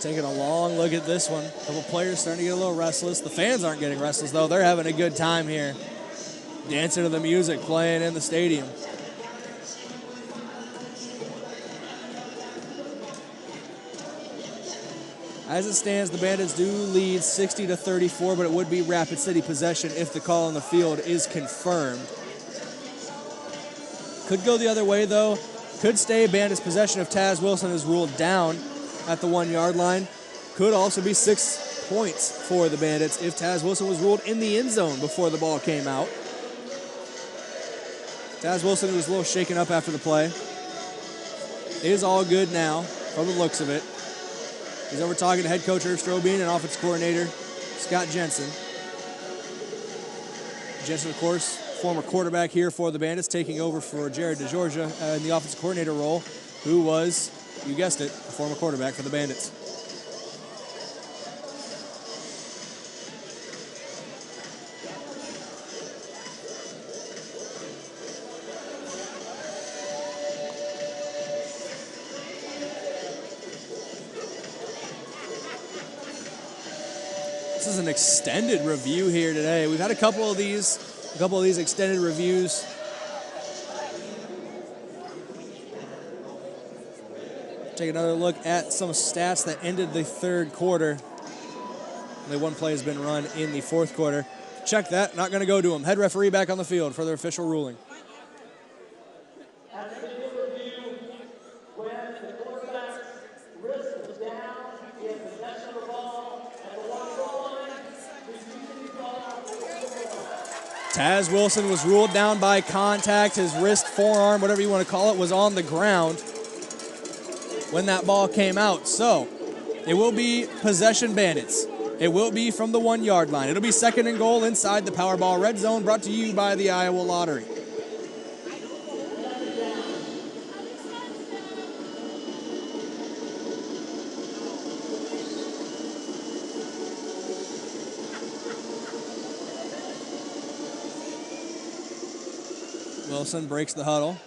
Taking a long look at this one. A couple players starting to get a little restless. The fans aren't getting restless, though. They're having a good time here. Dancing to the music playing in the stadium. As it stands, the Bandits do lead 60-34, but it would be Rapid City possession if the call on the field is confirmed. Could go the other way, though. Could stay Bandits possession if Taz Wilson is ruled down at the 1-yard line. Could also be 6 points for the Bandits if Taz Wilson was ruled in the end zone before the ball came out. Taz Wilson was a little shaken up after the play. It is all good now from the looks of it. He's over talking to head coach Irv Strobing and offensive coordinator Scott Jensen. Jensen, of course, former quarterback here for the Bandits, taking over for Jared DeGeorgia in the offensive coordinator role, who was, you guessed it, a former quarterback for the Bandits. This is an extended review here today. We've had a couple of these extended reviews. Take another look at some stats that ended the third quarter. Only one play has been run in the fourth quarter. Check that. Not going to go to him. Head referee back on the field for their official ruling. Taz Wilson was ruled down by contact. His wrist, forearm, whatever you want to call it, was on the ground when that ball came out. So it will be possession Bandits. It will be from the 1-yard line. It'll be 2nd and goal inside the Powerball Red Zone, brought to you by the Iowa Lottery. Wilson breaks the huddle.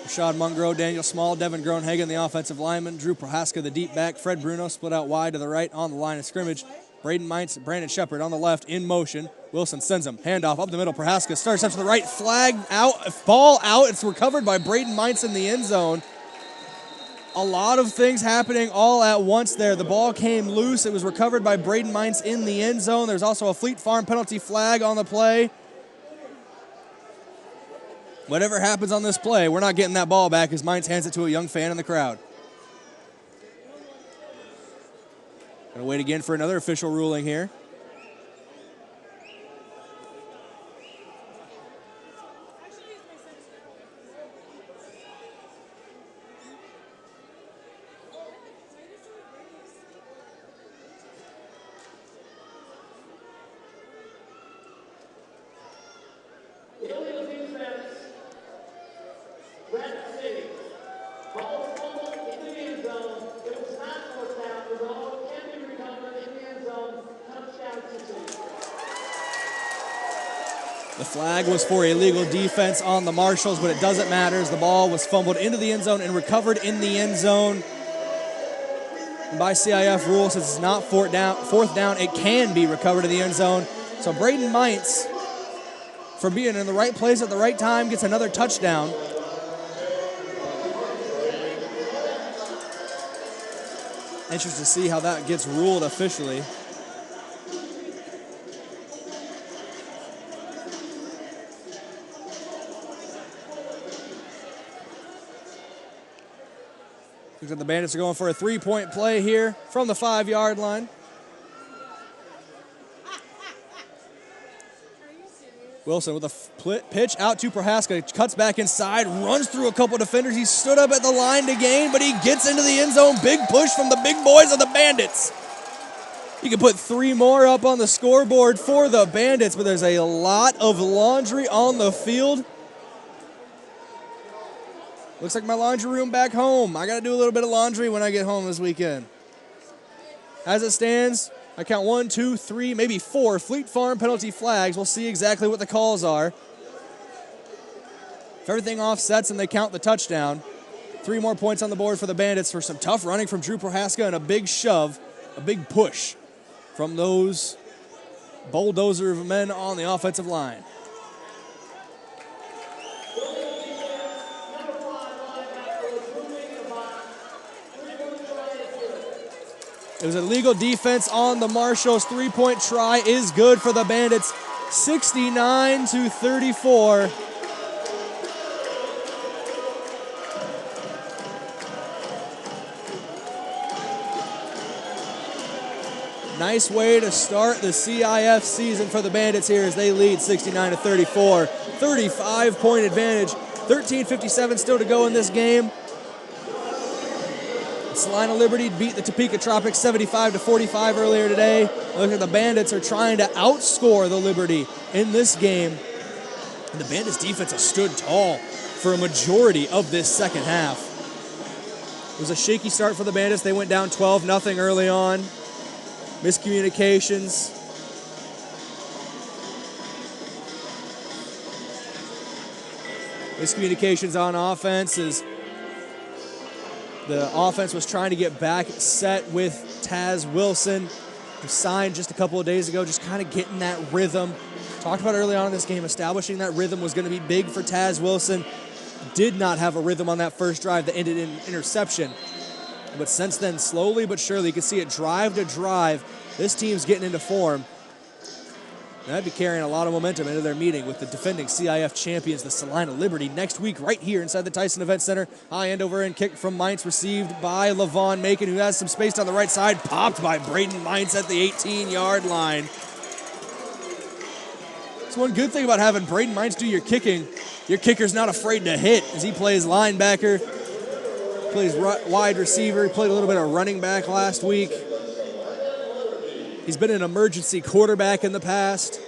Rashad Mungro, Daniel Small, Devin Groenhagen, the offensive lineman, Drew Prohaska, the deep back, Fred Bruno split out wide to the right on the line of scrimmage. Braden Mines, Brandon Shepard on the left in motion. Wilson sends him, handoff up the middle. Prohaska starts up to the right, flag out, ball out. It's recovered by Braden Mines in the end zone. A lot of things happening all at once there. The ball came loose. It was recovered by Braden Mines in the end zone. There's also a Fleet Farm penalty flag on the play. Whatever happens on this play, we're not getting that ball back as Mines hands it to a young fan in the crowd. Gonna wait again for another official ruling here. The flag was for illegal defense on the Marshals, but it doesn't matter as the ball was fumbled into the end zone and recovered in the end zone. And by CIF rules, since it's not fourth down, it can be recovered in the end zone. So Braden Mines, for being in the right place at the right time, gets another touchdown. Interesting to see how that gets ruled officially. Looks like the Bandits are going for a 3-point play here from the 5-yard line. Wilson with a pitch out to Prohaska, cuts back inside, runs through a couple defenders. He stood up at the line to gain, but he gets into the end zone. Big push from the big boys of the Bandits. You can put 3 more up on the scoreboard for the Bandits, but there's a lot of laundry on the field. Looks like my laundry room back home. I got to do a little bit of laundry when I get home this weekend. As it stands, I count 1, 2, 3, maybe 4 Fleet Farm penalty flags. We'll see exactly what the calls are. If everything offsets and they count the touchdown, 3 more points on the board for the Bandits for some tough running from Drew Prohaska and a big shove, a big push from those bulldozer of men on the offensive line. It was a legal defense on the Marshals. 3-point try is good for the Bandits. 69-34. Nice way to start the CIF season for the Bandits here as they lead 69-34. 35-point advantage. 13:57 still to go in this game. Salina Liberty beat the Topeka Tropics 75-45 earlier today. Look at the Bandits are trying to outscore the Liberty in this game. And the Bandits defense has stood tall for a majority of this second half. It was a shaky start for the Bandits. They went down 12-0 early on. Miscommunications. Miscommunications on offense as the offense was trying to get back set with Taz Wilson, who signed just a couple of days ago, just kind of getting that rhythm. Talked about early on in this game, establishing that rhythm was going to be big for Taz Wilson. Did not have a rhythm on that first drive that ended in interception. But since then, slowly but surely, you can see it drive to drive. This team's getting into form. And that'd be carrying a lot of momentum into their meeting with the defending CIF champions, the Salina Liberty, next week right here inside the Tyson Event Center. High end over and kick from Mines received by Levon Macon, who has some space on the right side. Popped by Braden Mines at the 18-yard line. That's one good thing about having Braden Mines do your kicking. Your kicker's not afraid to hit as he plays linebacker, plays wide receiver. He played a little bit of running back last week. He's been an emergency quarterback in the past.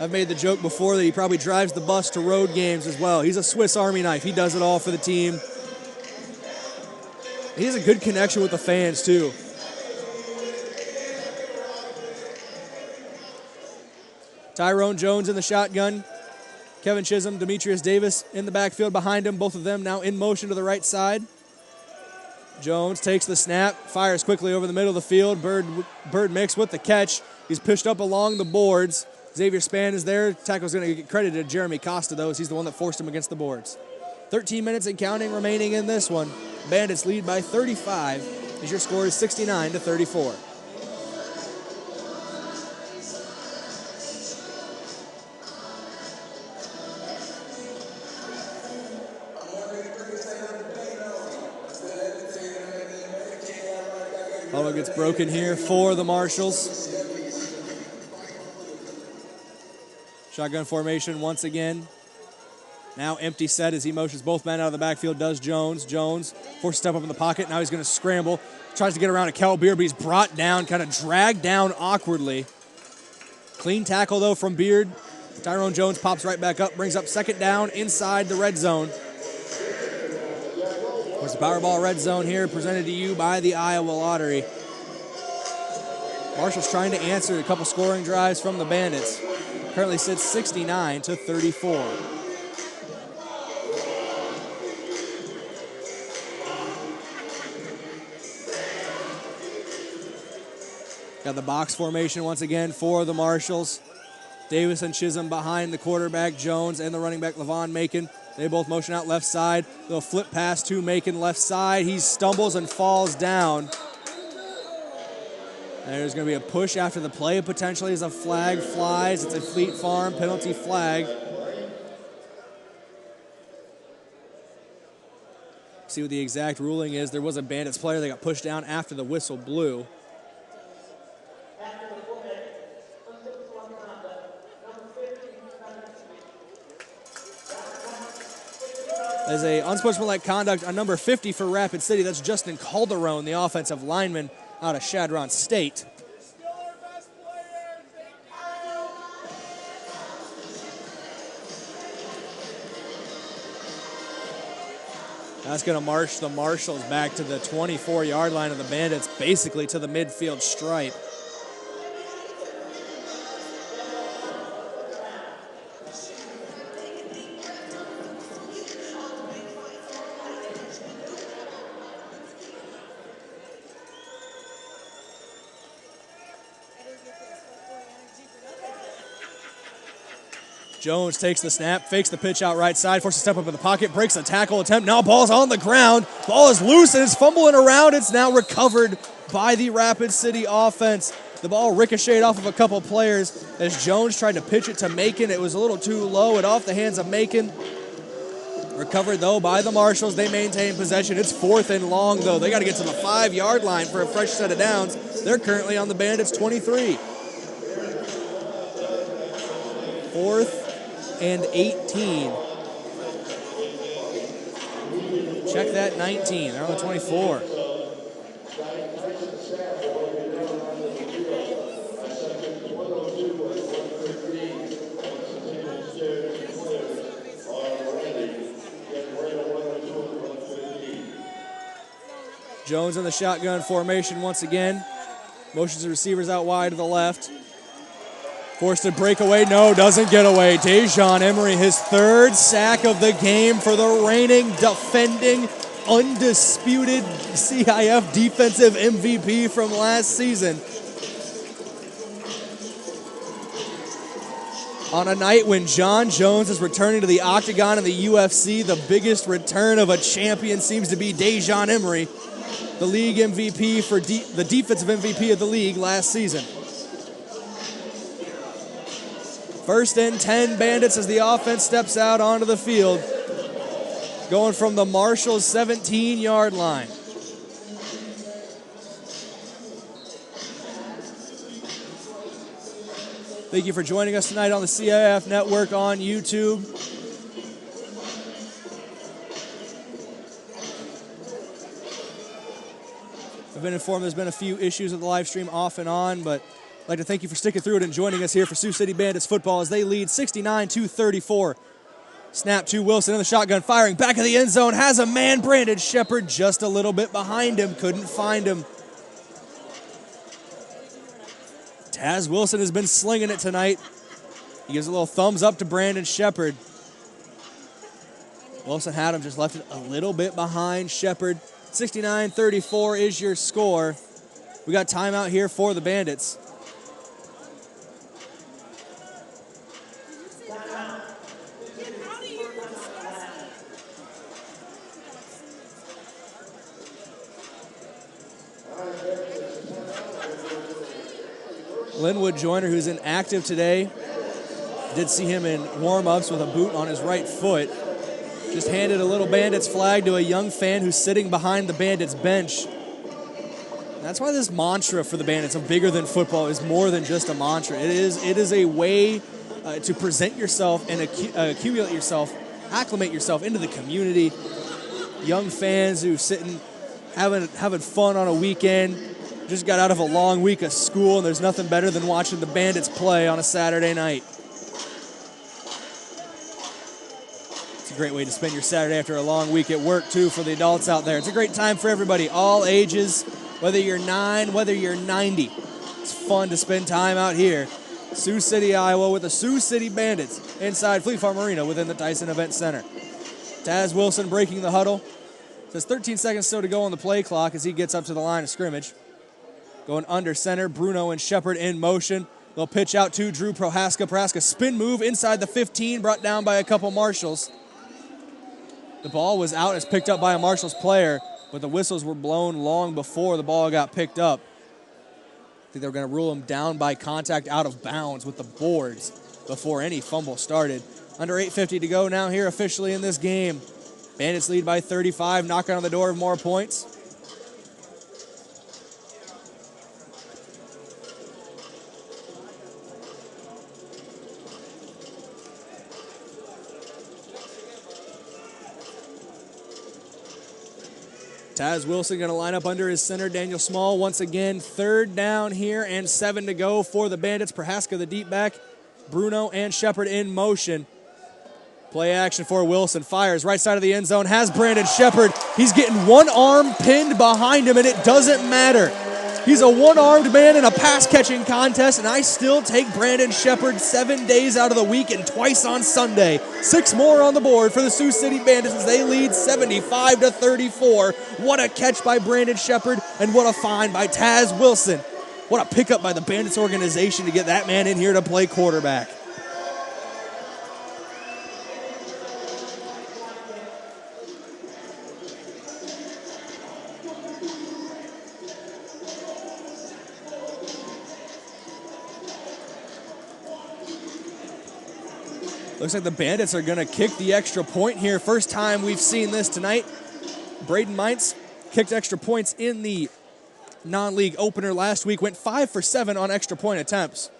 I've made the joke before that he probably drives the bus to road games as well. He's a Swiss Army knife. He does it all for the team. He has a good connection with the fans, too. Tyrone Jones in the shotgun. Kevin Chisholm, Demetrius Davis in the backfield behind him. Both of them now in motion to the right side. Jones takes the snap, fires quickly over the middle of the field. Bird mix with the catch. He's pushed up along the boards. Xavier Spann is there. Tackle's going to get credited to Jeremy Costa, though, as he's the one that forced him against the boards. 13 minutes and counting remaining in this one. Bandits lead by 35 as your score is 69-34. Ball gets broken here for the Marshals. Shotgun formation once again. Now empty set as he motions both men out of the backfield, does Jones. Jones forces a step up in the pocket. Now he's going to scramble. Tries to get around a Cal Beard, but he's brought down, kind of dragged down awkwardly. Clean tackle, though, from Beard. Tyrone Jones pops right back up, brings up second down inside the red zone. There's the Powerball red zone here, presented to you by the Iowa Lottery. Marshall's trying to answer a couple scoring drives from the Bandits. Currently sits 69-34. Got the box formation once again for the Marshals. Davis and Chisholm behind the quarterback, Jones, and the running back, Levon Macon. They both motion out left side. Little flip pass to Macon left side. He stumbles and falls down. There's going to be a push after the play, potentially, as a flag flies. It's a Fleet Farm penalty flag. See what the exact ruling is. There was a Bandits player that got pushed down after the whistle blew. There's a unsportsmanlike conduct on number 50 for Rapid City. That's Justin Calderon, the offensive lineman out of Chadron State. That's going to march the Marshals back to the 24-yard line of the Bandits, basically to the midfield stripe. Jones takes the snap, fakes the pitch out right side, forces a step up in the pocket, breaks a tackle attempt. Now ball's on the ground. Ball is loose and it's fumbling around. It's now recovered by the Rapid City offense. The ball ricocheted off of a couple players as Jones tried to pitch it to Macon. It was a little too low and off the hands of Macon. Recovered, though, by the Marshals. They maintain possession. It's 4th and long, though. They got to get to the 5-yard line for a fresh set of downs. They're currently on the Bandits' 23. 4th and 18. Check that 19. They're on the 24. Jones in the shotgun formation once again. Motions the receivers out wide to the left. Forced to break away. No, doesn't get away. Dejon Emory, his 3rd sack of the game for the reigning, defending, undisputed CIF defensive MVP from last season. On a night when Dejon Jones is returning to the octagon in the UFC, the biggest return of a champion seems to be Dejon Emory, the league MVP for the defensive MVP of the league last season. 1st and 10 Bandits as the offense steps out onto the field, going from the Marshals' 17-yard line. Thank you for joining us tonight on the CIF Network on YouTube. I've been informed there's been a few issues with the live stream off and on, but I'd like to thank you for sticking through it and joining us here for Sioux City Bandits football as they lead 69-34. Snap to Wilson in the shotgun, firing back of the end zone, has a man, Brandon Shepard, just a little bit behind him, couldn't find him. Taz Wilson has been slinging it tonight. He gives a little thumbs up to Brandon Shepard. Wilson had him, just left it a little bit behind Shepard. 69-34 is your score. We got timeout here for the Bandits. Linwood Joyner, who's inactive today, did see him in warm-ups with a boot on his right foot. Just handed a little Bandits flag to a young fan who's sitting behind the Bandits bench. That's why this mantra for the Bandits of bigger than football is more than just a mantra. It is a way to present yourself and accumulate yourself, acclimate yourself into the community. Young fans who sitting having fun on a weekend, just got out of a long week of school, and there's nothing better than watching the Bandits play on a Saturday night. It's a great way to spend your Saturday after a long week at work, too, for the adults out there. It's a great time for everybody, all ages, whether you're 9, whether you're 90. It's fun to spend time out here. Sioux City, Iowa, with the Sioux City Bandits inside Fleet Farm Arena within the Tyson Event Center. Taz Wilson breaking the huddle. Says 13 seconds still to go on the play clock as he gets up to the line of scrimmage. Going under center, Bruno and Shepard in motion. They'll pitch out to Drew Prohaska. Prohaska spin move inside the 15, brought down by a couple Marshals. The ball was out as picked up by a Marshals player, but the whistles were blown long before the ball got picked up. I think they were going to rule him down by contact out of bounds with the boards before any fumble started. Under 8:50 to go now here officially in this game. Bandits lead by 35, knocking on the door of more points. Taz Wilson going to line up under his center, Daniel Small. Once again, 3rd down here and 7 to go for the Bandits. Prohaska, the deep back. Bruno and Shepard in motion. Play action for Wilson. Fires right side of the end zone. Has Brandon Shepard. He's getting one arm pinned behind him, and it doesn't matter. He's a one-armed man in a pass-catching contest, and I still take Brandon Shepard 7 days out of the week and twice on Sunday. 6 more on the board for the Sioux City Bandits as they lead 75-34. What a catch by Brandon Shepard, and what a find by Taz Wilson. What a pickup by the Bandits organization to get that man in here to play quarterback. Looks like the Bandits are going to kick the extra point here. First time we've seen this tonight. Braden Mines kicked extra points in the non-league opener last week. Went 5 for 7 on extra point attempts.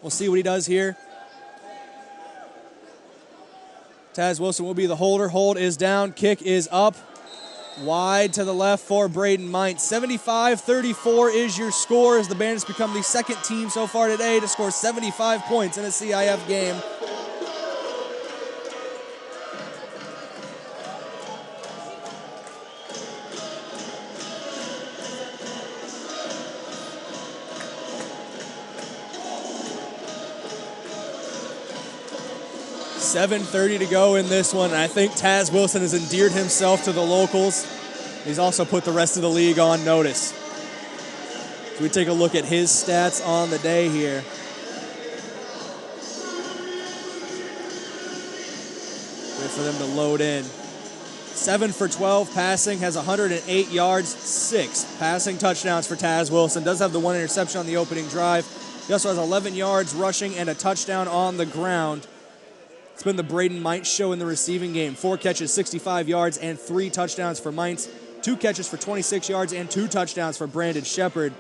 We'll see what he does here. Taz Wilson will be the holder. Hold is down. Kick is up. Wide to the left for Braden Mines. 75-34 is your score as the Bandits become the second team so far today to score 75 points in a CIF game. .7:30 to go in this one. I think Taz Wilson has endeared himself to the locals. He's also put the rest of the league on notice. So we take a look at his stats on the day here. Wait for them to load in. 7 for 12 passing, has 108 yards, 6 passing touchdowns for Taz Wilson. Does have the 1 interception on the opening drive. He also has 11 yards rushing and a touchdown on the ground. It's been the Braden Mines show in the receiving game. 4 catches, 65 yards, and 3 touchdowns for Mines. 2 catches for 26 yards and 2 touchdowns for Brandon Shepard.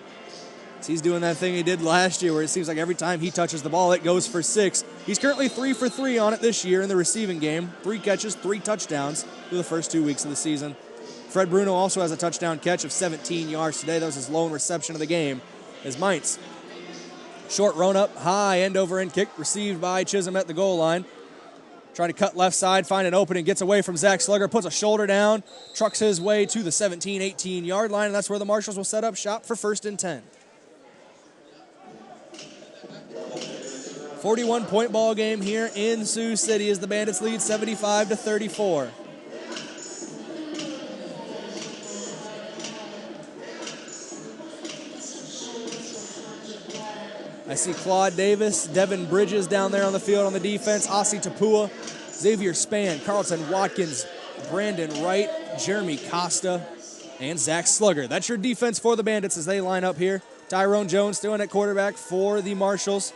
So he's doing that thing he did last year where it seems like every time he touches the ball, it goes for 6. He's currently 3 for 3 on it this year in the receiving game. 3 catches, 3 touchdowns through the first 2 weeks of the season. Fred Bruno also has a touchdown catch of 17 yards today. That was his lone reception of the game as Mines. Short run up, high end over end kick received by Chisholm at the goal line. Trying to cut left side, find an opening, gets away from Zach Slugger, puts a shoulder down, trucks his way to the 17-18 yard line, and that's where the Marshals will set up shop for 1st and 10. 41-point ball game here in Sioux City as the Bandits lead 75-34. I see Claude Davis, Devin Bridges down there on the field on the defense, Ossie Tapua, Xavier Spann, Carlton Watkins, Brandon Wright, Jeremy Costa, and Zach Slugger. That's your defense for the Bandits as they line up here. Tyrone Jones still in at quarterback for the Marshals.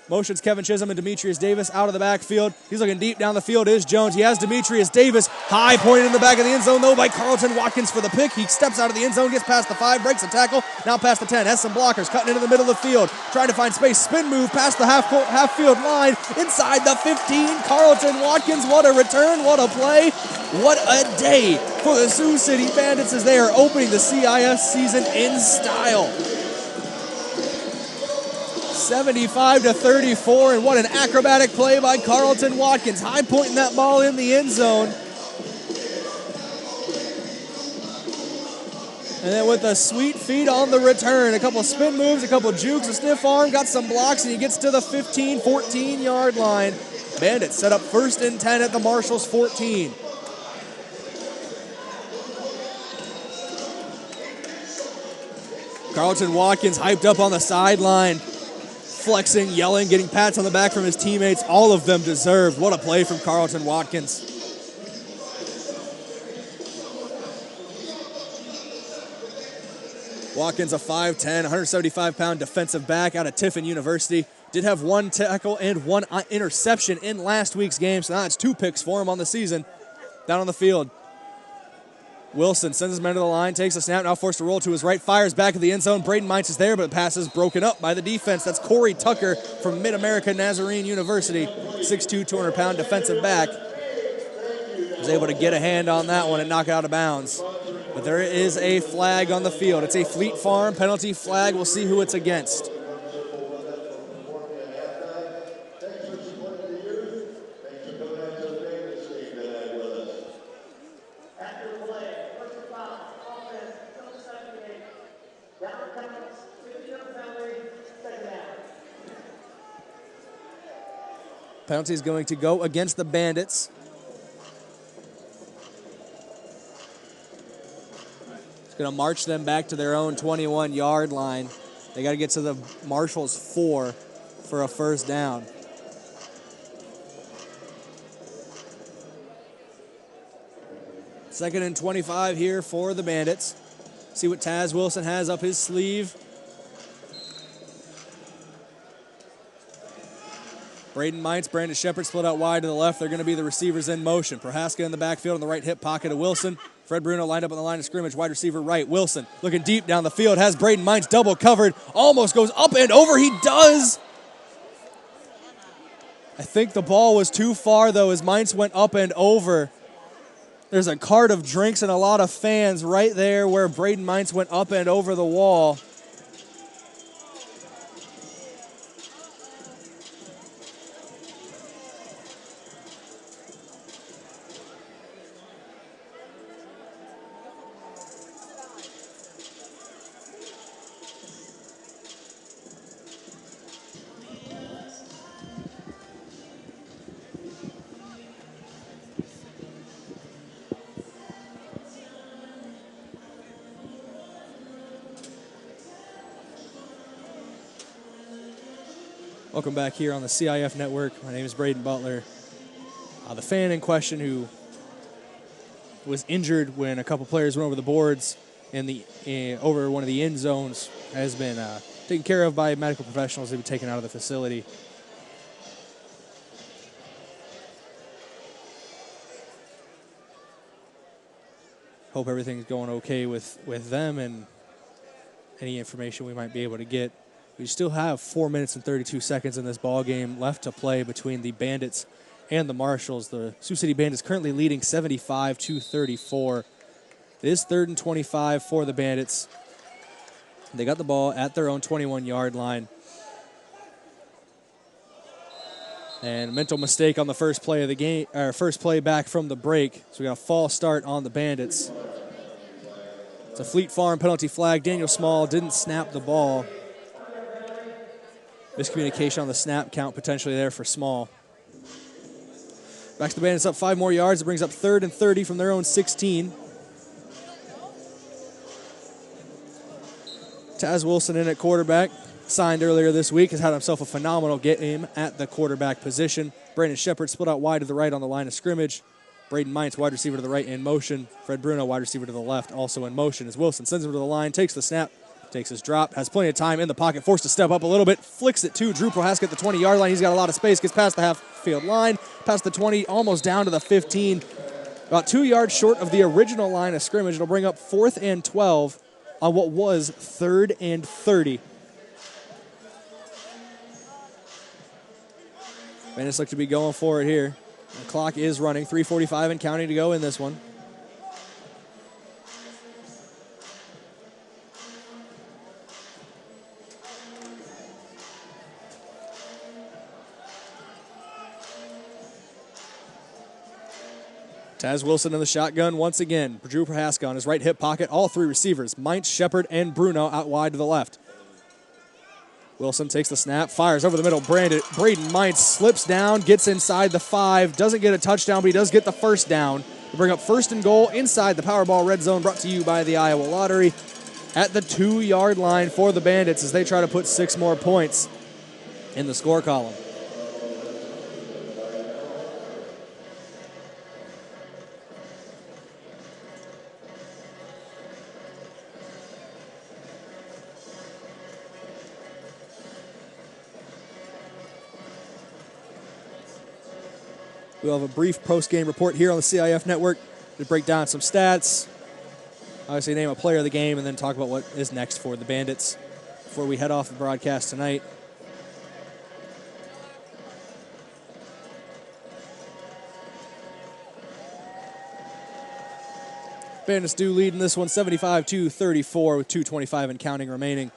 Motions Kevin Chisholm and Demetrius Davis out of the backfield. He's looking deep down the field is Jones. He has Demetrius Davis. High pointed in the back of the end zone, though, by Carlton Watkins for the pick. He steps out of the end zone, gets past the 5, breaks a tackle. Now past the 10. Has some blockers cutting into the middle of the field. Trying to find space. Spin move past the half field line. Inside the 15. Carlton Watkins. What a return. What a play. What a day for the Sioux City Bandits as they are opening the CIF season in style. 75-34, and what an acrobatic play by Carlton Watkins. High pointing that ball in the end zone. And then with a sweet feet on the return, a couple spin moves, a couple jukes, a stiff arm, got some blocks, and he gets to the 15, 14-yard line. Bandits set up 1st and 10 at the Marshals 14. Carlton Watkins hyped up on the sideline. Flexing, yelling, getting pats on the back from his teammates. All of them deserved. What a play from Carlton Watkins. Watkins, a 5'10", 175-pound defensive back out of Tiffin University. Did have 1 tackle and 1 interception in last week's game, so now it's 2 picks for him on the season. Down on the field. Wilson sends his men to the line, takes a snap, now forced to roll to his right, fires back at the end zone. Braden Mines is there, but the pass is broken up by the defense. That's Corey Tucker from Mid-America Nazarene University, 6'2", 200-pound defensive back. Was able to get a hand on that one and knock it out of bounds. But there is a flag on the field. It's a Fleet Farm penalty flag. We'll see who it's against. Penalty is going to go against the Bandits. It's going to march them back to their own 21-yard line. They got to get to the Marshals 4 for a 1st down. Second and 25 here for the Bandits. See what Taz Wilson has up his sleeve. Braden Mines, Brandon Shepard split out wide to the left. They're going to be the receivers in motion. Prohaska in the backfield in the right hip pocket of Wilson. Fred Bruno lined up on the line of scrimmage, wide receiver right. Wilson looking deep down the field, has Braden Mines double covered, almost goes up and over. He does. I think the ball was too far, though, as Mines went up and over. There's a cart of drinks and a lot of fans right there where Braden Mines went up and over the wall. Welcome back here on the CIF Network. My name is Braden Butler. The fan in question who was injured when a couple players went over the boards over one of the end zones has been taken care of by medical professionals. They've been taken out of the facility. Hope everything's going okay with them and any information we might be able to get. We still have 4 minutes and 32 seconds in this ball game left to play between the Bandits and the Marshals. The Sioux City Bandits currently leading 75-34. It is 3rd and 25 for the Bandits. They got the ball at their own 21-yard line. And mental mistake on the first play of the game, or first play back from the break. So we got a false start on the Bandits. It's a Fleet Farm penalty flag. Daniel Small didn't snap the ball. Miscommunication on the snap count potentially there for Small. Back to the Bandits, up 5 more yards. It brings up 3rd and 30 from their own 16. Taz Wilson in at quarterback. Signed earlier this week, has had himself a phenomenal game at the quarterback position. Brandon Shepard split out wide to the right on the line of scrimmage. Braden Mines, wide receiver to the right in motion. Fred Bruno, wide receiver to the left, also in motion. As Wilson sends him to the line, takes the snap, takes his drop, has plenty of time in the pocket, forced to step up a little bit, flicks it to Drew Prohaska at the 20-yard line. He's got a lot of space, gets past the half-field line, past the 20, almost down to the 15. About 2 yards short of the original line of scrimmage. It'll bring up 4th and 12 on what was 3rd and 30. Bandits look to be going for it here. The clock is running, 3:45 and counting to go in this one. Taz Wilson in the shotgun once again. Drew Prohaska on his right hip pocket. All 3 receivers, Mines, Shepard, and Bruno out wide to the left. Wilson takes the snap, fires over the middle. Braden Mines slips down, gets inside the 5, doesn't get a touchdown, but he does get the first down. To bring up 1st and goal inside the Powerball Red Zone, brought to you by the Iowa Lottery. At the 2-yard line for the Bandits as they try to put 6 more points in the score column. We'll have a brief post-game report here on the CIF Network to break down some stats, obviously name a player of the game, and then talk about what is next for the Bandits before we head off the broadcast tonight. Bandits do lead in this one, 75-34 with 2:25 and counting remaining.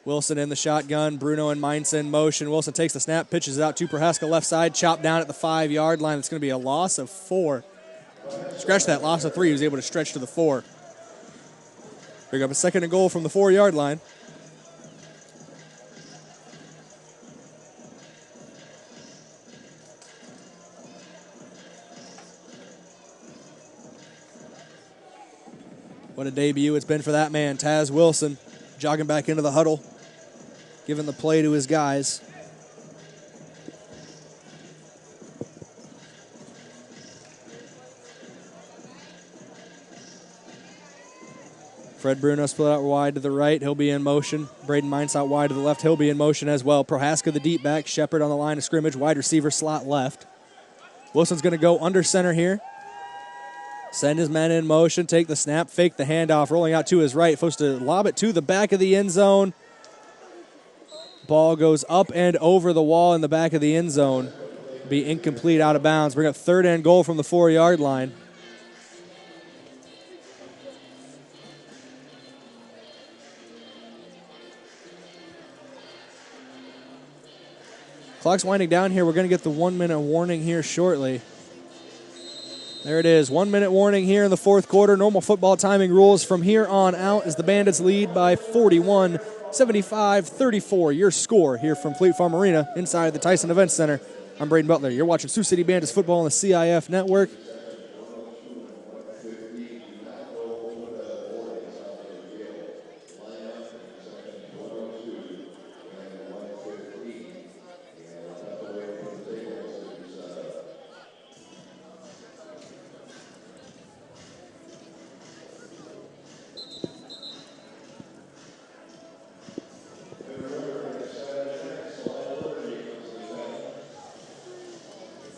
Wilson in the shotgun, Bruno and Mines in motion. Wilson takes the snap, pitches it out to Prohaska left side, chopped down at the 5-yard line. It's going to be a loss of 4. Scratch that, loss of 3. He was able to stretch to the 4. Bring up a 2nd and goal from the 4-yard line. What a debut it's been for that man, Taz Wilson, jogging back into the huddle, giving the play to his guys. Fred Bruno split out wide to the right. He'll be in motion. Braden Mines out wide to the left. He'll be in motion as well. Prohaska the deep back. Shepard on the line of scrimmage. Wide receiver slot left. Wilson's going to go under center here. Send his men in motion. Take the snap. Fake the handoff. Rolling out to his right. Supposed to lob it to the back of the end zone. Ball goes up and over the wall in the back of the end zone. Be incomplete, out of bounds. Bring up 3rd and goal from the 4-yard line. Clock's winding down here. We're going to get the 1-minute warning here shortly. There it is. 1-minute warning here in the 4th quarter. Normal football timing rules from here on out as the Bandits lead by 41, 75-34. Your score here from Fleet Farm Arena inside the Tyson Events Center. I'm Braden Butler. You're watching Sioux City Bandits football on the CIF network.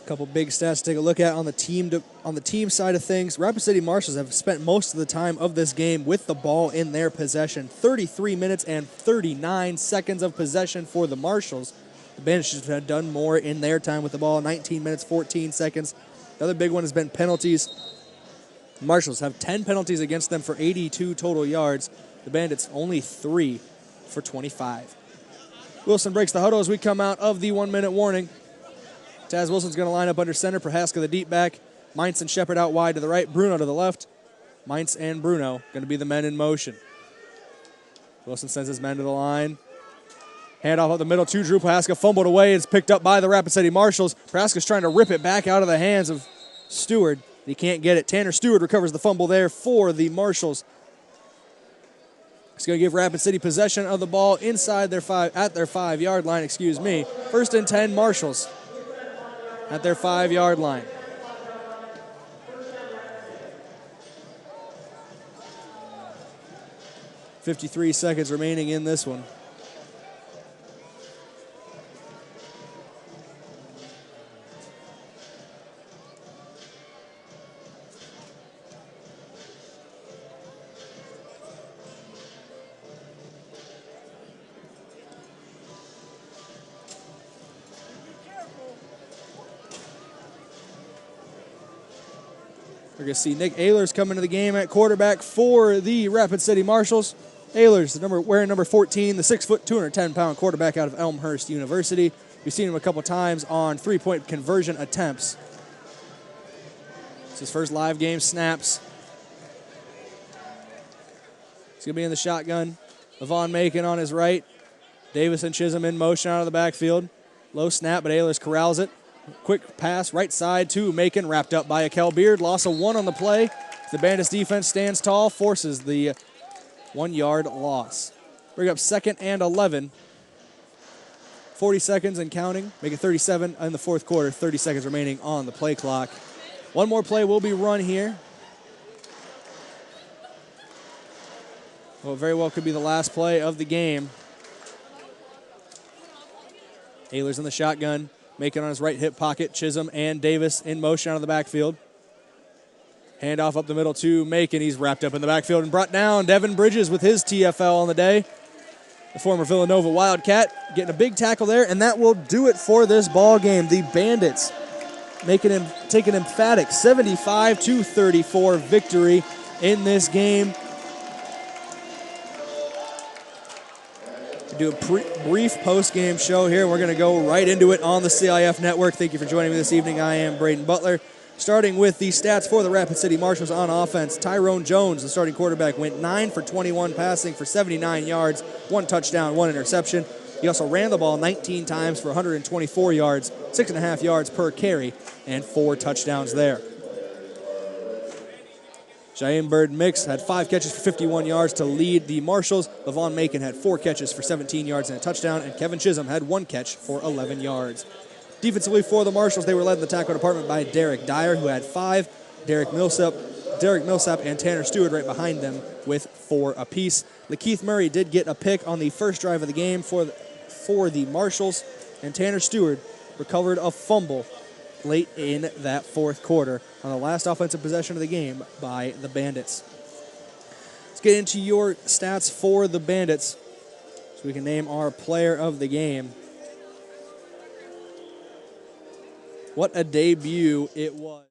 Couple big stats to take a look at on the team side of things. Rapid City Marshals have spent most of the time of this game with the ball in their possession. 33 minutes and 39 seconds of possession for the Marshals. The Bandits have done more in their time with the ball. 19 minutes, 14 seconds. The other big one has been penalties. The Marshals have 10 penalties against them for 82 total yards. The Bandits only 3 for 25. Wilson breaks the huddle as we come out of the 1-minute warning. Taz Wilson's going to line up under center. Prohaska the deep back. Mines and Shepard out wide to the right. Bruno to the left. Mines and Bruno going to be the men in motion. Wilson sends his men to the line. Handoff up the middle to Drew Prohaska. Fumbled away. It's picked up by the Rapid City Marshals. Prohaska's trying to rip it back out of the hands of Stewart. He can't get it. Tanner Stewart recovers the fumble there for the Marshals. He's going to give Rapid City possession of the ball inside their 5-yard line. 1st and 10 Marshals at their 5-yard line. .53 seconds remaining in this one. We're going to see Nick Ehlers come into the game at quarterback for the Rapid City Marshals. Ehlers, wearing number 14, the 6', 210-pound quarterback out of Elmhurst University. We've seen him a couple times on 3-point conversion attempts. It's his first live game snaps. He's going to be in the shotgun. Levon Macon on his right. Davis and Chisholm in motion out of the backfield. Low snap, but Ehlers corrals it. Quick pass right side to Macon, wrapped up by Akel Beard. Loss of 1 on the play. The Bandits defense stands tall, forces the 1-yard loss. Bring up 2nd and 11. 40 seconds and counting. Make it 37 in the 4th quarter. 30 seconds remaining on the play clock. One more play will be run here. Well, very well could be the last play of the game. Ehlers in the shotgun. Macon on his right hip pocket. Chisholm and Davis in motion out of the backfield. Handoff up the middle to Macon. He's wrapped up in the backfield and brought down. Devin Bridges with his TFL on the day. The former Villanova Wildcat getting a big tackle there, and that will do it for this ball game. The Bandits take an emphatic 75-34 victory in this game. Do a brief post-game show here. We're going to go right into it on the CIF Network. Thank you for joining me this evening. I am Braden Butler. Starting with the stats for the Rapid City Marshals on offense. Tyrone Jones, the starting quarterback, went 9 for 21 passing for 79 yards, 1 touchdown, 1 interception. He also ran the ball 19 times for 124 yards, 6.5 yards per carry, and 4 touchdowns there. Jaheim Bird Mix had 5 catches for 51 yards to lead the Marshals. Levon Macon had 4 catches for 17 yards and a touchdown, and Kevin Chisholm had 1 catch for 11 yards. Defensively for the Marshals, they were led in the tackle department by Derek Dyer, who had 5. Derek Millsap Derek Millsap and Tanner Stewart right behind them with 4 apiece. Lakeith Murray did get a pick on the first drive of the game for the Marshals, and Tanner Stewart recovered a fumble late in that fourth quarter on the last offensive possession of the game by the Bandits. Let's get into your stats for the Bandits so we can name our player of the game. What a debut it was.